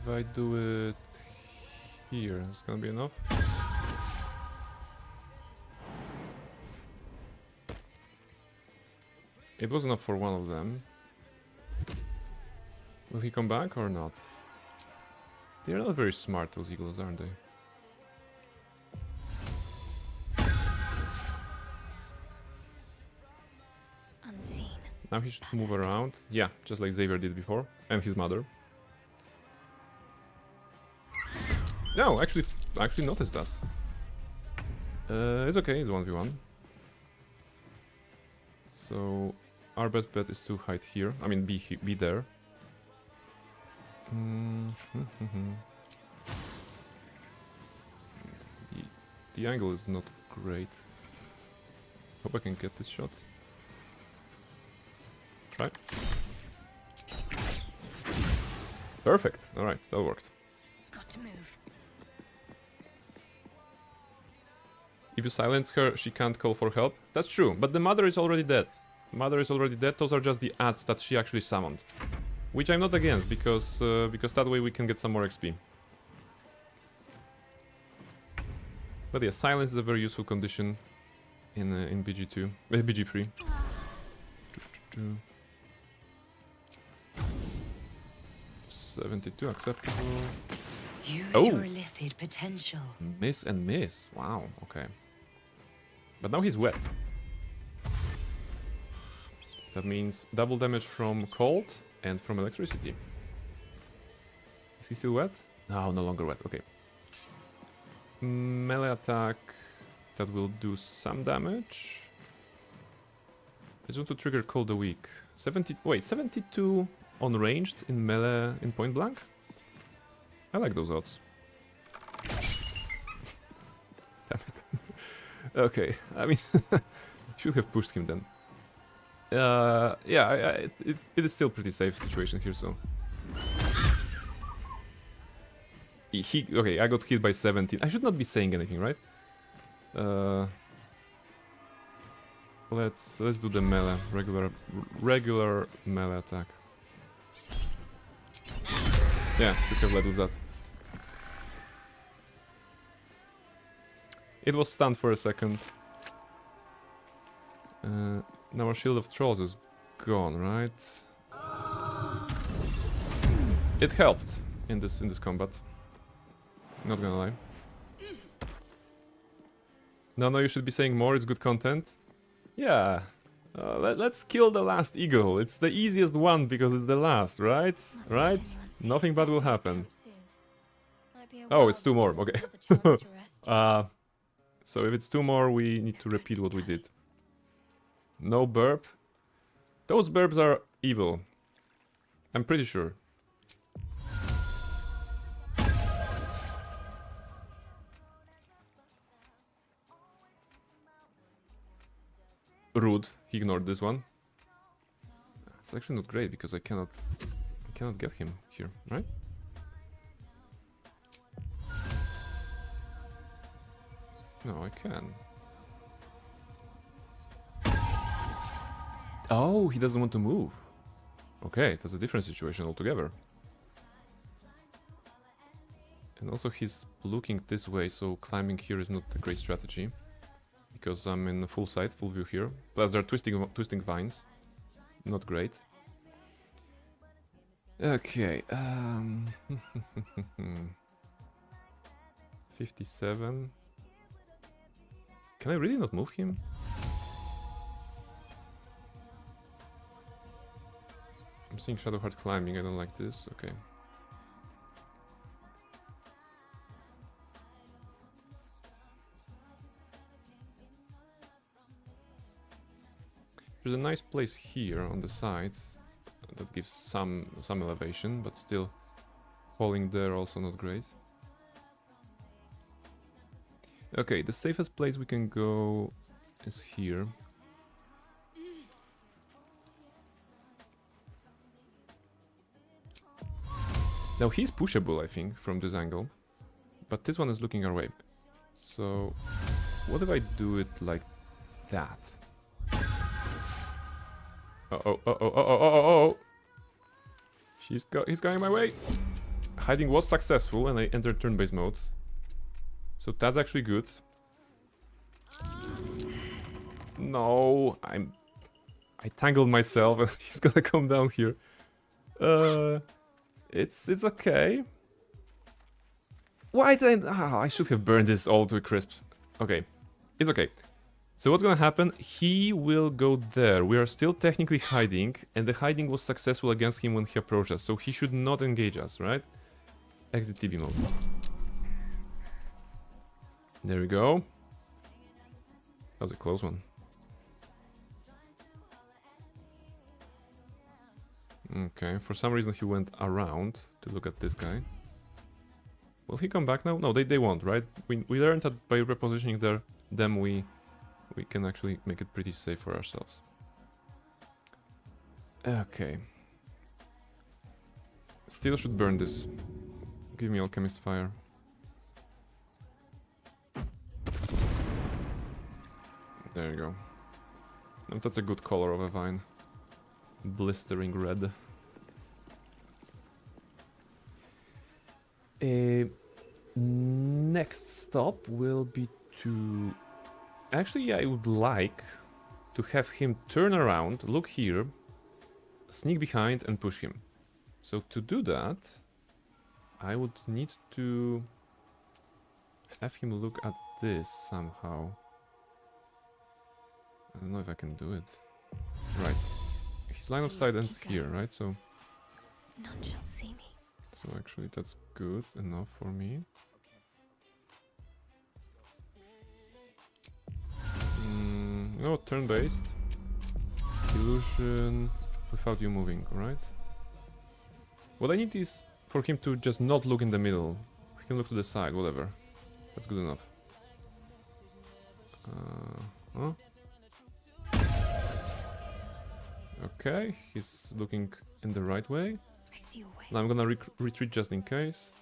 If I do it here, it's gonna be enough. It was enough for one of them. Will he come back or not? They're not very smart, those eagles, aren't they? Unseen. Now he should move around. Yeah, just like Xavier did before. And his mother. No, actually noticed us. It's okay, it's 1v1. So our best bet is to hide here. I mean, be there. The angle is not great. Hope I can get this shot. Try. Perfect. All right, that worked. Got to move. If you silence her, she can't call for help. That's true, but the mother is already dead. Mother is already dead. Those are just the adds that she actually summoned, which I'm not against because that way we can get some more XP. But yeah, silence is a very useful condition in BG2, BG3. 72 acceptable. Use Oh! your lithid potential. Miss and miss. Wow, okay. But now he's wet. That means double damage from cold and from electricity. Is he still wet? No, no longer wet. Okay. Melee attack that will do some damage. I just want to trigger Cold a week. 72 on ranged in melee in point blank? I like those odds. Damn it. Okay, I mean, should have pushed him then. Yeah, it is still pretty safe situation here, so. Okay, I got hit by 17. I should not be saying anything, right? Let's do the melee, regular melee attack. Yeah, should have led with that. It was stunned for a second. Now our Shield of Trolls is gone, right? It helped in this combat. Not gonna lie. No, you should be saying more. It's good content. Yeah. Let's kill the last eagle. It's the easiest one because it's the last, right? Right? Nothing bad will happen. Oh, it's two more. Okay. So if it's two more, we need to repeat what we did. No burp. Those burps are evil. I'm pretty sure. Rude. He ignored this one. It's actually not great because I cannot get him here, right? No, I can. Oh, he doesn't want to move. Okay, that's a different situation altogether. And also he's looking this way, so climbing here is not a great strategy. Because I'm in full sight, full view here. Plus they're twisting vines. Not great. Okay. 57. Can I really not move him? I'm seeing Shadowbard climbing, I don't like this. Okay. There's a nice place here on the side that gives some elevation, but still falling there also not great. Okay, the safest place we can go is here. Now he's pushable, I think, from this angle, but this one is looking our way. So what if I do it like that? Oh. He's going my way. Hiding was successful and I entered turn-based mode. So that's actually good. No, I tangled myself and he's gonna come down here. It's okay. Why didn't I should have burned this all to a crisp. Okay. It's okay. So what's gonna happen? He will go there. We are still technically hiding, and the hiding was successful against him when he approached us, so he should not engage us, right? Exit TV mode. There we go. That was a close one. Okay, for some reason he went around to look at this guy. Will he come back now? No, they won't, right? We learned that by repositioning them we can actually make it pretty safe for ourselves. Okay. Still should burn this. Give me Alchemist Fire. There you go. And that's a good color of a vine. Blistering red. Next stop will be to... Actually, I would like to have him turn around, look here, sneak behind and push him. So to do that, I would need to have him look at this somehow. I don't know if I can do it. Right. His line of sight ends here, right? So None shall see me. so actually that's good enough for me. No, turn-based. Illusion without you moving, right? What I need is for him to just not look in the middle. He can look to the side, whatever. That's good enough. Huh? Okay, he's looking in the right way. I see a way. Now I'm gonna retreat just in case.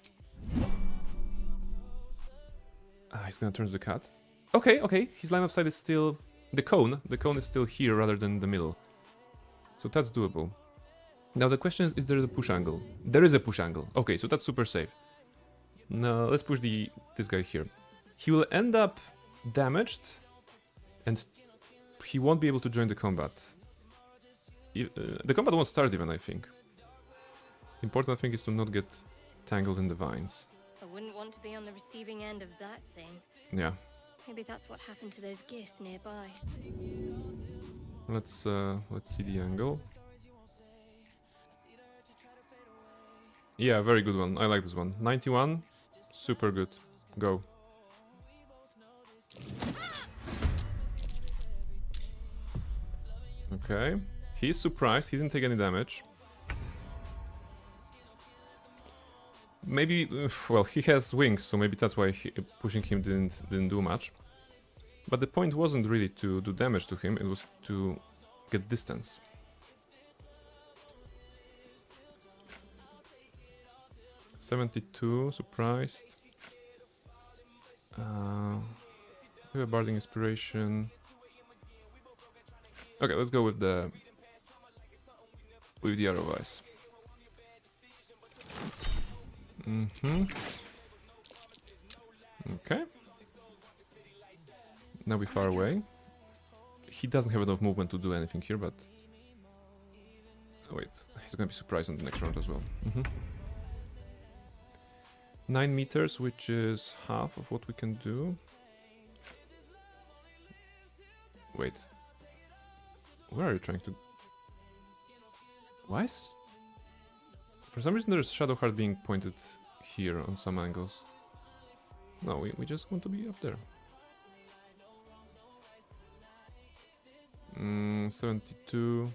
He's gonna turn to the cat. Okay, his line of sight is still... The cone is still here rather than the middle. So that's doable. Now the question is there a push angle? There is a push angle. Okay, so that's super safe. Now let's push this guy here. He will end up damaged and he won't be able to join the combat. The combat won't start even, I think. Important thing is to not get tangled in the vines. I wouldn't want to be on the receiving end of that thing. Yeah. Maybe that's what happened to those gith nearby. Let's see the angle. Yeah, very good one. I like this one. 91, super good. Go. Okay. He's surprised. He didn't take any damage. Maybe, well, he has wings, so maybe that's why pushing him didn't do much. But the point wasn't really to do damage to him, it was to get distance. $72, surprised. We have a Barding Inspiration. Okay, let's go with the Arrow of Ice. Okay. Now we're far away. He doesn't have enough movement to do anything here, but... Oh wait, he's gonna be surprised on the next round as well. 9 meters, which is half of what we can do. Wait. Where are you trying to... Why is... For some reason there's Shadowheart being pointed here on some angles. No, we just want to be up there. 72.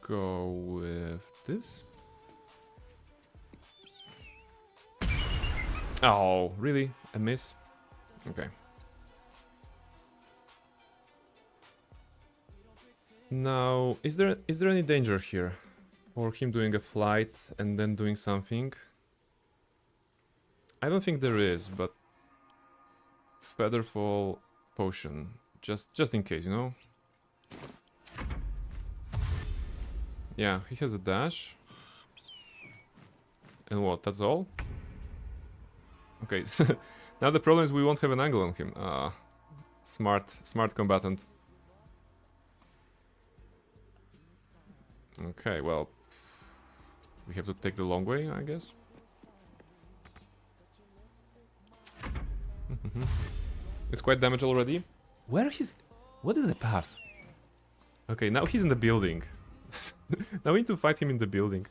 Go with this. Oh, really? A miss? Okay. Now, is there any danger here? Or him doing a flight and then doing something? I don't think there is, but Featherfall potion. Just in case, you know? Yeah, he has a dash. And what, that's all? Okay. Now the problem is we won't have an angle on him. Smart combatant. Okay, well, we have to take the long way, I guess. It's quite damaged already. Where is... What is the path? Okay, now he's in the building. Now we need to fight him in the building.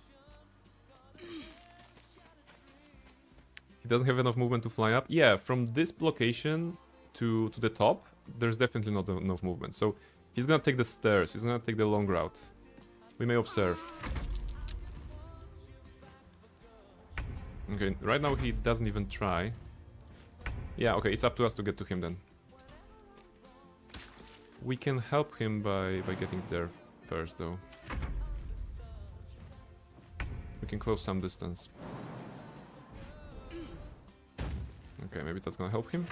He doesn't have enough movement to fly up. Yeah, from this location to the top, there's definitely not enough movement. So He's gonna take the stairs. He's gonna take the long route. We may observe. Okay, right now he doesn't even try. Yeah, okay, it's up to us to get to him then. We can help him by getting there first, though. We can close some distance. Okay, maybe that's gonna help him.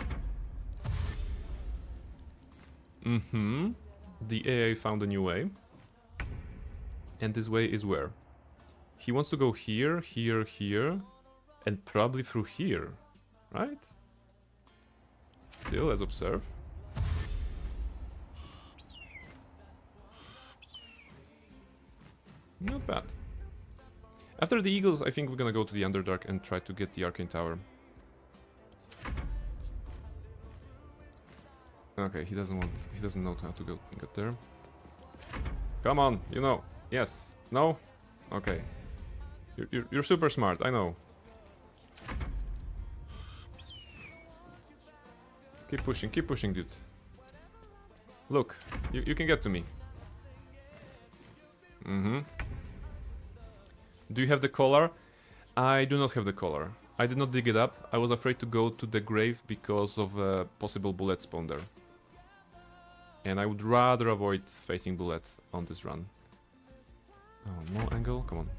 Mm-hmm. The AA found a new way. And this way is where? He wants to go here, here, here, and probably through here, right? Still, let's observe. Not bad. After the Eagles, I think we're gonna go to the Underdark and try to get the Arcane Tower. Okay, he doesn't know how to get there. Come on, you know. Yes. No? Okay. You're super smart, I know. Keep pushing, dude. Look, you can get to me. Mm-hmm. Do you have the collar? I do not have the collar. I did not dig it up. I was afraid to go to the grave because of a possible bullet spawn there. And I would rather avoid facing bullet on this run. Oh, no angle? Come on.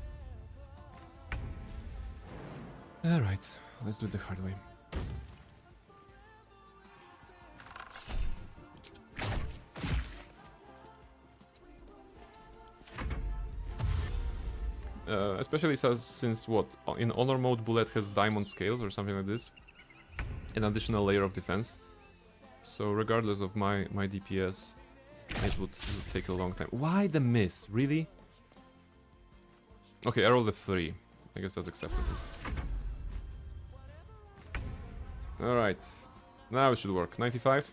Alright, let's do it the hard way. Especially since what? In honor mode, bullet has diamond scales or something like this. An additional layer of defense. So regardless of my DPS, it would take a long time. Why the miss? Really? Okay, I rolled a 3. I guess that's acceptable. Alright. Now it should work. 95.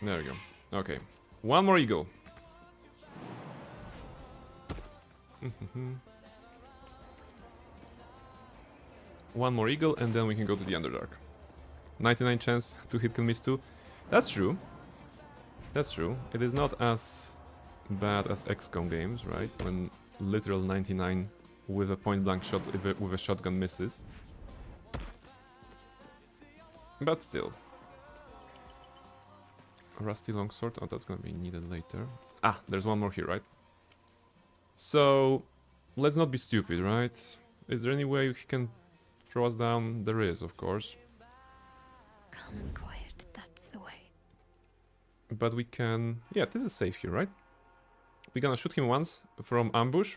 There we go. Okay. One more eagle. One more eagle and then we can go to the Underdark. 99 chance to hit can miss 2. That's true. That's true. It is not as bad as XCOM games, right? When literal 99 with a point blank shot with a shotgun misses. But still. A rusty longsword. Oh, that's gonna be needed later. Ah, there's one more here, right? So, let's not be stupid, right? Is there any way he can throw us down? There is, of course. Calm and quiet, that's the way. But we can... Yeah, this is safe here, right? We're gonna shoot him once from ambush.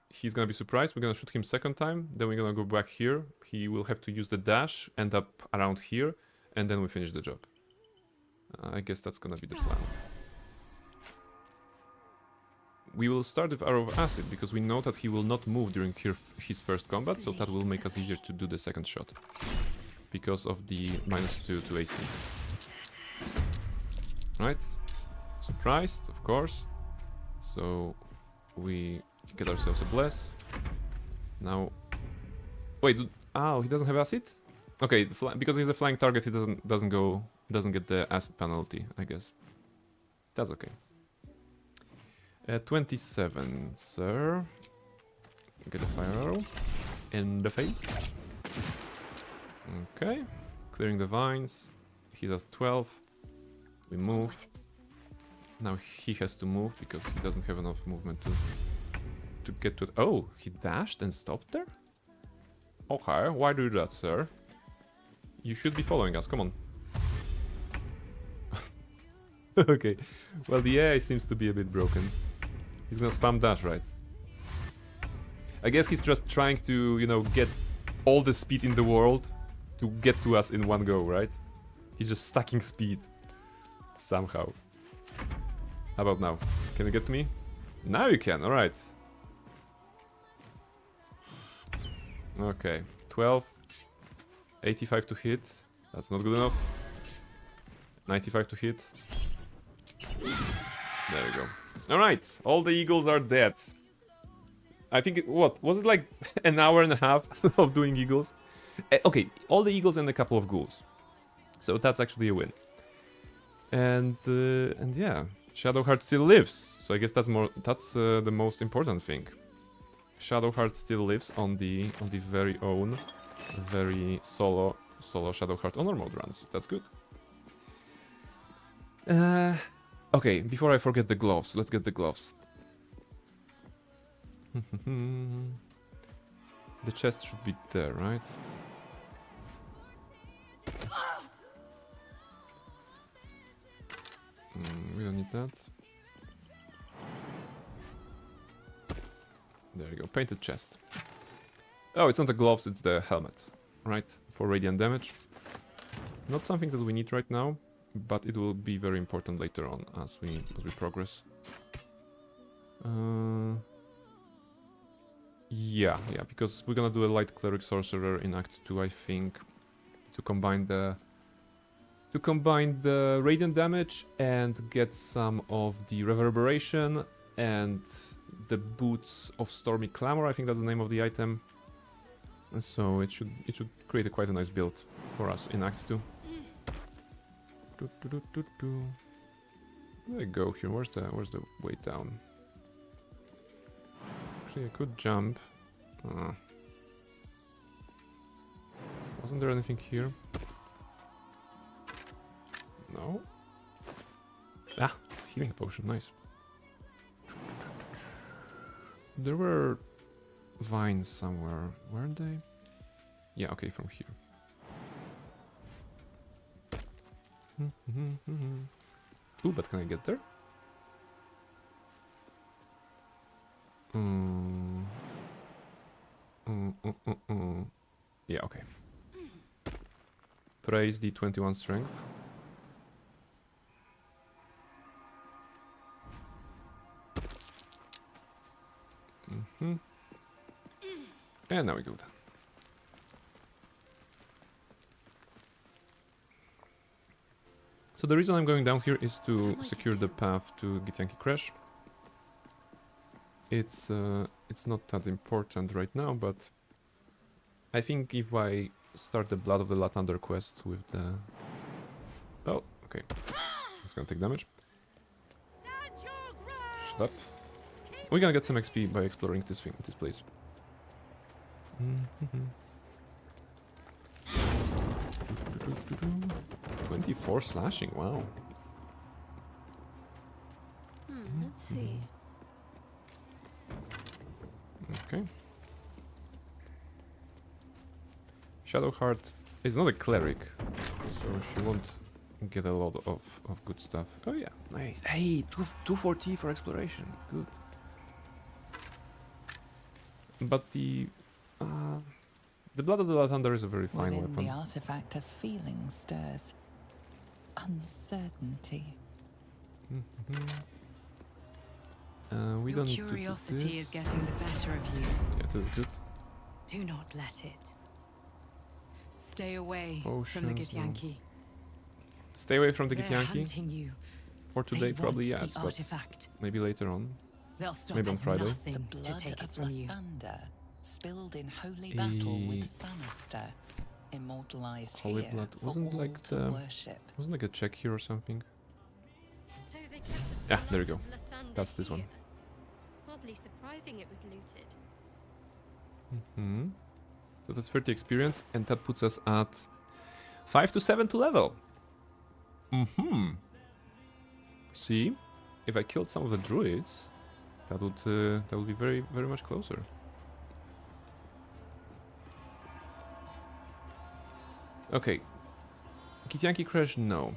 He's gonna be surprised. We're gonna shoot him second time. Then we're gonna go back here. He will have to use the dash, end up around here, and then we finish the job. I guess that's gonna be the plan. We will start with Arrow of Acid, because we know that he will not move during his first combat, so that will make us easier to do the second shot. Because of the -2 to AC. Right? Surprised, of course. So we get ourselves a bless. Now... Wait, oh, he doesn't have acid? Okay, because he's a flying target, he doesn't get the acid penalty, I guess. That's okay. 27, sir. Get a fire arrow in the face. Okay, clearing the vines. He's at 12. We move. Now he has to move because he doesn't have enough movement to get to it. Oh, he dashed and stopped there? Okay, why do that, sir? You should be following us, come on. Okay, well the AI seems to be a bit broken. He's gonna spam dash, right? I guess he's just trying to, you know, get all the speed in the world to get to us in one go, right? He's just stacking speed. Somehow. How about now? Can you get to me? Now you can, alright. Okay, 12. 85 to hit. That's not good enough. 95 to hit. There we go. Alright, all the eagles are dead. I think, what? Was it like an hour and a half of doing eagles? Okay, all the eagles and a couple of ghouls. So that's actually a win. And yeah, Shadowheart still lives. So I guess that's the most important thing. Shadowheart still lives on the very own, very solo Shadowheart Honor mode runs. That's good. Okay, before I forget the gloves, let's get the gloves. The chest should be there, right? We don't need that. There you go, painted chest. Oh, it's not the gloves, it's the helmet, right? For radiant damage. Not something that we need right now, but it will be very important later on as we progress. Yeah, because we're gonna do a light cleric sorcerer in Act 2, I think, to combine the radiant damage and get some of the reverberation and the boots of stormy clamor. I think that's the name of the item. So it should create quite a nice build for us in Act 2. There you go. Here, where's the way down? Actually, I could jump. Wasn't there anything here? No. Ah, healing potion. Nice. There were vines somewhere, weren't they? Yeah, okay, from here. Ooh, but can I get there? Yeah, okay. Praise the 21 strength. And now we go down. So the reason I'm going down here is to secure the path to Githyanki Crash. It's not that important right now, but I think if I start the Blood of the Lathander quest with the... Oh, okay. It's gonna take damage. Shut up. We're gonna get some XP by exploring this place. 24 slashing, wow. Let's see. Okay. Shadowheart is not a cleric, so she won't get a lot of good stuff. Oh yeah, nice. Hey, 240 for exploration, good. But the Blood of the Lathander is a very fine Within weapon. the artifact, a feeling stirs. Uncertainty. We Your don't need to do curiosity is this. getting the better of you. Yeah, that's good. Do not let it. Stay away from the Potions, no. Githyanki. Stay away from the They're Githyanki. hunting you. For today, They probably want yes, the but artifact. maybe later on. They'll stop Maybe on at Friday. nothing The to blood take it of from you. Lathander, spilled in holy battle Eh, with Sanister, immortalized Holy here blood for wasn't all like to the worship. wasn't like a check here or something. So they kept the Yeah, blood there you go. of Lathander That's this one. here. Oddly surprising it was looted. So that's 30 experience, and that puts us at 5 to 7 to level. See, if I killed some of the druids, that would be very much closer. Okay, Githyanki Crash, no,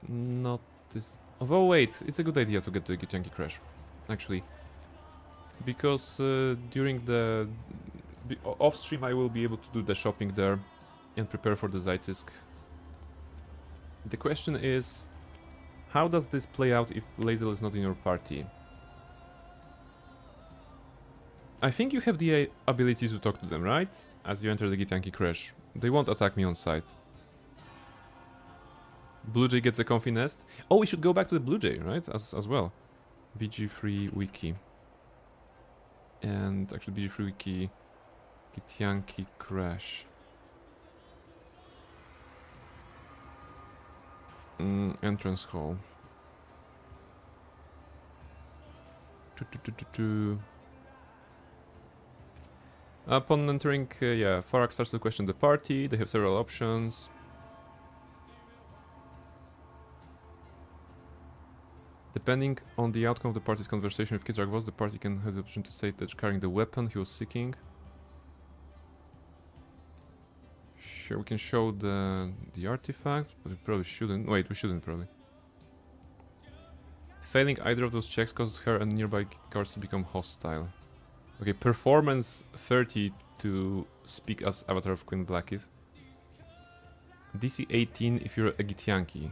not this. Although wait, it's a good idea to get to Githyanki Crash, actually, because during the off stream I will be able to do the shopping there and prepare for the Zytisk. The question is, how does this play out if Lae'zel is not in your party? I think you have the ability to talk to them, right? As you enter the Githyanki Crash. They won't attack me on sight. Blue Jay gets a comfy nest. Oh, we should go back to the Blue Jay, right? As well. BG3 wiki. And actually BG3 wiki, Githyanki Crash. Entrance hall. Upon entering, yeah, Farak starts to question the party. They have several options. Depending on the outcome of the party's conversation with Kidrak was, the party can have the option to say that carrying the weapon he was seeking. Sure, we can show the artifact, but we probably shouldn't. Wait, we shouldn't probably. Failing either of those checks causes her and nearby guards to become hostile. Okay, performance 30 to speak as Avatar of Queen Blackith. DC 18 if you're a Githyanki.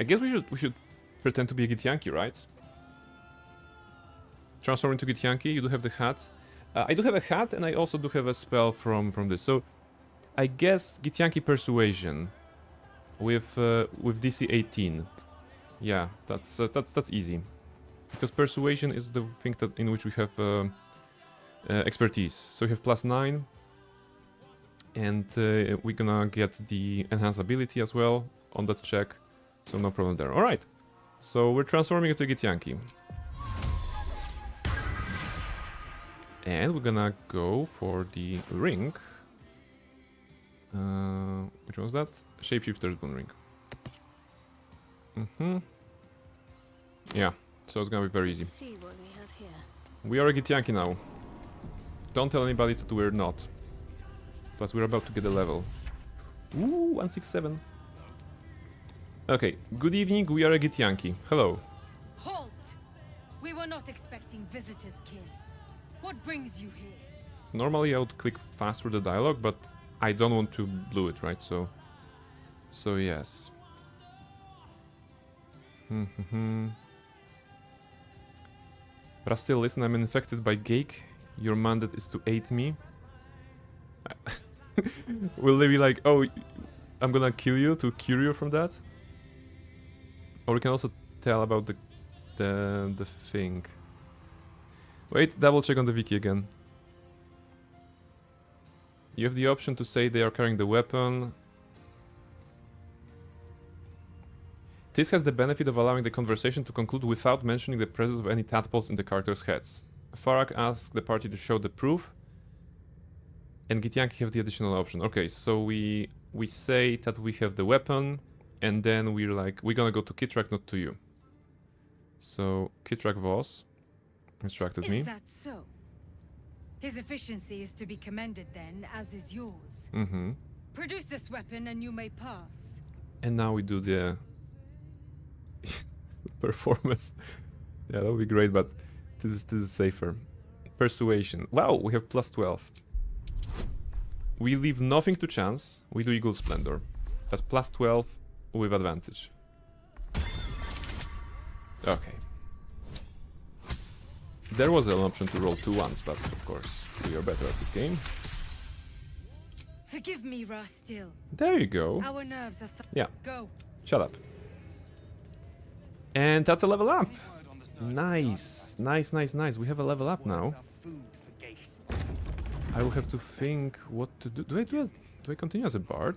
I guess we should pretend to be a Githyanki, right? Transform into Githyanki. You do have the hat. I do have a hat, and I also do have a spell from this. So, I guess Githyanki Persuasion with DC 18. Yeah, that's easy, because Persuasion is the thing that in which we have expertise. So we have +9, and we're gonna get the enhanced ability as well on that check. So no problem there. All right, so we're transforming into Githyanki. And we're gonna go for the ring. Which one was that? Shapeshifter's Boon Ring. Yeah, so it's gonna be very easy. See what we have here. We are a Githyanki now. Don't tell anybody that we're not. Plus we're about to get a level. Ooh, 167. Okay, good evening, we are a Githyanki. Hello. Halt! We were not expecting visitors, King. What brings you here? Normally I would click fast through the dialogue, but I don't want to blow it, right? So yes. But still, listen, I'm infected by Gake. Your mandate is to aid me. Will they be like, oh, I'm gonna kill you to cure you from that? Or we can also tell about the thing. Wait, double check on the wiki again. You have the option to say they are carrying the weapon. This has the benefit of allowing the conversation to conclude without mentioning the presence of any tadpoles in the characters' heads. Farak asks the party to show the proof, and Githyanki have the additional option. Okay, so we say that we have the weapon, and then we're like, we're gonna go to Kidrak, not to you. So Kidrak Voss instructed me. Is that so? His efficiency is to be commended then, as is yours. Produce this weapon and you may pass. And now we do the performance. Yeah, that would be great, but this is safer. Persuasion. Wow, we have +12. We leave nothing to chance. We do Eagle Splendor. That's +12 with advantage. Okay. There was an option to roll 2 ones, but of course we are better at this game. Forgive me, Rastil. There you go. Our nerves are Yeah. Go. Shut up. And that's a level up. Nice. Nice, nice, nice. We have a level up now. I will have to think what to do. Do I continue as a bard?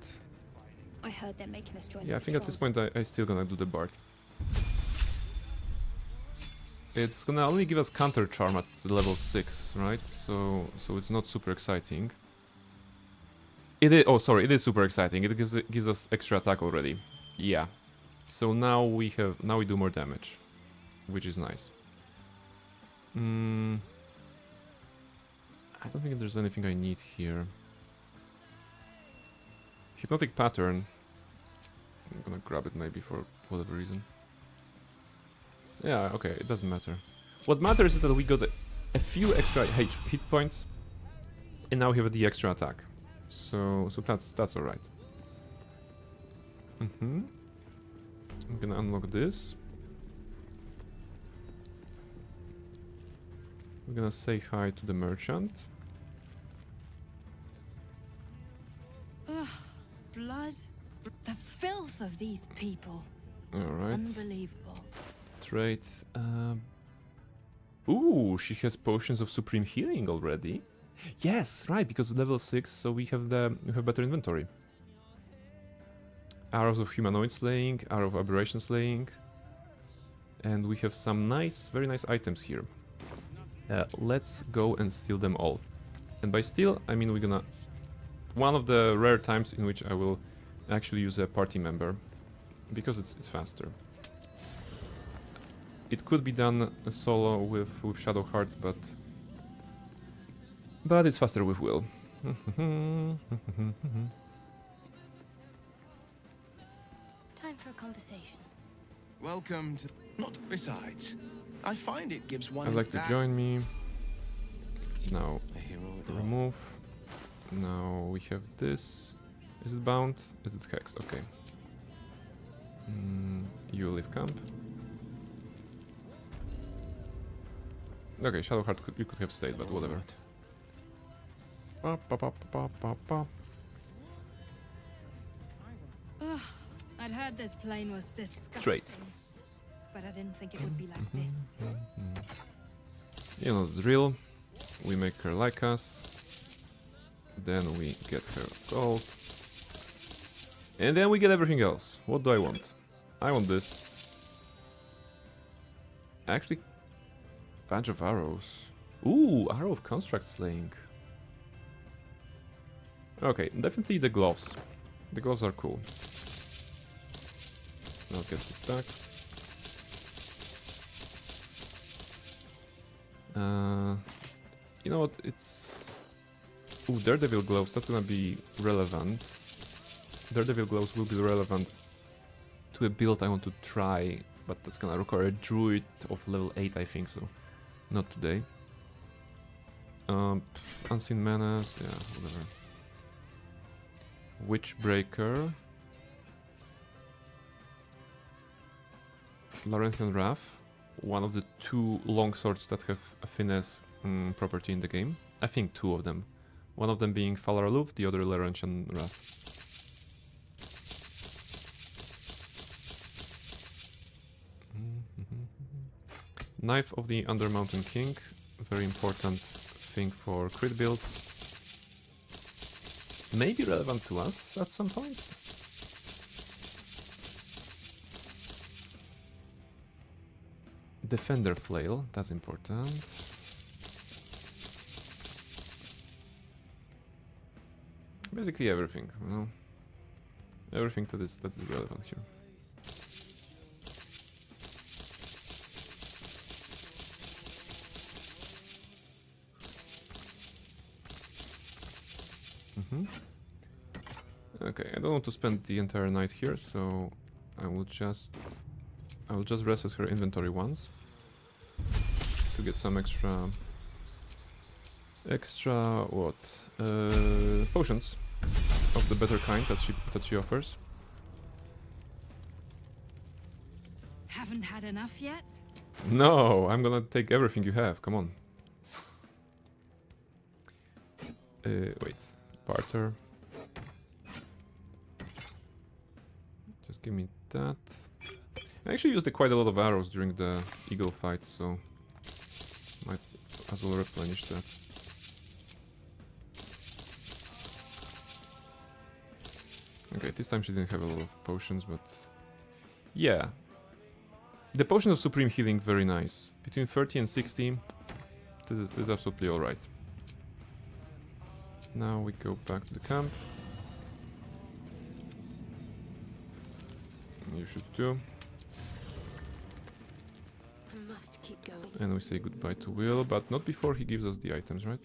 I heard they're making us join. Yeah, I think at this point I still gonna do the bard. It's gonna only give us counter charm at level 6, right? So it's not super exciting. It is. Oh, sorry, it is super exciting. It gives us extra attack already. Yeah. So now we do more damage, which is nice. I don't think there's anything I need here. Hypnotic pattern. I'm gonna grab it maybe for whatever reason. Yeah, okay, it doesn't matter. What matters is that we got a few extra hit points, and now we have the extra attack. So that's alright. I'm gonna unlock this. We're gonna say hi to the merchant. Ugh, blood. The filth of these people. Alright. Unbelievable. Trait. Ooh, she has potions of supreme healing already. Yes, right, because level 6, so we have better inventory. Arrows of humanoid slaying, arrow of aberration slaying, and we have some nice, very nice items here. Let's go and steal them all. And by steal, I mean we're gonna... One of the rare times in which I will actually use a party member, because it's faster. It could be done solo with Shadowheart, but it's faster with Will. Time for a conversation. Welcome to... Not besides. I find it gives one... I'd like to join me. Now, A hero at all. remove. Now we have this. Is it bound? Is it hexed? Okay. You leave camp. Okay, Shadowheart, you could have stayed, but whatever. Pa, pa, pa, pa, pa, pa. I'd heard this plane was disgusting. Straight. But I didn't think it would be like this. You know the drill. We make her like us. Then we get her gold. And then we get everything else. What do I want? I want this. Actually, bunch of arrows. Ooh, arrow of construct slaying. Okay, definitely the gloves. The gloves are cool. I'll get this back. You know what? It's... Ooh, Daredevil gloves. That's gonna be relevant. Daredevil gloves will be relevant to a build I want to try, but that's gonna require a druid of level 8, I think, so not today. Unseen Menace, yeah, whatever. Witchbreaker. Laurentian Wrath, one of the 2 longswords that have a finesse property in the game. I think 2 of them. One of them being Falar Aloof, the other Laurentian Wrath. Knife of the Undermountain King, very important thing for crit builds. Maybe relevant to us at some point. Defender Flail, that's important. Basically everything, you know. Everything that is relevant here. Okay, I don't want to spend the entire night here, so I will just reset her inventory once to get some extra what? Potions of the better kind that she offers. Haven't had enough yet? No, I'm gonna take everything you have. Come on. Wait, barter. Just give me that. I actually used quite a lot of arrows during the eagle fight, so might as well replenish that. Okay, this time she didn't have a lot of potions, but yeah. The potion of supreme healing, very nice. Between 30 and 60, this is absolutely alright. Now we go back to the camp. You should too. I must keep going. And we say goodbye to Will, but not before he gives us the items, right?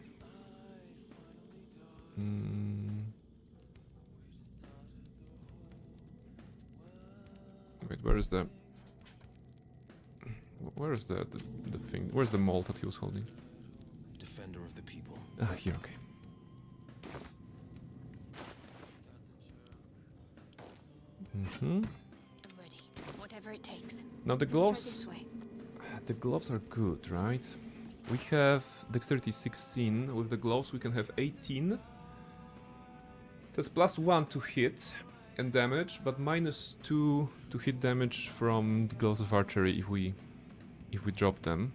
Wait, where is the thing? Where's the malt that he was holding? Defender of the people. Ah, here, okay. I'm ready. Whatever it takes. Now the Let's try gloves. this way. The gloves are good, right? We have dexterity 16. With the gloves, we can have 18. That's +1 to hit and damage, but -2 to hit damage from the gloves of archery if we drop them.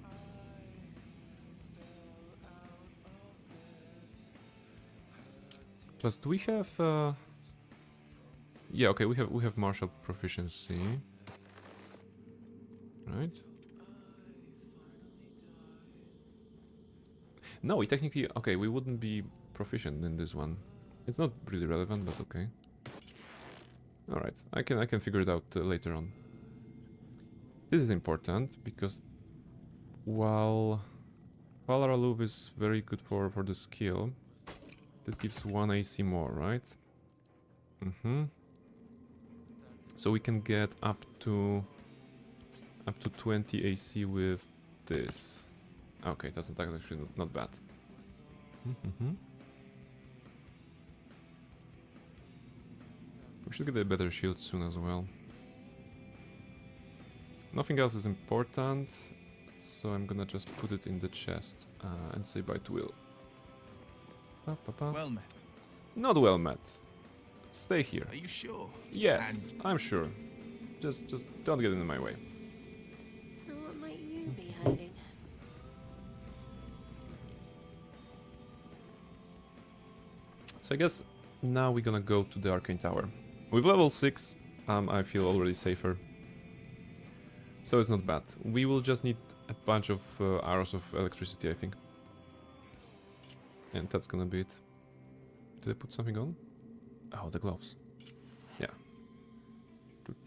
Plus, do we have? Yeah, okay, we have martial proficiency, right? No, we technically okay. We wouldn't be proficient in this one. It's not really relevant, but okay. All right, I can figure it out later on. This is important because while Aloof is very good for the skill, this gives 1 AC more, right? So we can get up to 20 AC with this. Okay, that's actually not bad. We should get a better shield soon as well. Nothing else is important, so I'm gonna just put it in the chest and say bye to Will. Well met. Not well met. Stay here. Are you sure? Yes, I'm sure. Just don't get in my way. Now what might you be hiding? So I guess now we're gonna go to the Arcane Tower. With level 6, I feel already safer. So it's not bad. We will just need a bunch of arrows of electricity, I think. And that's gonna be it. Did I put something on? Oh, the gloves. Yeah. Just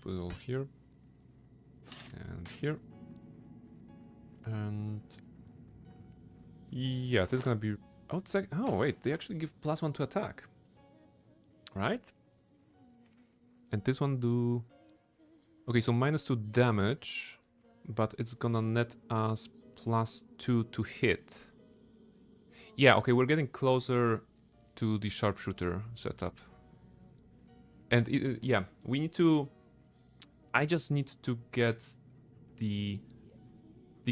put it all here. And here. And... yeah, this is gonna be... oh, it's like... oh, wait, they actually give +1 to attack. Right? And this one do... okay, so -2 damage, but it's gonna net us +2 to hit. Yeah, okay, we're getting closer to the sharpshooter setup. And yeah, we need to... I just need to get the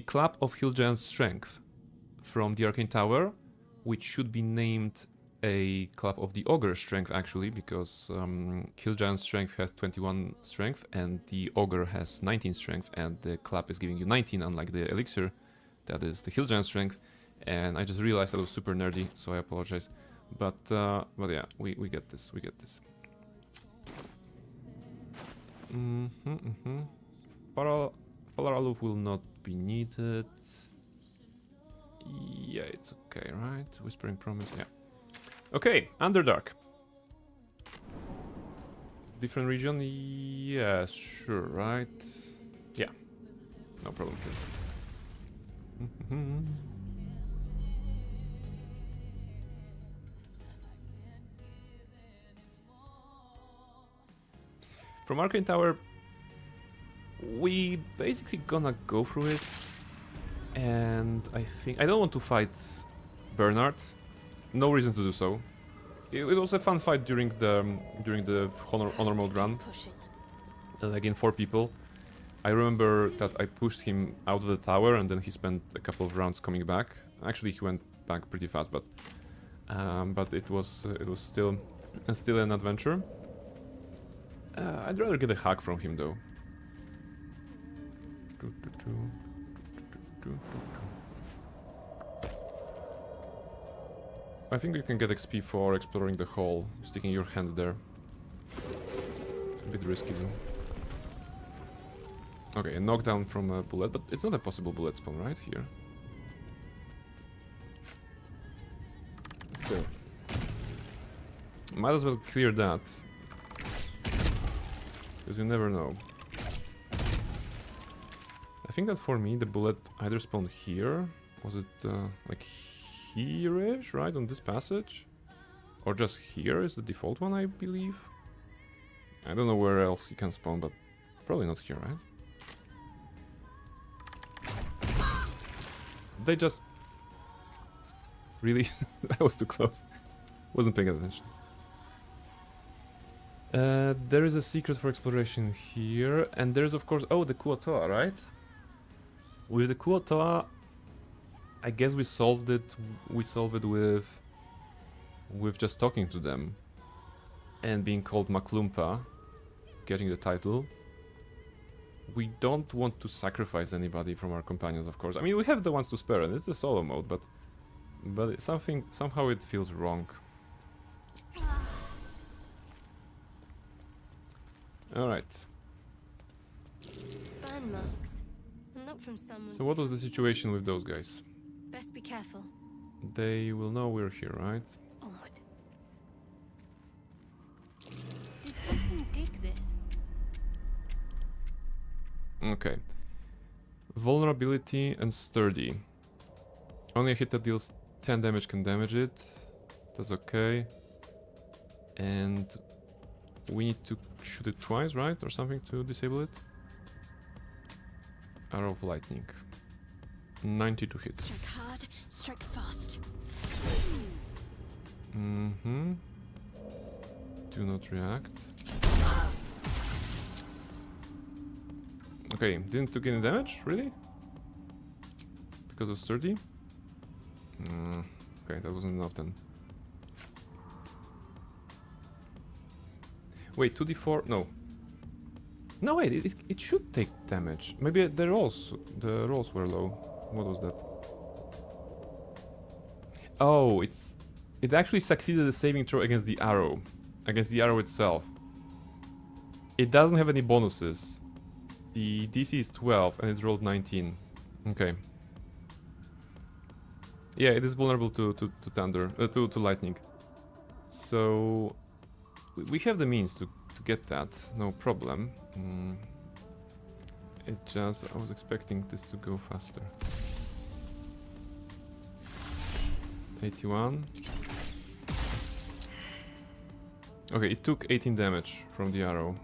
Clap of Hill Giant's Strength from the Arcane Tower, which should be named a Clap of the Ogre's Strength, actually, because Hill Giant's Strength has 21 strength and the Ogre has 19 strength, and the Clap is giving you 19, unlike the Elixir, that is the Hill Giant's Strength. And I just realized I was super nerdy, so I apologize. But yeah, we get this, we get this. Polar Aloof will not be needed. Yeah, it's okay, right? Whispering Promise, yeah. Okay, Underdark. Different region? Yeah, sure, right? Yeah, no problem here. From Arcane Tower, we basically gonna go through it, and I think I don't want to fight Bernard. No reason to do so. It was a fun fight during the honor mode run. Again, 4 people. I remember that I pushed him out of the tower, and then he spent a couple of rounds coming back. Actually, he went back pretty fast, but it was still an adventure. I'd rather get a hack from him though. I think you can get XP for exploring the hole, sticking your hand there. A bit risky though. Okay, a knockdown from a bullet, but it's not a possible bullet spawn, right? Here. Still. Might as well clear that. Because you never know. I think that for me the bullet either spawned here. Was it like here-ish, right? On this passage? Or just here is the default one, I believe? I don't know where else he can spawn, but probably not here, right? They just... really? That was too close. Wasn't paying attention. There is a secret for exploration here, and there's of course... oh, the Kuo-toa, right? With the Kuo-toa, I guess we solved it with just talking to them and being called Maklumpa, getting the title. we don't want to sacrifice anybody from our companions, of course. I mean, we have the ones to spare, and it's the solo mode, but it's somehow it feels wrong. All right. Burn marks. Not from someone. So what was the situation with those guys? Best be careful. They will know we're here, right? Onward. Did something dig this? Okay. Vulnerability and sturdy. Only a hit that deals 10 damage can damage it. That's okay. And we need to shoot it twice, right? Or something to disable it. Arrow of lightning. 92 hits. Strike hard, strike fast. Mm-hmm. Do not react. Okay, didn't took any damage? Really? Because of sturdy? Okay, that wasn't enough then. Wait, 2d4? No. No, wait, it should take damage. Maybe the rolls were low. What was that? Oh, it actually succeeded the saving throw against the arrow. Against the arrow itself. It doesn't have any bonuses. The DC is 12 and it rolled 19. Okay. Yeah, it is vulnerable to thunder, to lightning. So we have the means to get that, no problem. It just, I was expecting this to go faster. 81. Okay, it took 18 damage from the arrow.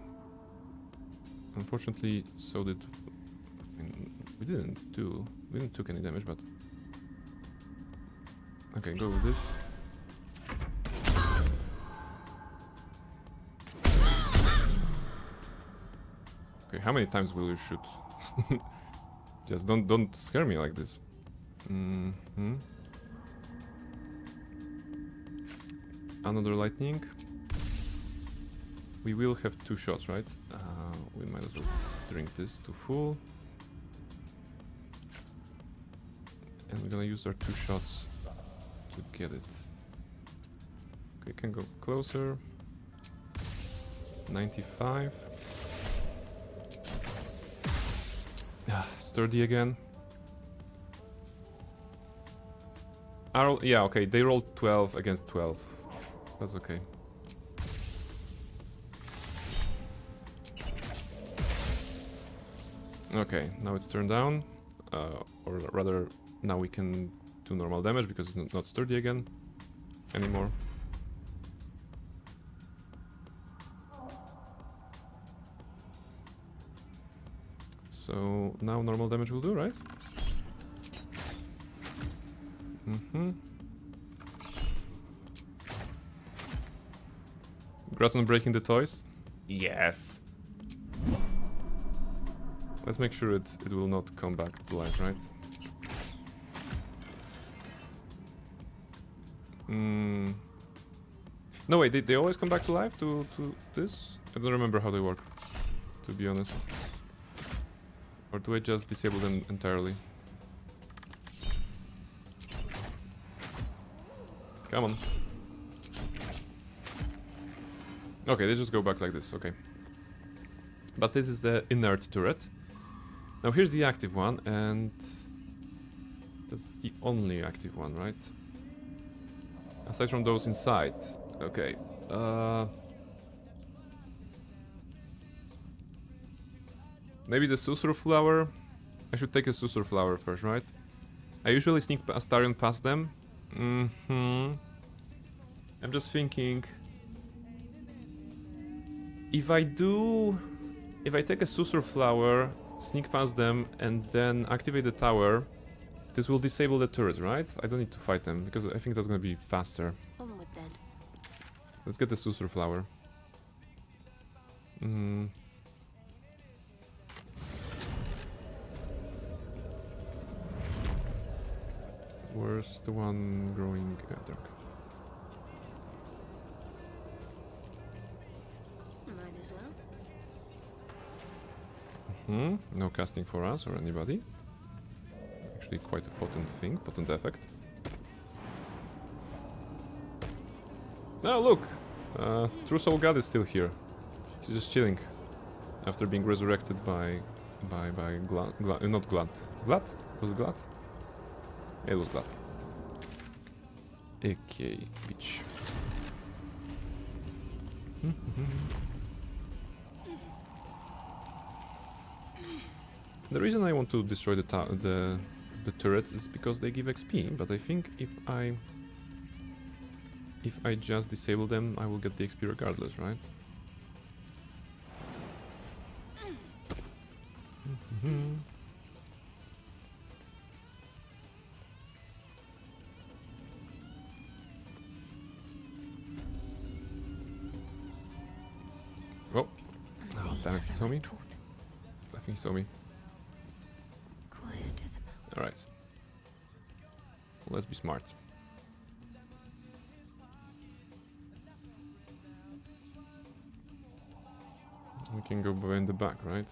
Unfortunately, so did... I mean, we didn't took any damage, but... Okay, go with this. Okay, how many times will you shoot? Just don't scare me like this. Another lightning. We will have 2 shots, right? We might as well drink this to full. And we're gonna use our 2 shots to get it. Okay, can go closer. 95. Sturdy again. Arrow, yeah, okay, they rolled 12 against 12. That's okay. Okay, now it's turned down. Or rather, now we can do normal damage because it's not sturdy again anymore. So now normal damage will do, right? Congrats on breaking the toys. Yes. Let's make sure it will not come back to life, right? No, wait, they always come back to life to this? I don't remember how they work, to be honest. Or do I just disable them entirely? Come on. Okay, they just go back like this, okay. But this is the inert turret. Now here's the active one, and that's the only active one, right? Aside from those inside. Okay. Maybe the Susur Flower? I should take a Susur Flower first, right? I usually sneak Astarion past them. I'm just thinking... If I take a Susur Flower, sneak past them, and then activate the tower, this will disable the turret, right? I don't need to fight them, because I think that's gonna be faster. Onward then. Let's get the Susur Flower. Where's the one growing? Dark. Might as well. No casting for us or anybody. Actually quite a potent thing, potent effect. Oh look! True Soul God is still here. She's just chilling. After being resurrected by not Glad. Glad? Was it Glad? It was Glad. Okay, bitch. The reason I want to destroy the turrets is because they give XP, but I think if I just disable them, I will get the XP regardless, right? Oh, damn it, he saw me? I think he saw me. Quiet as a mouse. Alright. Let's be smart. We can go behind the back, right?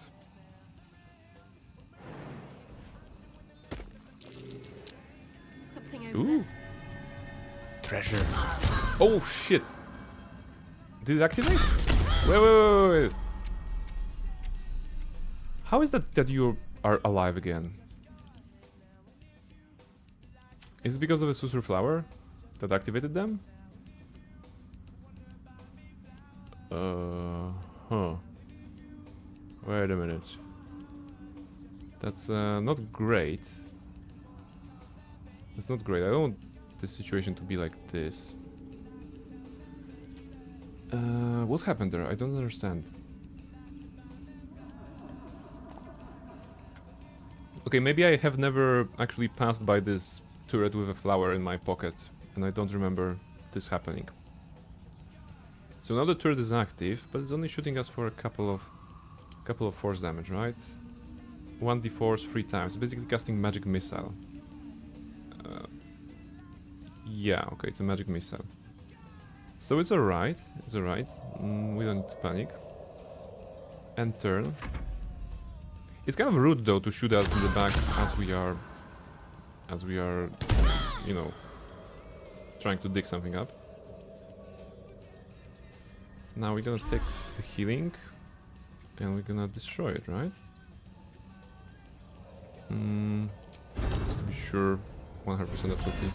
Something over Ooh! there. Treasure! Oh shit! Did it activate? Wait. How is that you are alive again? Is it because of the Susur Flower that activated them? Huh. Wait a minute. That's not great. That's not great. I don't want this situation to be like this. What happened there? I don't understand. Okay, maybe I have never actually passed by this turret with a flower in my pocket, and I don't remember this happening. So now the turret is active, but it's only shooting us for a couple of force damage, right? 1d force 3 times, basically casting magic missile. Yeah, okay, it's a magic missile. So it's alright, it's alright. We don't need to panic. And turn. It's kind of rude though to shoot us in the back as we are, you know, trying to dig something up. Now we're gonna take the healing and we're gonna destroy it, right? Just to be sure, 100% absolutely.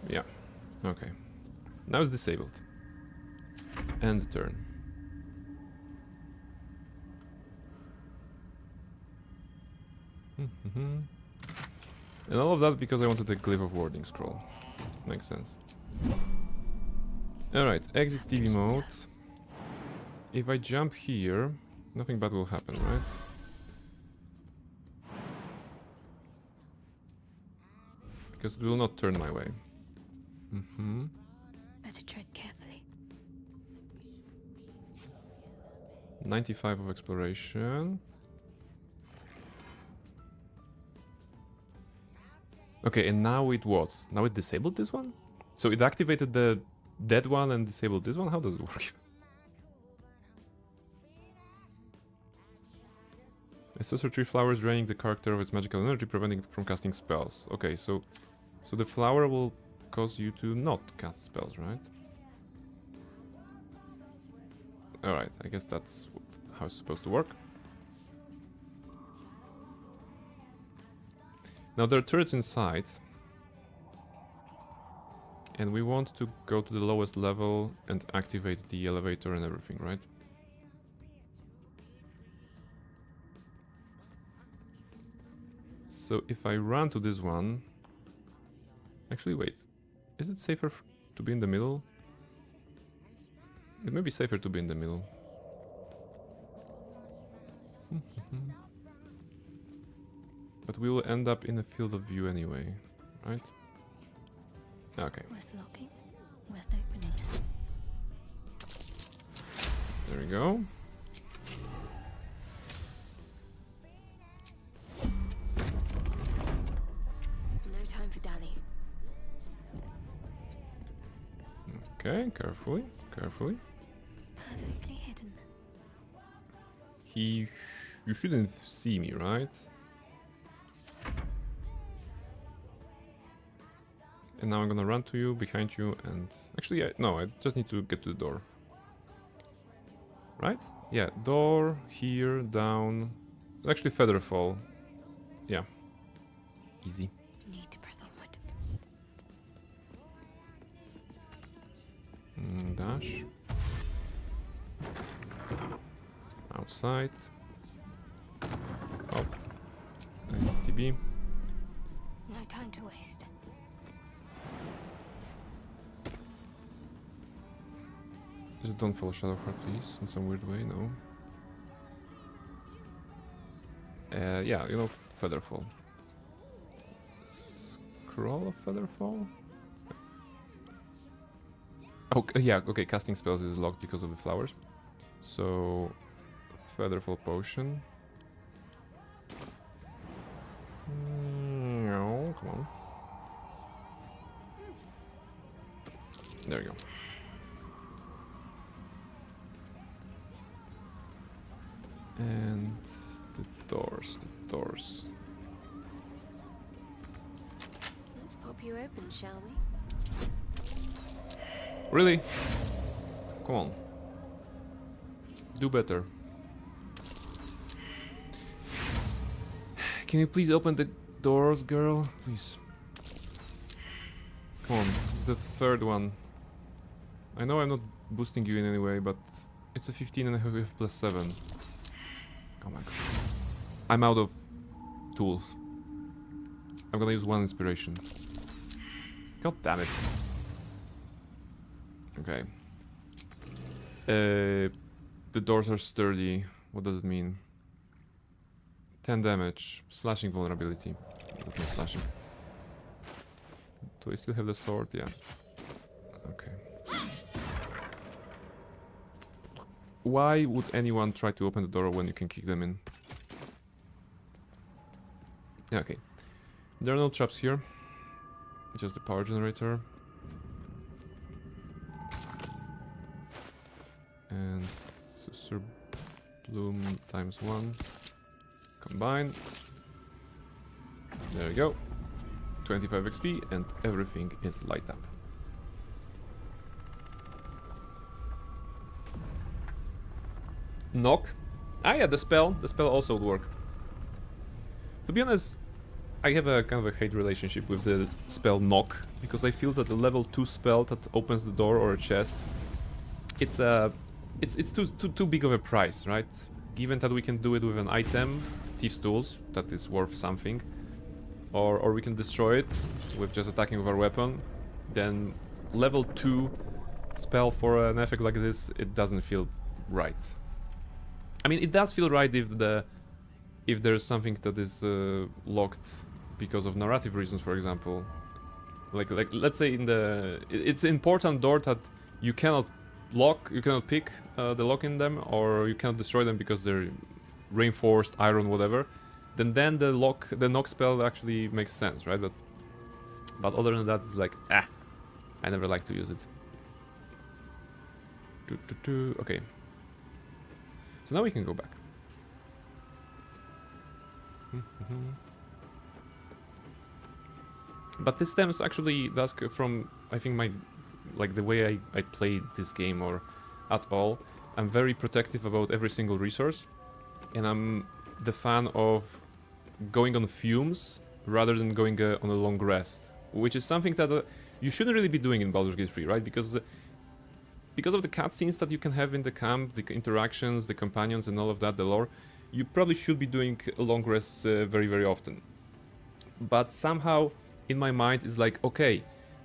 Yeah, okay. Now it's disabled. And the turn. And all of that because I wanted a Glyph of Warding Scroll. Makes sense. Alright, exit TV mode. If I jump here, nothing bad will happen, right? Because it will not turn my way. Better tread carefully. 95 of exploration. Okay, and now it what? Now it disabled this one? So it activated the dead one and disabled this one? How does it work? A sorcerer tree flower is draining the character of its magical energy, preventing it from casting spells. Okay, so the flower will cause you to not cast spells, right? Alright, I guess that's how it's supposed to work. Now there are turrets inside. And we want to go to the lowest level and activate the elevator and everything, right? So if I run to this one... Actually, wait. Is it safer to be in the middle? It may be safer to be in the middle. But we will end up in a field of view anyway, right? Okay. Worth locking, worth opening. There we go. No time for dally. Okay, carefully, carefully. Perfectly hidden. You shouldn't see me, right? And now I'm gonna run to you, behind you, and... Actually, no, I just need to get to the door. Right? Yeah, door, here, down... Actually, feather fall. Yeah. Easy. Need to press onward. Dash. Outside. Oh. TB. No time to waste. Just don't follow Shadowbard, please, in some weird way, no. Yeah, you know, Featherfall. Scroll of Featherfall? Oh, yeah, okay, casting spells is locked because of the flowers. So, Featherfall Potion. No, come on. There you go. And the doors, Let's pop you open, shall we? Really? Come on. Do better. Can you please open the doors, girl? Please. Come on, it's the third one. I know I'm not boosting you in any way, but it's a 15 and we have +7. Oh my god. I'm out of tools. I'm gonna use one inspiration. God damn it. Okay. The doors are sturdy. What does it mean? 10 damage. Slashing vulnerability. That's not slashing. Do I still have the sword? Yeah. Okay. Why would anyone try to open the door when you can kick them in? Yeah, okay. There are no traps here. Just the power generator. And Susur Bloom ×1. Combine. There you go. 25 XP and everything is light up. Knock. Ah yeah, the spell also would work. To be honest, I have a kind of a hate relationship with the spell Knock, because I feel that the level 2 spell that opens the door or a chest, it's too big of a price, right? Given that we can do it with an item, Thief's Tools, that is worth something, or we can destroy it with just attacking with our weapon, then level 2 spell for an effect like this, it doesn't feel right. I mean, it does feel right if there's something that is locked because of narrative reasons, for example. Like let's say it's an important door that you cannot lock, you cannot pick the lock in them, or you cannot destroy them because they're reinforced, iron, whatever. Then the knock spell actually makes sense, right? But other than that, it's like, I never like to use it. Okay. So now we can go back. But this stems actually from, I think, the way I play this game, or at all. I'm very protective about every single resource, and I'm the fan of going on fumes rather than going on a long rest, which is something that you shouldn't really be doing in Baldur's Gate 3, right? Because of the cutscenes that you can have in the camp, the interactions, the companions and all of that, the lore, you probably should be doing long rests very, very often. But somehow, in my mind, it's like, okay,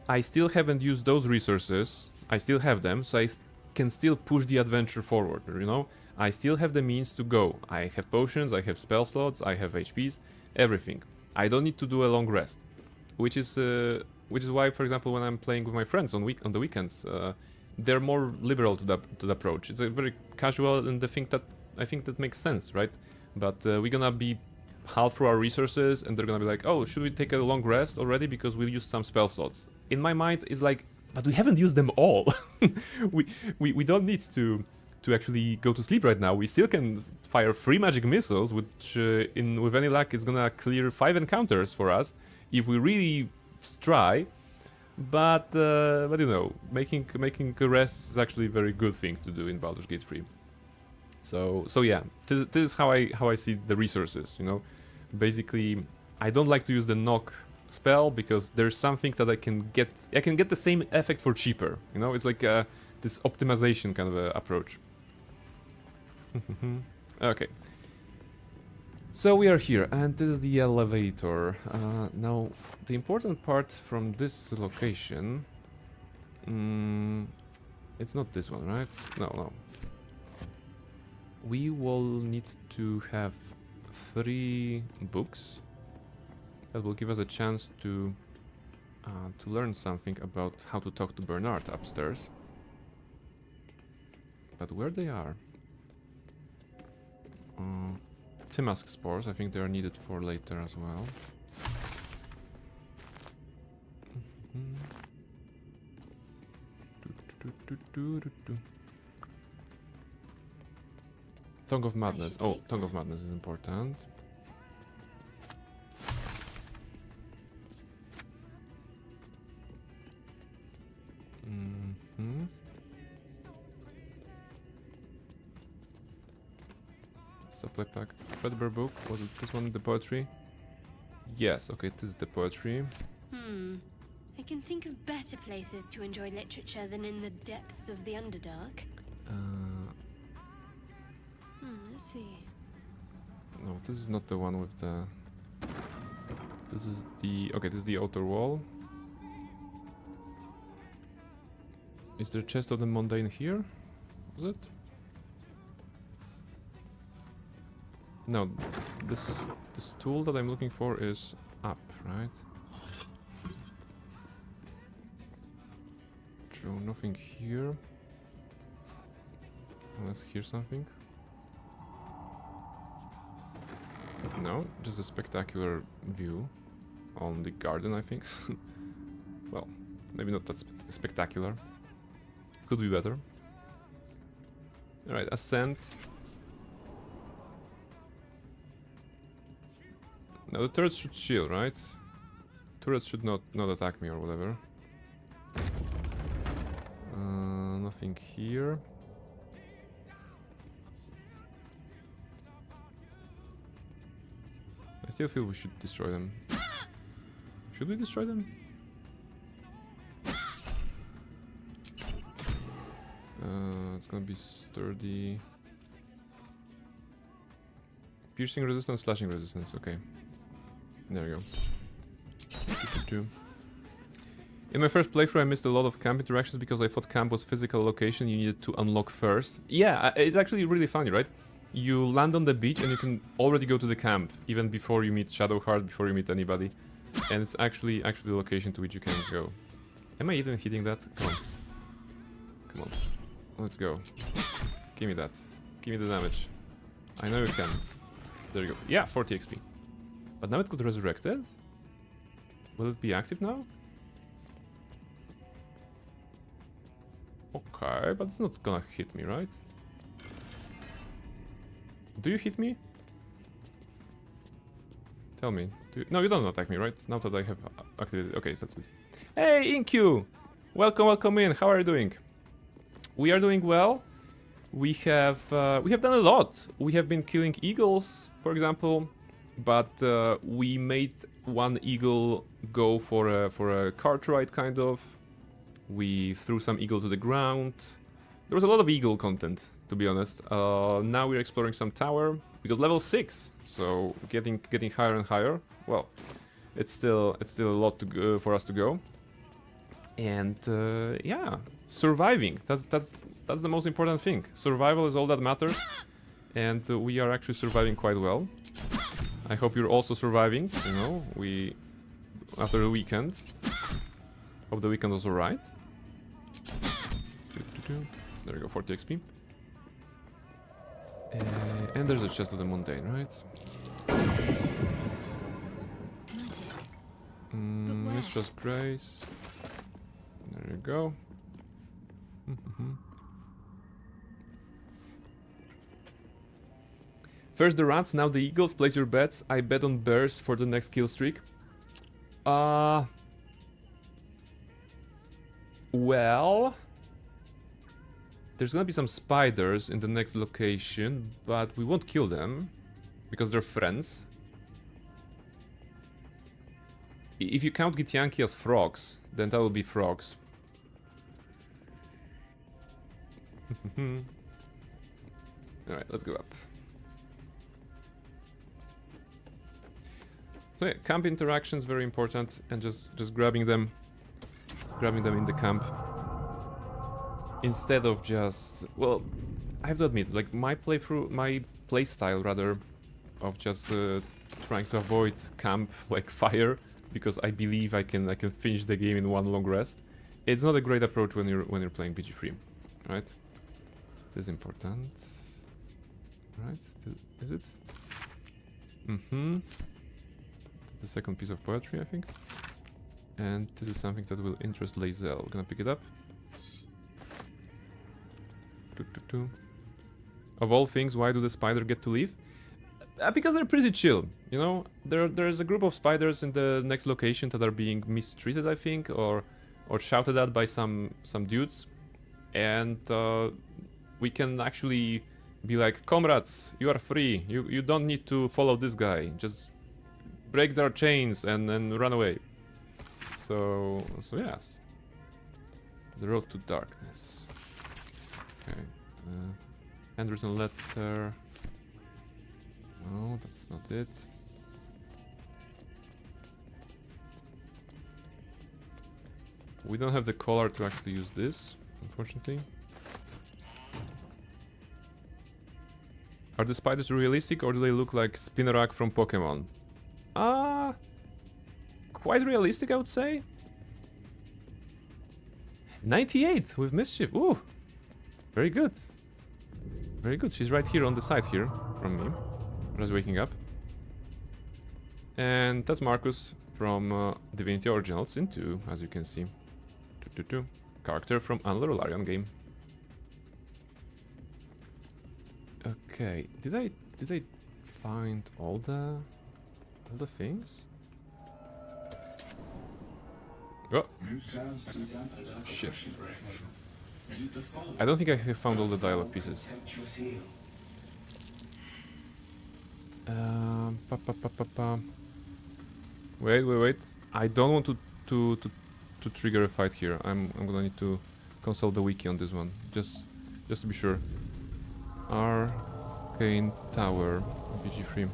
I still haven't used those resources, I still have them, so I can still push the adventure forward, you know? I still have the means to go. I have potions, I have spell slots, I have HPs, everything. I don't need to do a long rest. Which is why, for example, when I'm playing with my friends on the weekends, they're more liberal to the approach. It's a very casual, and I think that makes sense, right? But we're gonna be half through our resources, and they're gonna be like, oh, should we take a long rest already because we used some spell slots? In my mind, it's like, but we haven't used them all. we don't need to to actually go to sleep right now. We still can fire 3 magic missiles, which with any luck is gonna clear 5 encounters for us if we really try. But you know, making a rest is actually a very good thing to do in Baldur's Gate 3. So yeah, this is how I see the resources. You know, basically, I don't like to use the knock spell because there's something that I can get the same effect for cheaper. You know, it's like this optimization kind of approach. Okay. So we are here, and this is the elevator. Now, the important part from this location... it's not this one, right? No. We will need to have 3 books. That will give us a chance to learn something about how to talk to Bernard upstairs. But where they are? Timask spores, I think they are needed for later as well. Tongue of Madness. Oh, Tongue of Madness is important. Supply pack. Threadbare book. Was it this one, the poetry? Yes, okay, this is the poetry. I can think of better places to enjoy literature than in the depths of the Underdark. Let's see. No, this is not the one with the... This is the... Okay, this is the outer wall. Is there a chest of the mundane here? Was it? No, this tool that I'm looking for is up, right? True, nothing here. Unless here's something. No, just a spectacular view on the garden, I think. Well, maybe not that spectacular. Could be better. Alright, ascent. Now the turrets should shield, right? Turrets should not attack me or whatever. Nothing here. I still feel we should destroy them. Should we destroy them? It's gonna be sturdy. Piercing resistance, slashing resistance, okay. There we go. In my first playthrough I missed a lot of camp interactions because I thought camp was physical location you needed to unlock first. Yeah, it's actually really funny, right? You land on the beach and you can already go to the camp, even before you meet Shadowheart, before you meet anybody. And it's actually the location to which you can go. Am I even hitting that? Come on. Come on. Let's go. Give me that. Give me the damage. I know you can. There you go. Yeah, 40 XP. But now it got resurrected? Will it be active now? Okay, but it's not gonna hit me, right? Do you hit me? Tell me. No, you don't attack me, right? Now that I have activated. Okay, so that's good. Hey, Inq! Welcome in. How are you doing? We are doing well. We have done a lot. We have been killing eagles, for example, but we made one eagle go for a cart ride, kind of. We threw some eagle to the ground. There was a lot of eagle content, to be honest. Now we're exploring some tower. We got level 6, so getting higher and higher. Well, it's still a lot to go, for us to go. And yeah, surviving. That's the most important thing. Survival is all that matters, and we are actually surviving quite well. I hope you're also surviving. You know, after the weekend. Hope the weekend was alright. There we go, 40 XP. And there's a chest of the mundane, right? Mistress Grace. There you go. First the rats, now the eagles. Place your bets. I bet on bears for the next kill streak. Well, there's gonna be some spiders in the next location, but we won't kill them because they're friends. If you count Gitianki as frogs, then that will be frogs. Alright, let's go up. So yeah, camp interactions very important, and just grabbing them in the camp instead of just, well, I have to admit, like my playstyle rather of just trying to avoid camp like fire because I believe I can finish the game in one long rest. It's not a great approach when you're playing BG3, right? This is important, right? Is it? The second piece of poetry, I think. And this is something that will interest Lae'zel. We're gonna pick it up. Of all things, why do the spider get to leave? Because they're pretty chill, you know? There's a group of spiders in the next location that are being mistreated, I think, or shouted at by some dudes. And we can actually be like, comrades, you are free. You don't need to follow this guy. Just break their chains and then run away. So yes. The road to darkness. Okay. Handwritten letter. No, that's not it. We don't have the collar to actually use this, unfortunately. Are the spiders realistic or do they look like Spinarak from Pokemon? Quite realistic, I would say. 98 with mischief. Ooh, very good. Very good. She's right here on the side here from me. I was waking up. And that's Marcus from Divinity Original Sin 2, as you can see. Character from Another Larian game. Okay, did I find all the things? Oh. Shit. I don't think I have found all the dialogue pieces. Wait. I don't want to trigger a fight here. I'm gonna need to consult the wiki on this one. Just to be sure. Arcane Tower, BG3.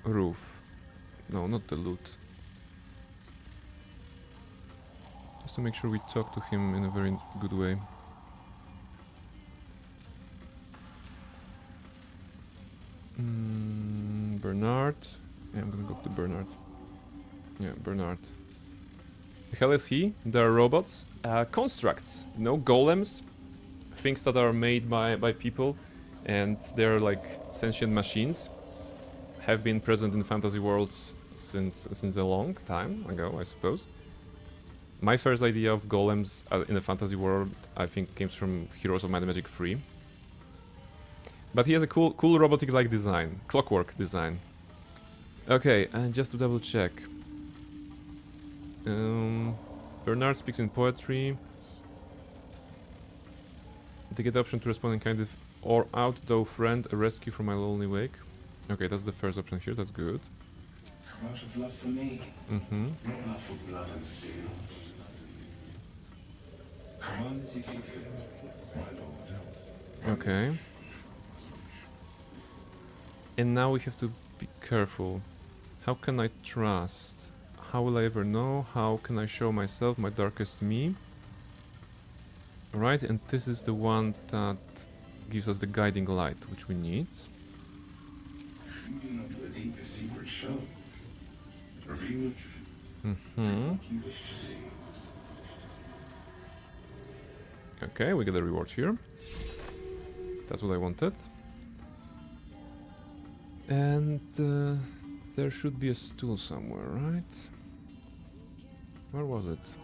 Roof. No, not the loot. Just to make sure we talk to him in a very good way. Bernard. Yeah, I'm gonna go to Bernard. Yeah, Bernard. The hell is he? There are robots. Constructs. You know, golems. Things that are made by people. And they're like sentient machines. Have been present in fantasy worlds since a long time ago, I suppose. My first idea of golems in a fantasy world, I think, came from Heroes of Might and Magic 3. But he has a cool robotic-like design, clockwork design. Okay, and just to double check. Bernard speaks in poetry. They get the option to respond in kind of or out though friend, a rescue from my lonely wake. Okay, that's the first option here, that's good. Out of love for me. Mm-hmm. Not love for blood and steel. Come on, if you feel, my lord. Okay. And now we have to be careful. How can I trust? How will I ever know? How can I show myself, my darkest me? Alright, and this is the one that gives us the guiding light, which we need. Feeding up the deepest secret show. Reveal it. Mm-hmm. You wish to see. Okay, we get a reward here. That's what I wanted. And there should be a stool somewhere, right? Where was it?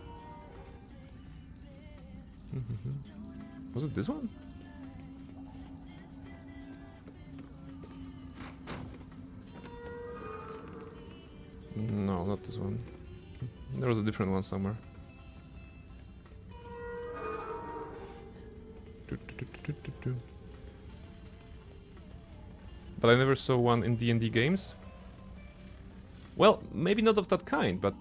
Was it this one? No, not this one. There was a different one somewhere. But I never saw one in D&D games. Well, maybe not of that kind, but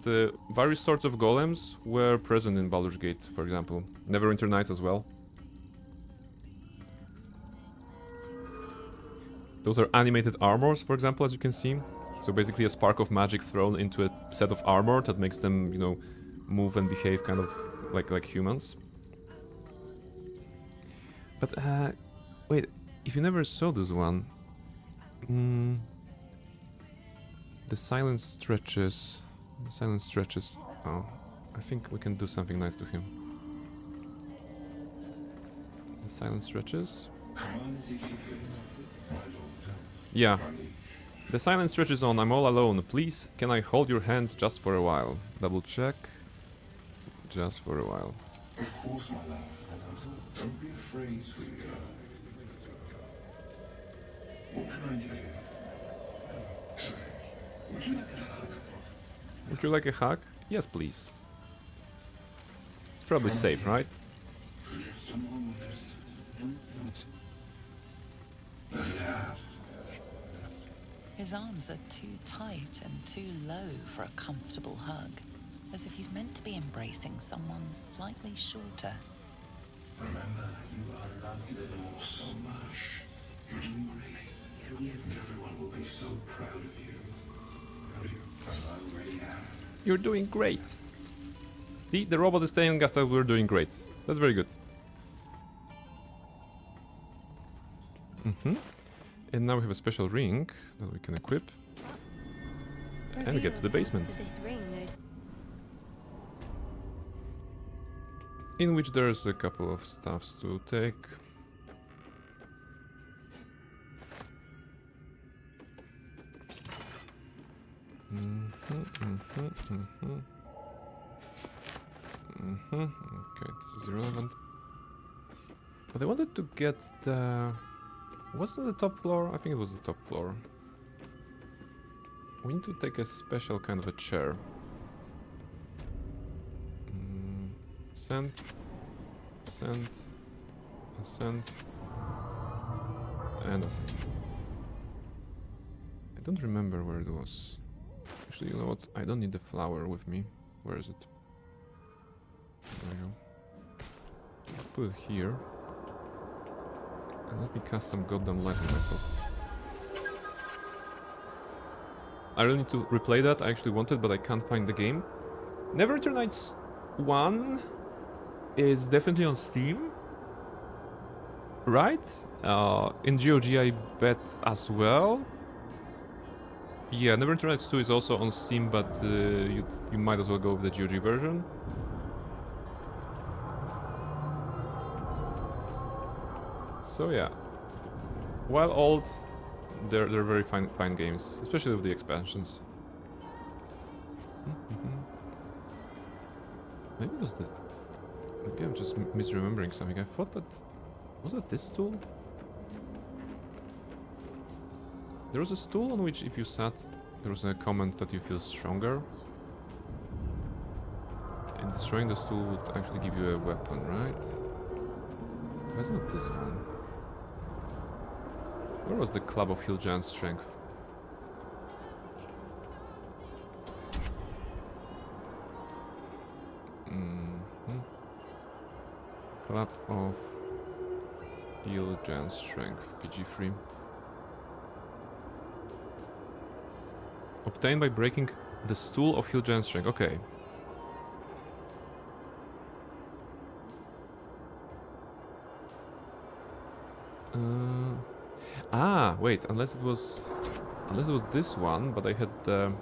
various sorts of golems were present in Baldur's Gate, for example. Neverwinter Nights as well. Those are animated armors, for example, as you can see. So basically a spark of magic thrown into a set of armor that makes them, you know, move and behave kind of like humans. But, wait, if you never saw this one... The silence stretches... The silence stretches... Oh, I think we can do something nice to him. The silence stretches... Yeah. The silence stretches on. I'm all alone. Please, can I hold your hand just for a while? Double check. Just for a while. Of course, my love. Don't be afraid, sweet girl. What can I do? Sorry. Would you like a hug? Would you like a hug? Yes, please. It's probably safe, right? Just a moment. Yeah. His arms are too tight and too low for a comfortable hug, as if he's meant to be embracing someone slightly shorter. Remember, you are loved and all so much. You're doing great. Everyone will be so proud of you. As I already am. You're doing great. See, the robot is telling us that we're doing great. That's very good. And now we have a special ring that we can equip. And get to the basement. In which there's a couple of stuffs to take. Okay, this is irrelevant. But I wanted to get the... Was it the top floor? I think it was the top floor. We need to take a special kind of a chair. Ascent. Ascent. Ascent. And ascent. I don't remember where it was. Actually, you know what? I don't need the flower with me. Where is it? There we go. I'll put it here. And let me cast some goddamn light on myself. I really need to replay that. I actually wanted, but I can't find the game. Neverwinter Nights 1 is definitely on Steam. Right? In GOG I bet as well. Yeah, Neverwinter Nights 2 is also on Steam, but you might as well go with the GOG version. So yeah, while old, they're very fine games, especially with the expansions. Maybe it was the... Maybe I'm just misremembering something. I thought that... Was it this stool? There was a stool on which if you sat, there was a comment that you feel stronger. And destroying the stool would actually give you a weapon, right? Why is not this one? Where was the Club of Hill Giant Strength? Club of Hill Giant Strength, PG-3. Obtained by breaking the stool of Hill Giant Strength. Okay. Wait, unless it was this one, but I had the...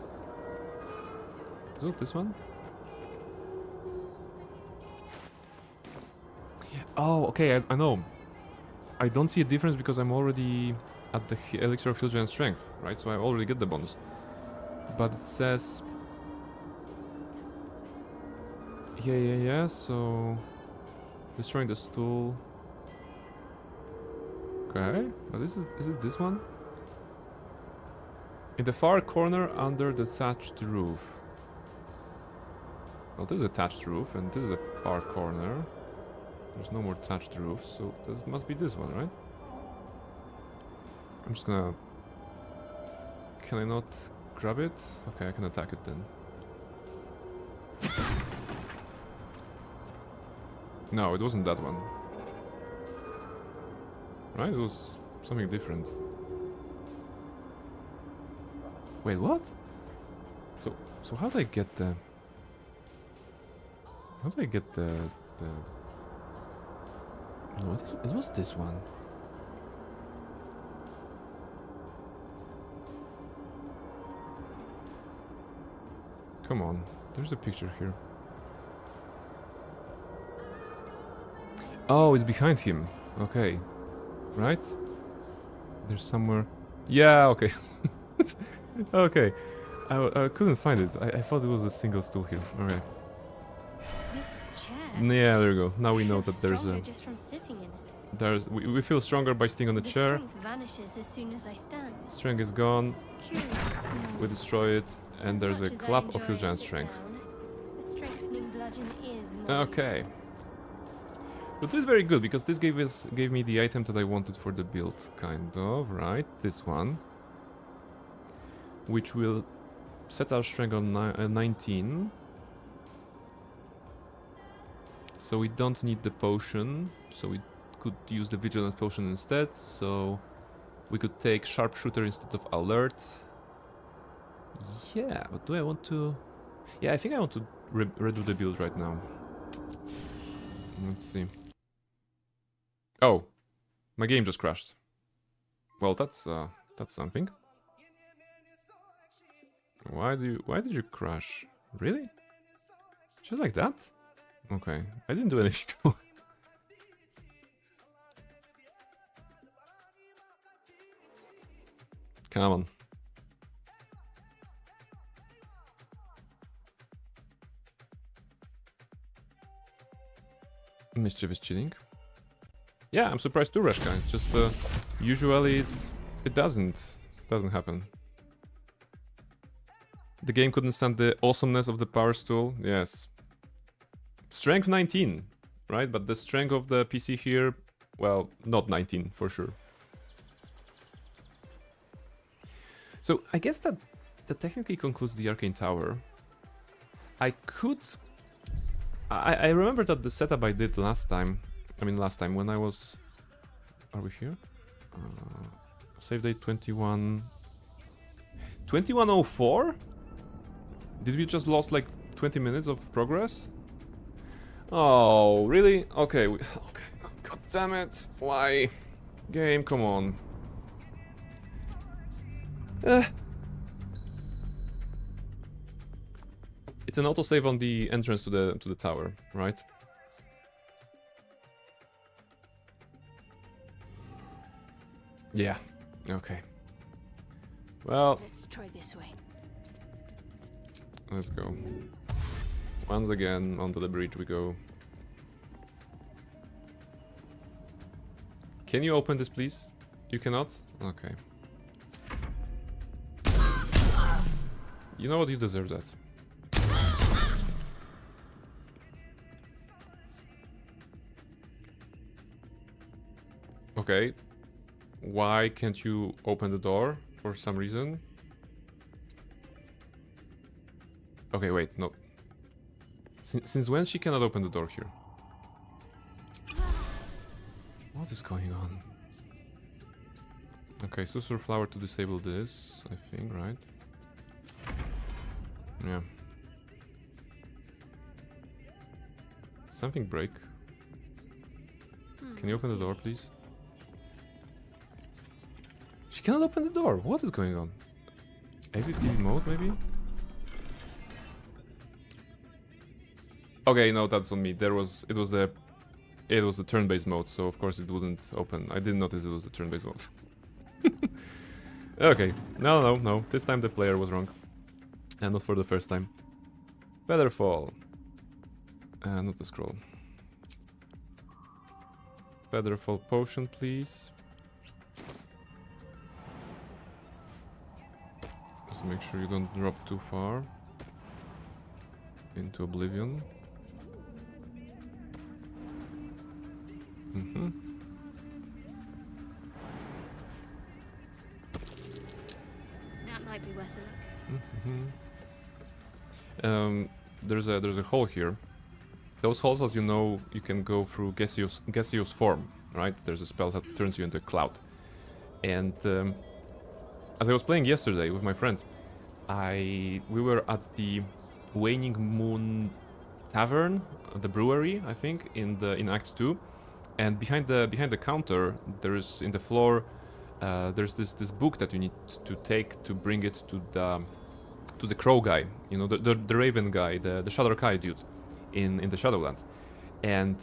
Is it this one? Oh, okay, I know. I don't see a difference because I'm already at the Elixir of Hill Giant Strength, right? So I already get the bonus. But it says... Yeah, so... Destroying the stool... Okay. Now is it this one? In the far corner under the thatched roof. Well, this is a thatched roof, and this is a far corner. There's no more thatched roofs, so this must be this one, right? I'm just gonna... Can I not grab it? Okay, I can attack it then. No, it wasn't that one. Right? It was something different. Wait, what? So how do I get the... How do I get the... No, it was this one. Come on, there's a picture here. Oh, it's behind him. Okay. Right? There's somewhere... Yeah, okay. Okay. I couldn't find it. I thought it was a single stool here. Alright. This chair. Yeah, there we go. Now we know that feels there's stronger a... just from sitting in it. There's... We feel stronger by sitting on the chair. Strength vanishes as soon as I stand. Strength is gone. Curious. We destroy it. And As there's a much as I clap of enjoy your a giant sit strength. down, the strengthening bludgeon is more Okay. But this is very good because this gave me the item that I wanted for the build, kind of, right? This one, which will set our strength on 19. So we don't need the potion, so we could use the vigilance potion instead. So we could take sharpshooter instead of alert. Yeah, but do I want to? Yeah, I think I want to redo the build right now. Let's see. Oh, my game just crashed. Well, that's something. Why did you crash? Really? Just like that? Okay, I didn't do anything. Come on. Mischievous cheating. Yeah, I'm surprised too, Reshka. It's just usually it doesn't happen. The game couldn't stand the awesomeness of the power stool. Yes. Strength 19, right? But the strength of the PC here, well, not 19 for sure. So I guess that technically concludes the Arcane Tower. I could... I remember that the setup I did last time. I mean, last time when I was... Are we here? Save date 21... 2104? Did we just lost like 20 minutes of progress? Oh, really? Okay, okay. Oh, God damn it. Why? Game, come on. It's an autosave on the entrance to the tower, right? Yeah. Okay. Well, Let's try this way. Let's go. Once again, onto the bridge we go. Can you open this, please? You cannot? Okay. You know what? You deserve that. Okay. Why can't you open the door for some reason? Okay, wait, no. Since when she cannot open the door here? What is going on? Okay, Susur Flower to disable this, I think, right? Yeah. Something break. Can you open the door, please? She cannot open the door. What is going on? Exit TV mode, maybe? Okay, no, that's on me. It was a turn-based mode, so of course it wouldn't open. I didn't notice it was a turn-based mode. Okay, no. This time the player was wrong, and not for the first time. Featherfall. Not the scroll. Featherfall potion, please. Just make sure you don't drop too far into oblivion. That might be worth a look. There's a hole here. Those holes, as you know, you can go through gaseous form, right? There's a spell that turns you into a cloud. And as I was playing yesterday with my friends, we were at the Waning Moon Tavern, the brewery, I think, in Act 2. And behind the counter, there is in the floor, there's this book that you need to take to bring it to the crow guy, you know, the raven guy, the Shadowbard dude in the Shadowlands. And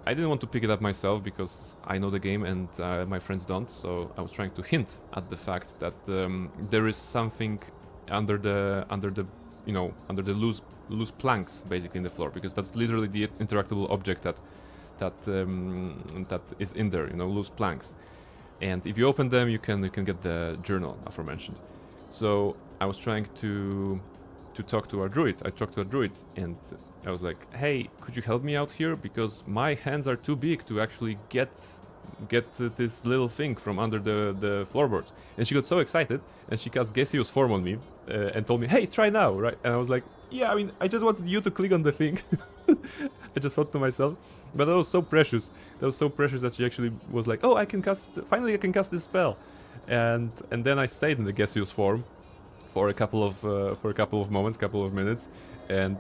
I didn't want to pick it up myself because I know the game and my friends don't, so I was trying to hint at the fact that there is something under the loose planks basically in the floor, because that's literally the interactable object that is in there, you know, loose planks. And if you open them, you can get the journal aforementioned. So I was trying to talk to our druid. I talked to a druid and I was like, hey, could you help me out here? Because my hands are too big to actually get this little thing from under the floorboards. And she got so excited and she cast gaseous form on me and told me, hey, try now, right? And I was like, yeah, I mean, I just wanted you to click on the thing. I just thought to myself, but that was so precious. That was so precious that she actually was like, oh, finally I can cast this spell. And then I stayed in the gaseous form for a couple of moments, couple of minutes, and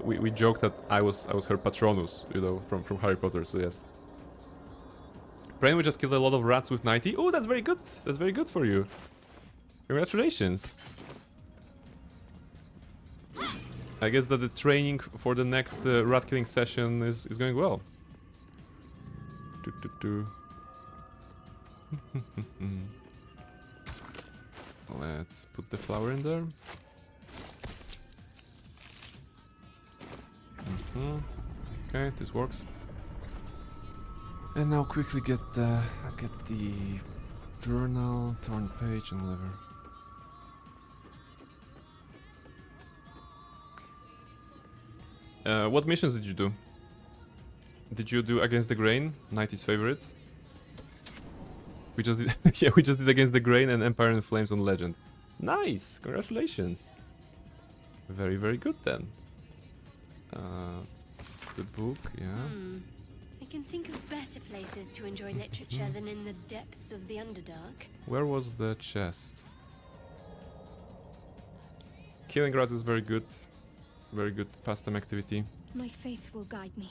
we joked that I was her Patronus, you know, from Harry Potter. So yes. Brain, we just killed a lot of rats with 90. Oh, that's very good. That's very good for you. Congratulations. I guess that the training for the next rat killing session is going well. Let's put the flower in there. Okay, this works. And now quickly get the journal, torn page, and whatever. What missions did you do? Did you do Against the Grain, Nighty's favorite? We just did, yeah, we just did Against the Grain and Empire in Flames on Legend. Nice, congratulations. Very, very good then. The book, yeah. I can think of better places to enjoy literature than in the depths of the Underdark. Where was the chest? Killing rats is very good. Very good pastime activity. My faith will guide me.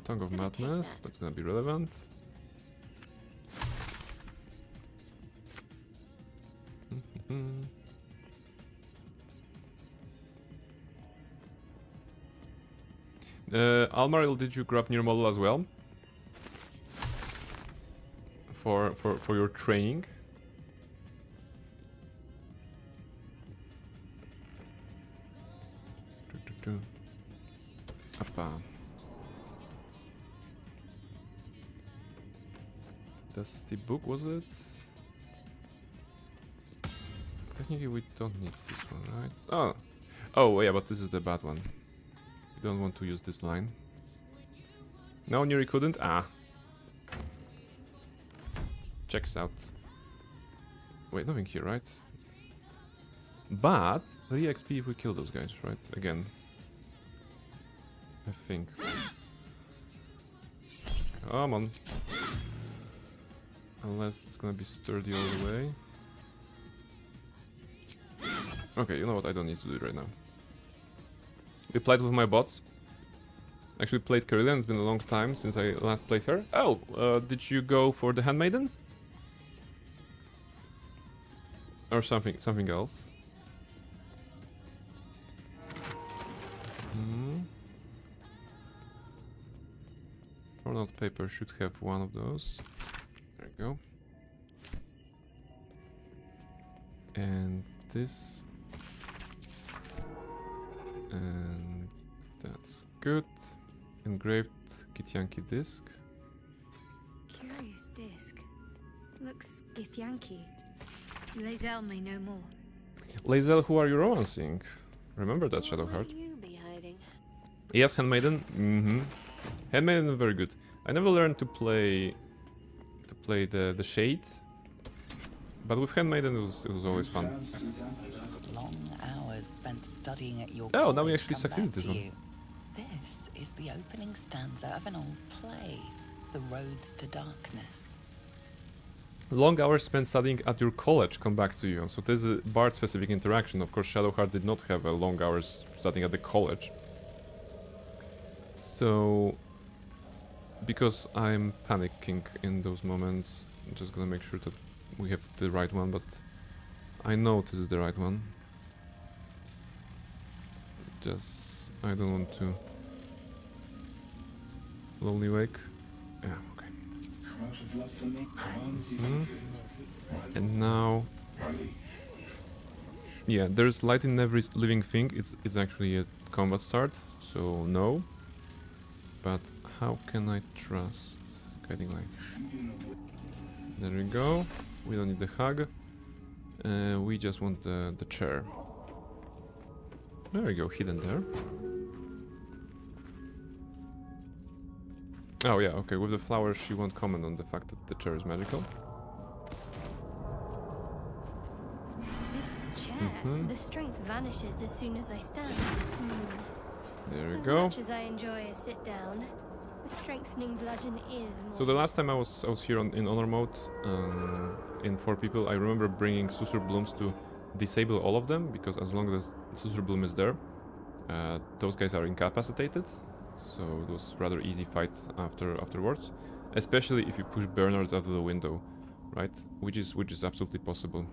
Tongue of Madness, that's gonna be relevant. Almaril, did you grab near model as well? For your training? Appa. Dusty book, was it? Technically we don't need this one, right? Oh yeah, but this is the bad one. You don't want to use this line. No, Neri couldn't? Checks out. Wait, nothing here, right? But 3 XP if we kill those guys, right? Again. I think. Come on. Unless it's gonna be sturdy all the way. Okay, you know what? I don't need to do it right now. We played with my bots. Actually played Carillion. It's been a long time since I last played her. Oh, did you go for the Handmaiden? Or something else? Torn out paper should have one of those. There we go. And this. And that's good. Engraved Githyanki disc. Curious disc. Looks Githyanki. Lae'zel may know more. Lae'zel, who are you romancing? Remember that, What Shadowheart? might you be hiding? Yes, Handmaiden. Handmaiden is very good. I never learned to play the shade, but with Handmaiden it was always fun. Long hours spent studying at your Oh, now we college actually come succeeded back this to one. you. This is the opening stanza of an old play, The Roads to Darkness. Long hours spent studying at your college come back to you. So there's a Bard-specific interaction. Of course, Shadowheart did not have a long hours studying at the college. So, because I'm panicking in those moments, I'm just gonna make sure that we have the right one, but I know this is the right one. Just, I don't want to... Lonely Wake. Yeah, okay. And now... Yeah, there's light in every living thing. It's actually a combat start, so no. But how can I trust guiding light? There we go. We don't need the hug. We just want the chair. There we go, hidden there. Oh yeah, okay, with the flowers she won't comment on the fact that the chair is magical. This chair, the strength vanishes as soon as I stand. There we As go. much as I enjoy a sit down, the strengthening bludgeon is more. So the last time I was here in honor mode, in 4 people, I remember bringing Susur Blooms to disable all of them, because as long as Susur Bloom is there, those guys are incapacitated. So it was rather easy fight afterwards, especially if you push Bernard out of the window, right? Which is absolutely possible,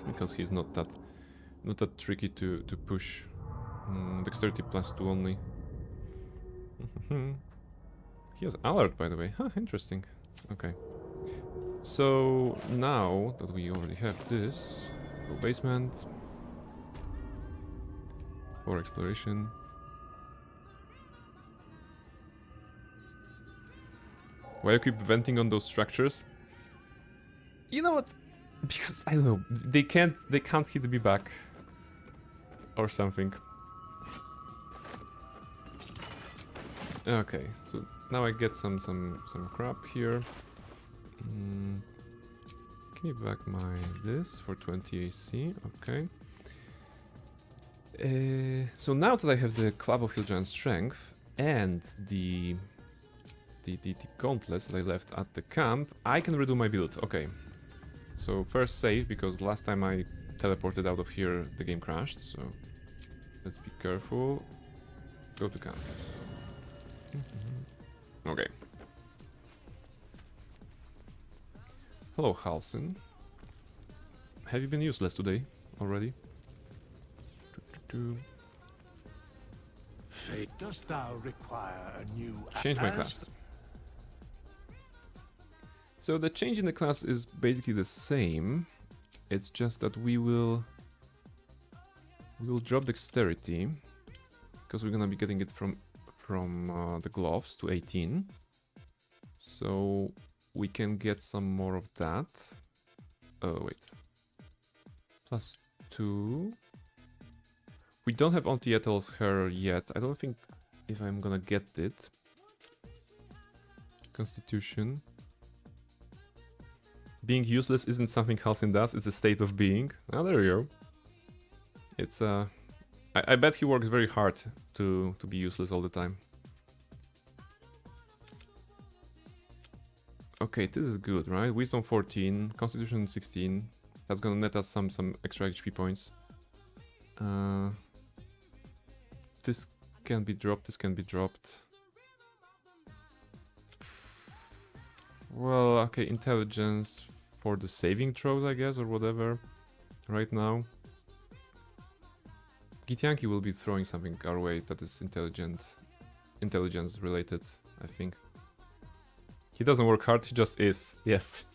because he's not that tricky to push. Dexterity +2 only. He has alert, by the way. Huh, interesting. Okay. So now that we already have this, go basement for exploration. Why you keep venting on those structures? You know what? Because I don't know. They can't hit me back or something. Okay, so now I get some crap here. Give me back this for 20 AC. Okay. So now that I have the Club of Hill Giant Strength and the gauntlets that I left at the camp, I can redo my build. Okay. So first save, because last time I teleported out of here, the game crashed. So let's be careful. Go to camp. Okay. Hello, Halsin. Have you been useless today already? Fate, dost thou require a new Change my atlas? class. So the change in the class is basically the same. It's just that we will drop dexterity, because we're gonna be getting it from the gloves to 18. So we can get some more of that. Oh wait. +2. We don't have Auntie Ethel's hair yet. I don't think if I'm gonna get it. Constitution. Being useless isn't something Halsin does, it's a state of being. Ah, there you go. It's I bet he works very hard to be useless all the time. Okay, this is good, right? Wisdom 14, Constitution 16. That's gonna net us some extra HP points. This can be dropped, this can be dropped. Well, okay, intelligence for the saving throws, I guess, or whatever. Right now. Githyanki will be throwing something our way that is intelligence related, I think. He doesn't work hard, he just is. Yes.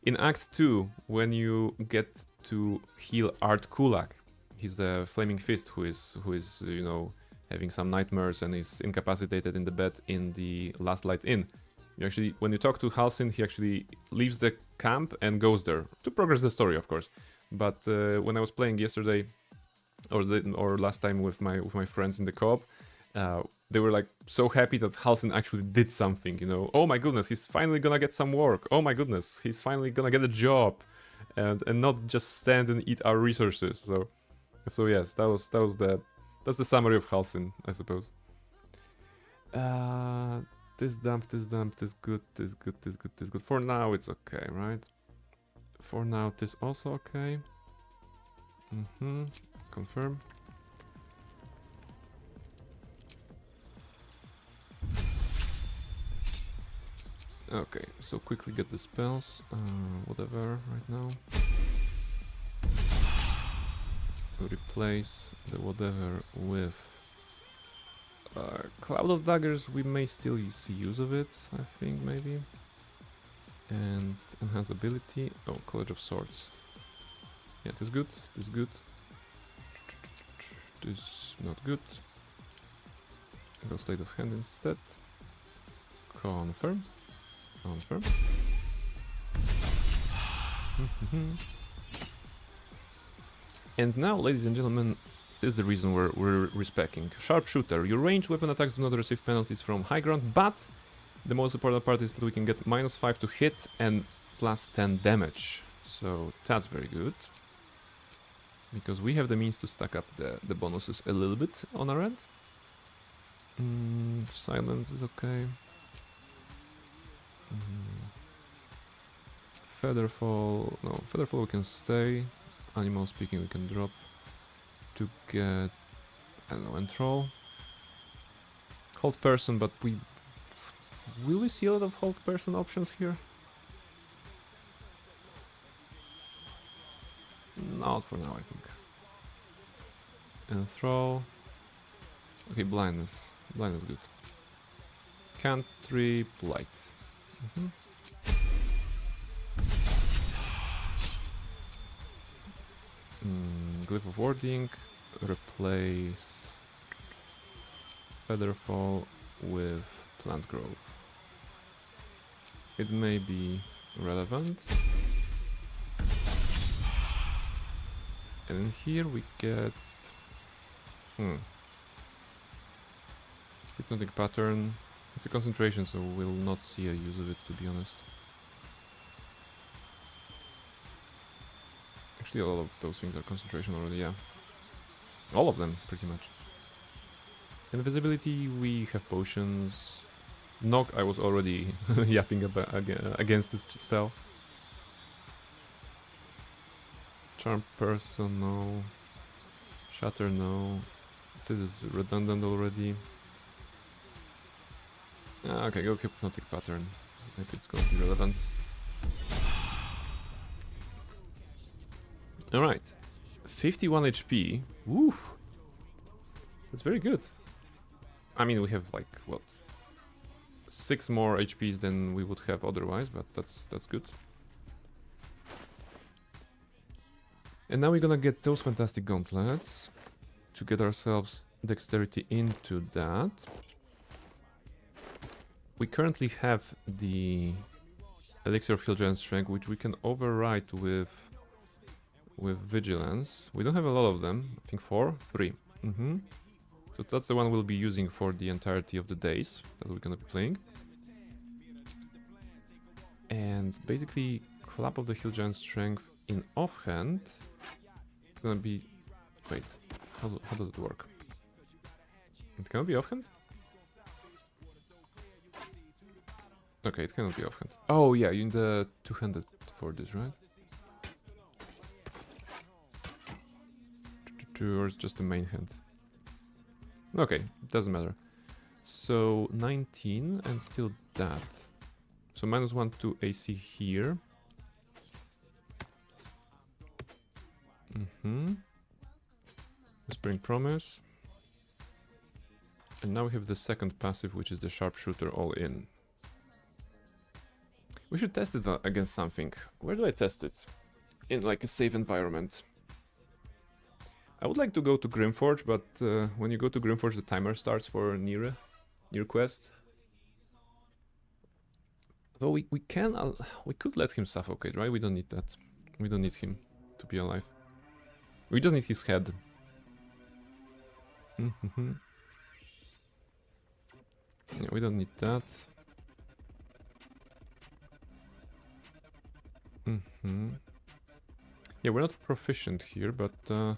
In Act 2, when you get to heal Art Kulak, he's the Flaming Fist who is you know, having some nightmares and is incapacitated in the bed in the Last Light Inn. You actually, when you talk to Halsin, he actually leaves the camp and goes there to progress the story, of course. But when I was playing yesterday, or last time with my friends in the co-op, they were like so happy that Halsin actually did something. You know, oh my goodness, he's finally gonna get some work. Oh my goodness, he's finally gonna get a job, and not just stand and eat our resources. So yes, that's the summary of Halsin, I suppose. This dump, this good, this good, this good, this good. For now, it's okay, right? For now, this also okay. Confirm. Okay, so quickly get the spells, whatever, right now. Replace the whatever with Cloud of Daggers. We may still see use of it, I think, maybe. And enhance ability. Oh, College of Swords. Yeah, this good, this good. This not good. Go Sleight of Hand instead. Confirm. Confirm. And now, ladies and gentlemen, this is the reason we're respecing. Sharpshooter. Your ranged weapon attacks do not receive penalties from high ground, but the most important part is that we can get -5 to hit and +10 damage. So that's very good. Because we have the means to stack up the bonuses a little bit on our end. Silence is okay. Featherfall, no, Featherfall we can stay. Animal Speaking we can drop to get, I don't know, Enthrall. Hold Person, but will we see a lot of Hold Person options here? Not for now, I think. Enthrall. Okay, Blindness. Blindness good. Cantrip, Light. Glyph of Warding. Replace Featherfall with Plant Grove. It may be relevant. And here we get Hypnotic Pattern. It's a concentration, so we'll not see a use of it, to be honest. Actually, all of those things are concentration already, yeah. All of them, pretty much. Invisibility, we have potions. Knock, I was already yapping against this spell. Charm Person, no. Shatter, no. This is redundant already. Okay, go Hypnotic Pattern. Maybe it's going to be relevant. Alright. 51 HP. Woo! That's very good. I mean, we have like, what? 6 more HPs than we would have otherwise, but that's good. And now we're gonna get those fantastic gauntlets to get ourselves dexterity into that. We currently have the Elixir of Heal Giant Strength, which we can override with Vigilance. We don't have a lot of them. I think 4? 3. So that's the one we'll be using for the entirety of the days that we're gonna be playing. And basically, Clap of the Heal Giant Strength in offhand. It's gonna be... Wait, how does it work? It cannot be offhand? Okay, it cannot be offhand. Oh yeah, you need the two-handed for this, right? Or it's just the main hand. Okay, doesn't matter. So 19 and still that. So -1 to AC here. Whispering Promise. And now we have the second passive, which is the Sharpshooter all in. We should test it against something. Where do I test it? In like a safe environment. I would like to go to Grimforge, but when you go to Grimforge, the timer starts for Nier quest. Though we could let him suffocate, right? We don't need that. We don't need him to be alive. We just need his head. Yeah, we don't need that. Yeah, we're not proficient here, but does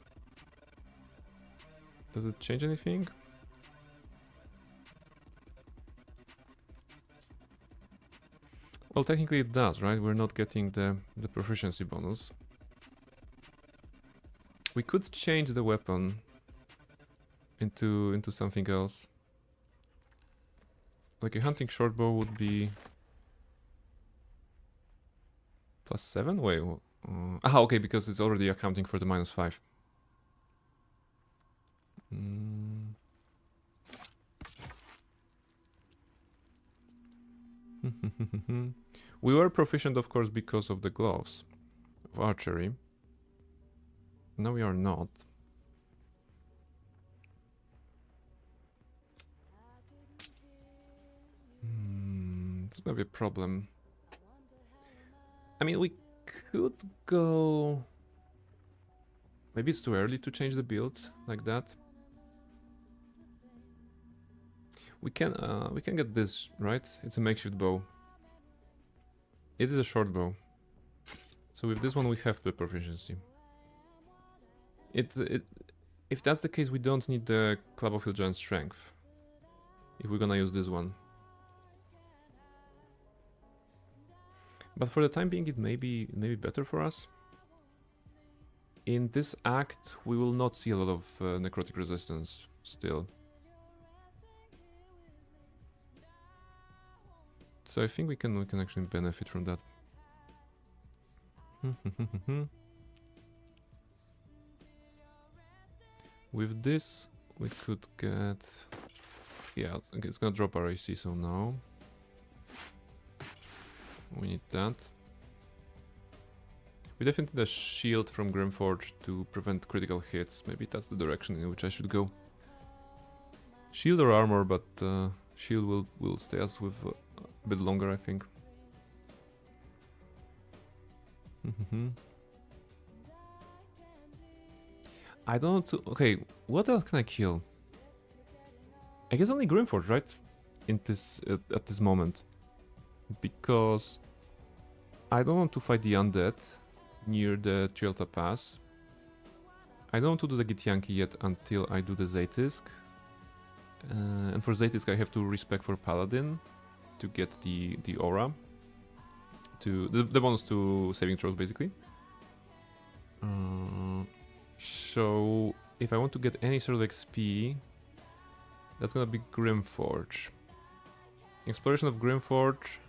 it change anything? Well, technically it does, right? We're not getting the proficiency bonus. We could change the weapon into something else. Like a hunting shortbow would be +7? Wait, okay, because it's already accounting for the -5. We were proficient, of course, because of the gloves of archery. Now we are not. It's gonna be a problem. I mean, we could go... Maybe it's too early to change the build like that. We can get this, right? It's a makeshift bow. It is a short bow. So with this one we have the proficiency. If that's the case, we don't need the Club of Hill Giant Strength. If we're gonna use this one. But for the time being, it may be better for us. In this act, we will not see a lot of necrotic resistance still. So I think we can actually benefit from that. With this, we could get... Yeah, it's gonna drop our AC, so no. We need that. We definitely need a shield from Grimforge to prevent critical hits. Maybe that's the direction in which I should go. Shield or armor, but shield will stay us with a bit longer, I think. I don't know. Okay, what else can I kill? I guess only Grimforge, right? In this at this moment, because I don't want to fight the undead near the Trialta Pass. I don't want to do the Githyanki yet until I do the Zaytisk. And for Zaytisk I have to respec for Paladin to get the aura. To the bonus to saving throws, basically. So if I want to get any sort of XP, that's gonna be Grimforge. Exploration of Grimforge.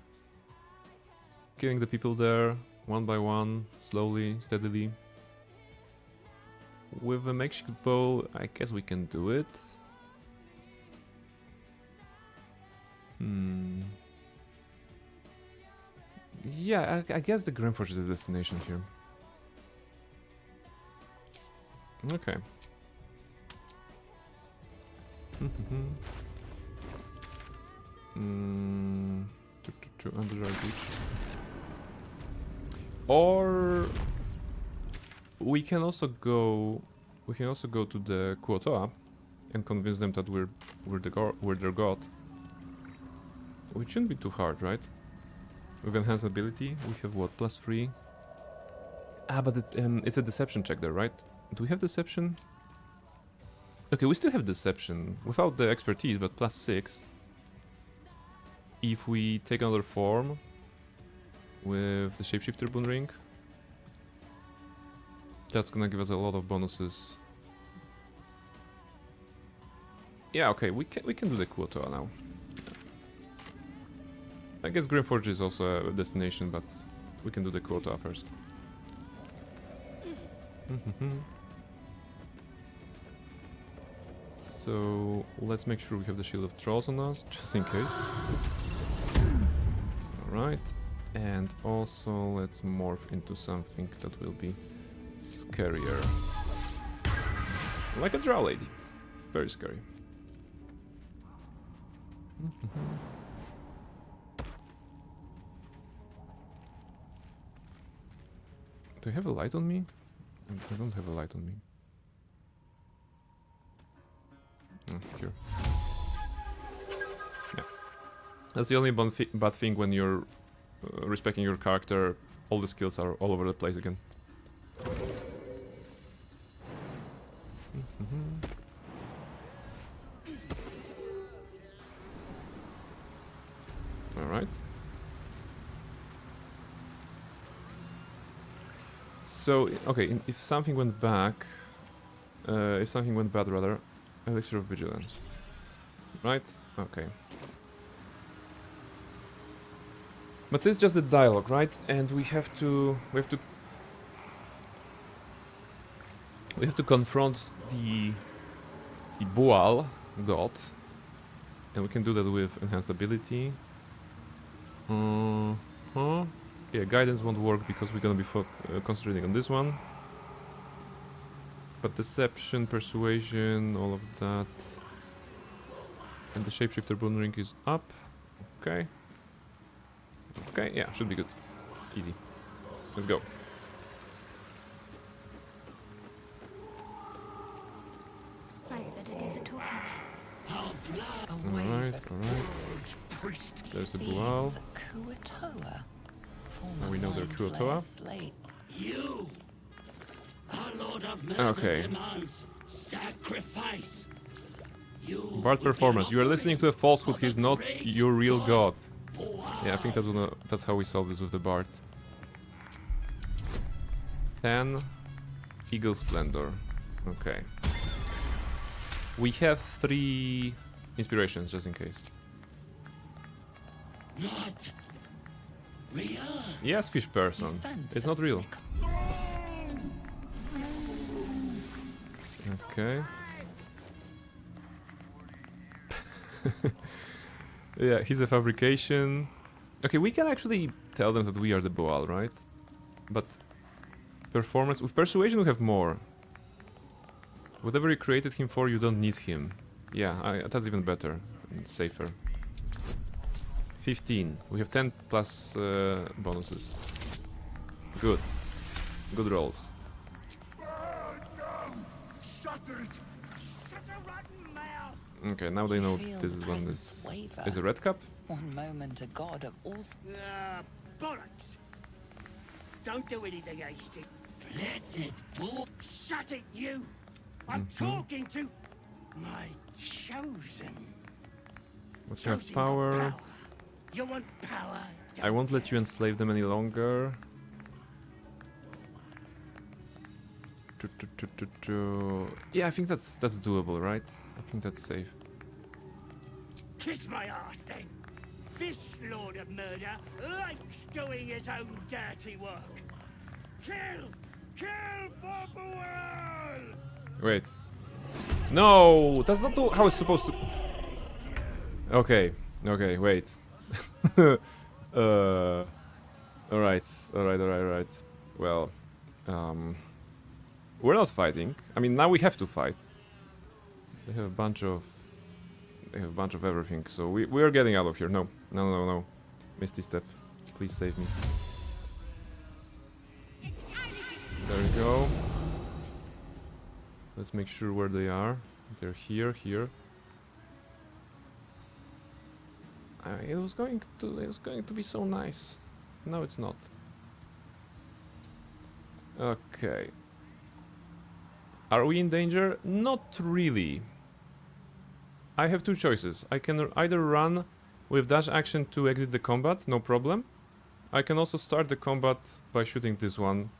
Killing the people there, one by one, slowly, steadily. With a makeshift bow, I guess we can do it. Yeah, I guess the Grimforge is the destination here. Okay. Underdark Beach. Or we can also go to the Kuotoa and convince them that we're their god. Which shouldn't be too hard, right? With enhanced ability, we have what, +3? Ah, but it's a deception check there, right? Do we have deception? Okay, we still have deception without the expertise, but +6. If we take another form with the Shapeshifter Boon Ring, that's gonna give us a lot of bonuses. Yeah, okay, we can do the Kuotoa now. I guess Grimforge is also a destination, but we can do the Kuotoa first. So let's make sure we have the Shield of Trolls on us, just in case. Alright, and also let's morph into something that will be scarier. Like a Drow Lady. Very scary. Do I have a light on me? I don't have a light on me. Oh, here. Yeah. That's the only bad thing when you're respecting your character. All the skills are all over the place again. Alright. So, okay, if something went back... if something went bad, rather, Elixir of Vigilance. Right? Okay. But this is just the dialogue, right? And we have to confront the Boal god, and we can do that with enhanced ability. Yeah, guidance won't work because we're gonna be concentrating on this one. But deception, persuasion, all of that, and the shapeshifter bone ring is up. Okay. Okay, yeah, should be good. Easy. Let's go. Alright, alright. There's a Boal. Now we know they're Kuotoa. You, our Lord of Murder, Okay. demands sacrifice. Bard performance. You are listening to a falsehood. He's not your real god. Yeah, I think that's how we solve this with the Bard. 10. Eagle Splendor. Okay. We have 3 inspirations, just in case. Not real. Yes, fish person. It's not real. Okay. Yeah, he's a fabrication. Okay, we can actually tell them that we are the Boal, right? But performance with persuasion we have more. Whatever you created him for, you don't need him. Yeah, that's even better and safer. 15. We have 10 plus bonuses. Good. Good rolls. Okay, now they know this is one is a red cup. One moment a god of all. Bollocks! Don't do anything hasty. Blessed book. Shut it, you! I'm talking to my chosen. What kind of power? You want power? I won't let you enslave them any longer. Yeah, I think that's doable, right? I think that's safe. Kiss my ass, then. This Lord of Murder likes doing his own dirty work. Kill! Kill for Boal! Wait. No! That's not how it's supposed to... Okay. Okay, wait. Alright. Alright. Well... we're not fighting. I mean, now we have to fight. They have a bunch of... They have a bunch of everything, so we are getting out of here. No. Misty Step. Please save me. There we go. Let's make sure where they are. They're here. It was going to be so nice. No, it's not. Okay. Are we in danger? Not really. I have 2 choices. I can either run with dash action to exit the combat, no problem. I can also start the combat by shooting this one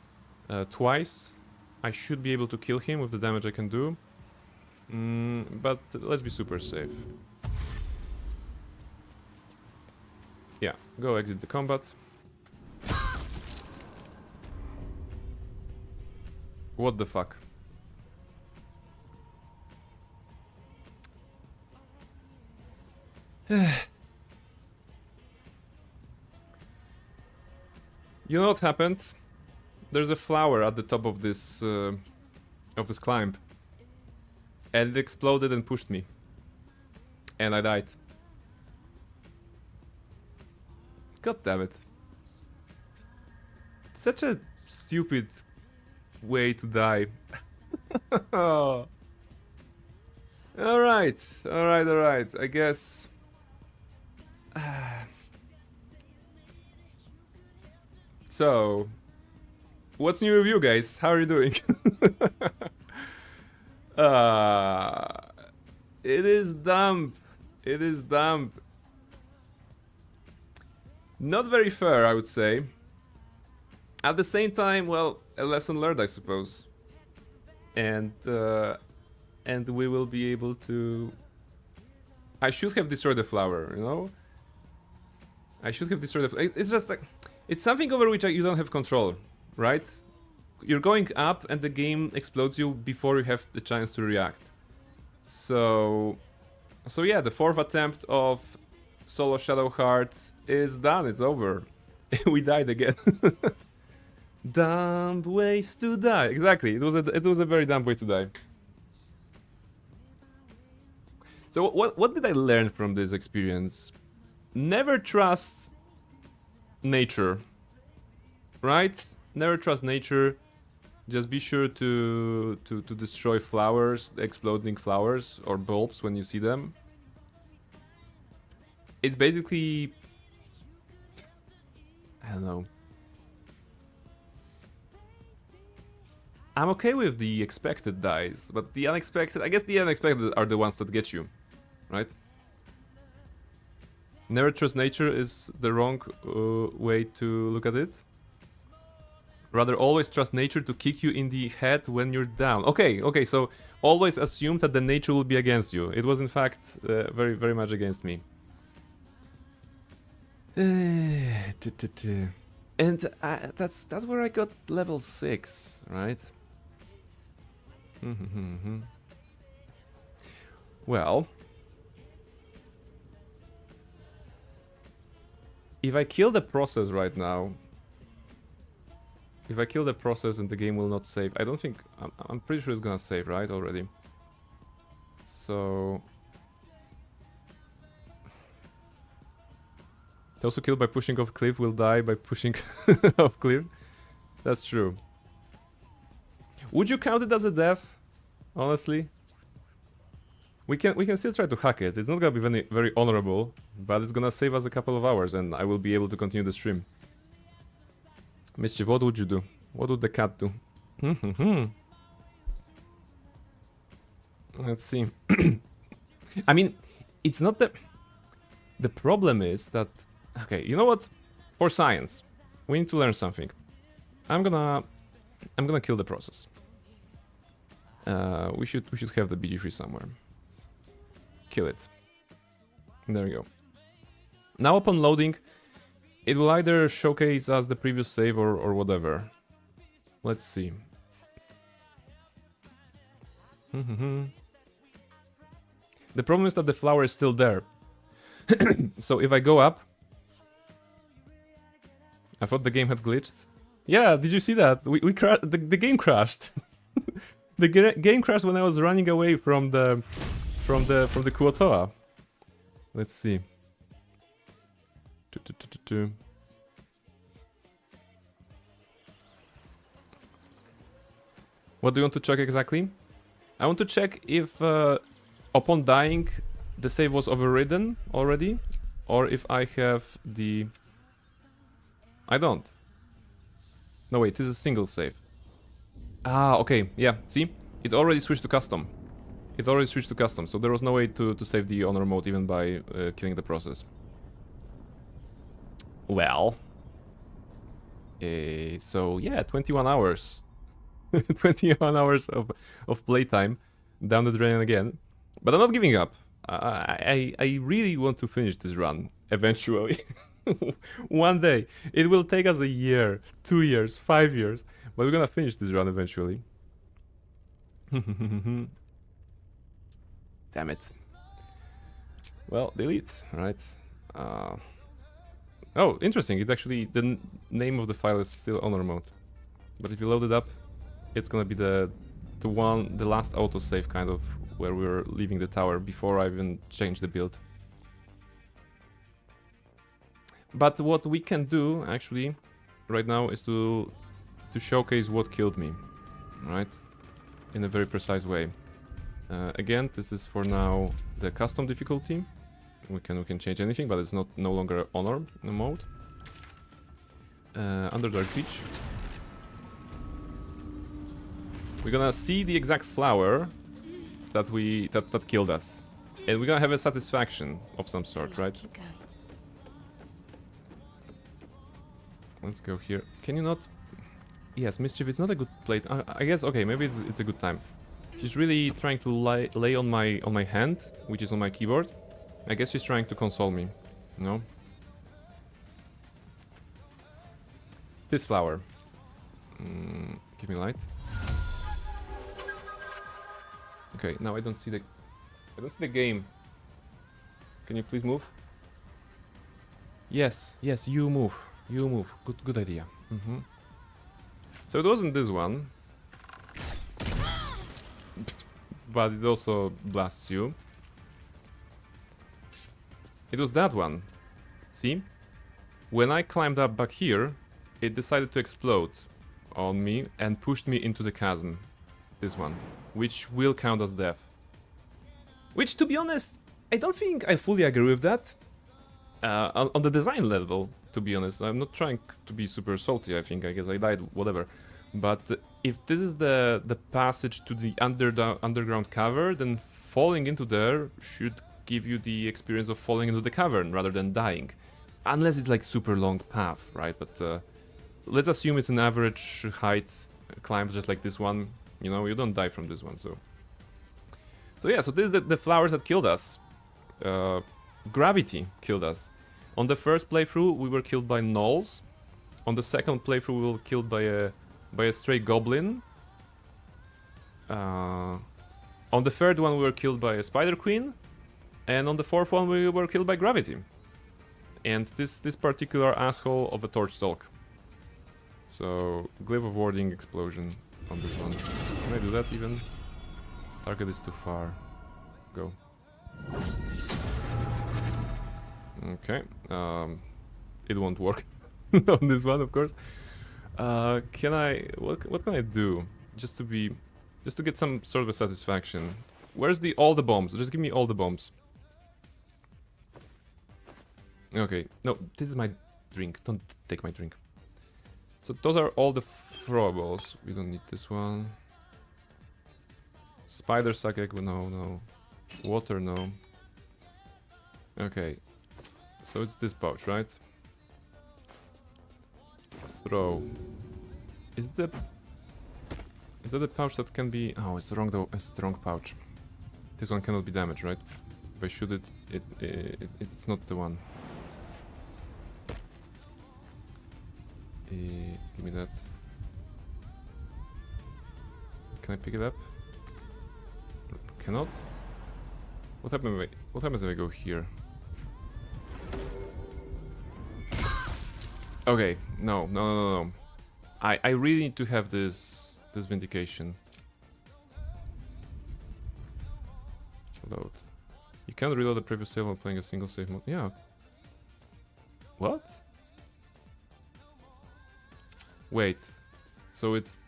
twice. I should be able to kill him with the damage I can do. But let's be super safe. Yeah, go exit the combat. What the fuck? You know what happened? There's a flower at the top of this climb, and it exploded and pushed me, and I died. God damn it! Such a stupid way to die. Alright, alright. I guess... So... What's new with you guys? How are you doing? It is dumb. It is dumb. Not very fair, I would say. At the same time, well, a lesson learned, I suppose. And we will be able to... I should have destroyed the flower, you know? I should have destroyed the flower. It's just like... It's something over which you don't have control, right? You're going up and the game explodes you before you have the chance to react. So yeah, the 4th attempt of solo Shadowheart is done, it's over. We died again. Dumb ways to die. Exactly, it was a very dumb way to die. So what did I learn from this experience? Never trust nature. Right? Never trust nature. Just be sure to destroy flowers, exploding flowers or bulbs when you see them. It's basically... I don't know. I'm okay with the expected dies, but the unexpected... I guess the unexpected are the ones that get you, right? Never trust nature is the wrong way to look at it. Rather, always trust nature to kick you in the head when you're down. Okay, so always assume that the nature will be against you. It was in fact very, very much against me. And that's where I got level 6, right? Well, if I kill the process right now, if I kill the process and the game will not save, I don't think... I'm pretty sure it's gonna save, right, already. So... Those who kill by pushing off cliff will die by pushing off cliff. That's true. Would you count it as a death? Honestly? We can still try to hack it. It's not gonna be very honorable, but it's gonna save us a couple of hours and I will be able to continue the stream. Mischief, what would you do? What would the cat do? Let's see. I mean, it's not the... The problem is that... Okay, you know what? For science, we need to learn something. I'm gonna kill the process. We should have the BG3 somewhere. Kill it. There we go. Now upon loading, it will either showcase us the previous save or whatever. Let's see. The problem is that the flower is still there. So if I go up... I thought the game had glitched. Yeah, did you see that? The game crashed. The game crashed when I was running away from the Kuotoa. Let's see. What do you want to check exactly? I want to check if upon dying the save was overridden already, or if I have the... I don't. No wait, this is a single save. Ah, okay, yeah, see? It already switched to custom. It already switched to custom, so there was no way to save the honor mode even by killing the process. Well... so yeah, 21 hours. 21 hours of playtime down the drain again. But I'm not giving up. I really want to finish this run eventually. One day. It will take us a year, 2 years, 5 years, but we're gonna finish this run eventually. Damn it. Well, delete, right? Oh, interesting. It actually, the name of the file is still honor mode. But if you load it up, it's gonna be the last autosave kind of where we were leaving the tower before I even changed the build. But what we can do actually right now is to to showcase what killed me, right? In a very precise way. Again, this is for now the custom difficulty. We can change anything, but it's no longer honor mode. Underdark Beach. We're gonna see the exact flower that killed us, and we're gonna have a satisfaction of some sort, right? Keep going. Let's go here. Can you not? Yes, Mischief. It's not a good plate. I guess. Okay, maybe it's a good time. She's really trying to lay on my hand, which is on my keyboard. I guess she's trying to console me. No. This flower. Give me light. Okay, now I don't see the game. Can you please move? Yes, you move. You move. Good idea. So it wasn't this one. But it also blasts you. It was that one. See? When I climbed up back here, it decided to explode on me and pushed me into the chasm. This one. Which will count as death. Which, to be honest, I don't think I fully agree with that. On the design level, to be honest. I'm not trying to be super salty, I think. I guess I died, whatever. But if this is the passage to the underground cavern, then falling into there should give you the experience of falling into the cavern rather than dying. Unless it's like super long path, right? But let's assume it's an average height climb, just like this one. You know, you don't die from this one, so yeah, so this is the flowers that killed us. Gravity killed us. On the first playthrough, we were killed by gnolls. On the second playthrough, we were killed by a stray goblin. On the third one, we were killed by a spider queen. And on the fourth one, we were killed by gravity. And this particular asshole of a torch stalk. So, glyph of warding explosion on this one. Can I do that even? Target is too far. Go. Okay. It won't work on this one, of course. Can I? What can I do? Just to get some sort of a satisfaction. Where's all the bombs? Just give me all the bombs. Okay. No, this is my drink. Don't take my drink. So those are all the throwables. We don't need this one. Spider suck egg, no. Water, no. Okay. So it's this pouch, right? Throw. Is that the pouch that can be... Oh, it's wrong though. It's the wrong pouch. This one cannot be damaged, right? If I shoot it, it's not the one. Give me that. Can I pick it up? Cannot? What happens if I go here? Okay, no. I really need to have this vindication. Load. You can't reload the previous save while playing a single save mode. Yeah. What? Wait. So it's...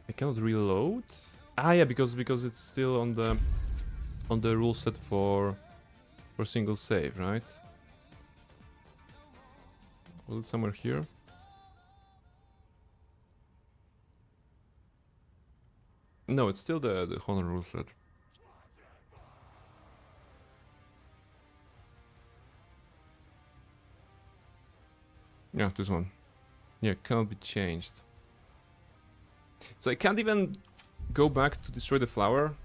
I cannot reload? Ah, yeah, because it's still on the rule set for single save, right? Was it somewhere here? No, it's still the honor rule set. Yeah, this one. Yeah, cannot be changed. So I can't even go back to destroy the flower.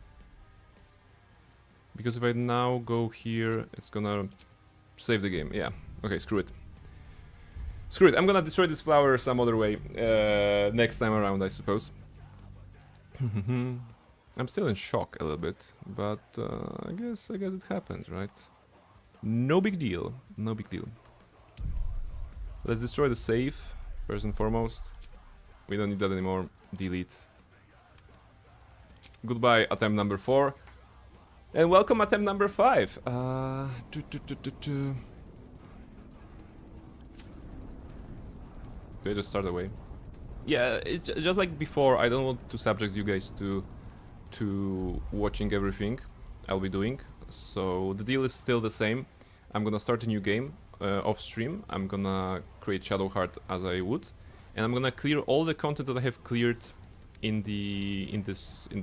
Because if I now go here, it's gonna save the game. Yeah, okay, screw it. Screw it, I'm gonna destroy this flower some other way. Next time around, I suppose. I'm still in shock a little bit, but I guess it happened, right? No big deal, no big deal. Let's destroy the save, first and foremost. We don't need that anymore. Delete. Goodbye, attempt number 4. And welcome, attempt number 5. Do I just start away? Yeah, it's just like before, I don't want to subject you guys to watching everything I'll be doing. So the deal is still the same. I'm gonna start a new game off stream. I'm gonna create Shadowheart as I would, and I'm gonna clear all the content that I have cleared in the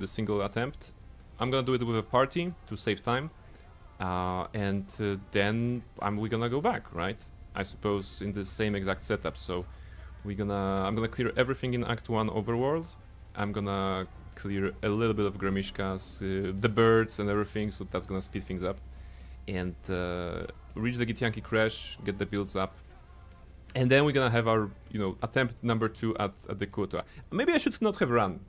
single attempt. I'm gonna do it with a party to save time, and then we're gonna go back, right? I suppose in the same exact setup. So I'm gonna clear everything in Act 1 overworld. I'm gonna clear a little bit of Gramishkas, the birds and everything, so that's gonna speed things up. And reach the Githyanki crash, get the builds up. And then we're gonna have our, attempt number 2 at the quota. Maybe I should not have run,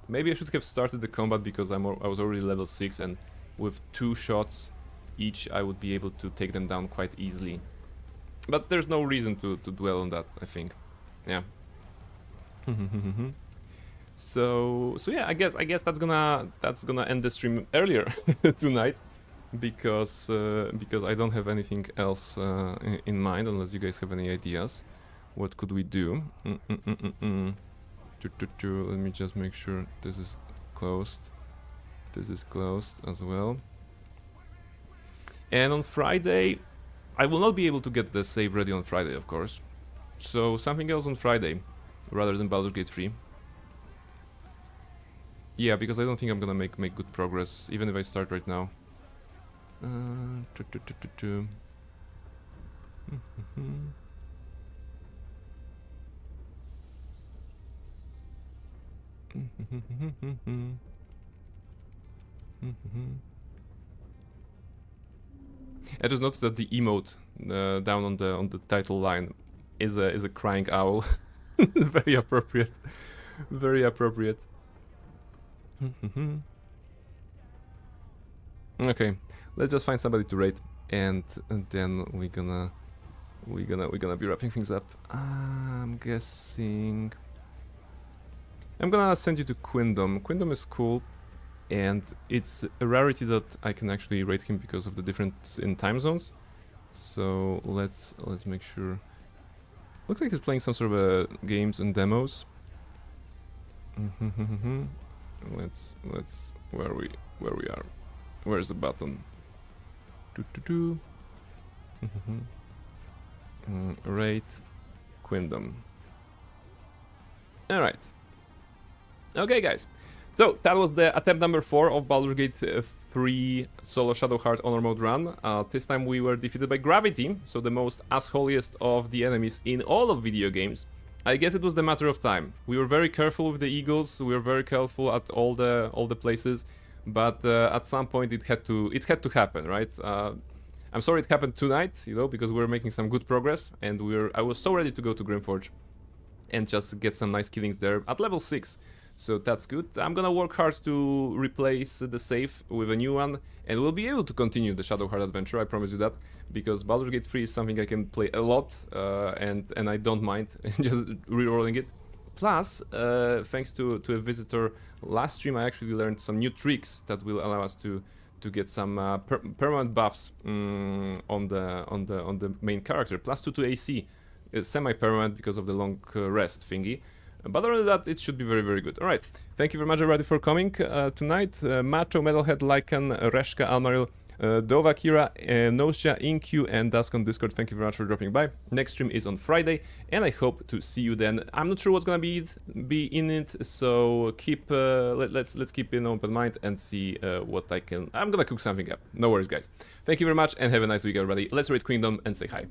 Maybe I should have started the combat because I was already level 6, and with 2 shots each I would be able to take them down quite easily. But there's no reason to dwell on that, I think. Yeah. So yeah, I guess that's gonna end the stream earlier tonight, because I don't have anything else in mind, unless you guys have any ideas. What could we do? Let me just make sure this is closed. This is closed as well. And on Friday, I will not be able to get the save ready on Friday, of course. So something else on Friday, rather than Baldur's Gate 3. Yeah, because I don't think I'm gonna make good progress, even if I start right now. I just noticed that the emote down on the title line is a crying owl. Very appropriate. Very appropriate. Okay, let's just find somebody to rate, and then we're gonna be wrapping things up. I'm guessing I'm gonna send you to Quindom. Quindom is cool, and it's a rarity that I can actually rate him because of the difference in time zones. So let's make sure. Looks like he's playing some sort of games and demos. Let's where we are. Where's the button? Rate Quindom. All right. Okay, guys. So that was the attempt number 4 of Baldur's Gate 3 solo Shadowheart honor mode run. This time we were defeated by Gravity, so the most assholiest of the enemies in all of video games. I guess it was the matter of time. We were very careful with the eagles. We were very careful at all the places, but at some point it had to happen, right? I'm sorry it happened tonight, because we were making some good progress, and I was so ready to go to Grimforge and just get some nice killings there at level 6. So that's good. I'm gonna work hard to replace the save with a new one, and we'll be able to continue the Shadowheart adventure, I promise you that, because Baldur's Gate 3 is something I can play a lot, and I don't mind just rerolling it. Plus, thanks to a visitor last stream, I actually learned some new tricks that will allow us to get some permanent buffs on the main character. +2 to AC, semi-permanent because of the long rest thingy. But other than that, it should be very, very good. Alright, thank you very much everybody for coming tonight. Macho, Metalhead, Lycan, Reshka, Almaril, Dova, Kira, Nosja, Inq, and Dusk on Discord. Thank you very much for dropping by. Next stream is on Friday, and I hope to see you then. I'm not sure what's gonna be in it, so keep let's keep an open mind and see what I can. I'm gonna cook something up. No worries, guys. Thank you very much, and have a nice week, everybody. Let's raid Quindom and say hi.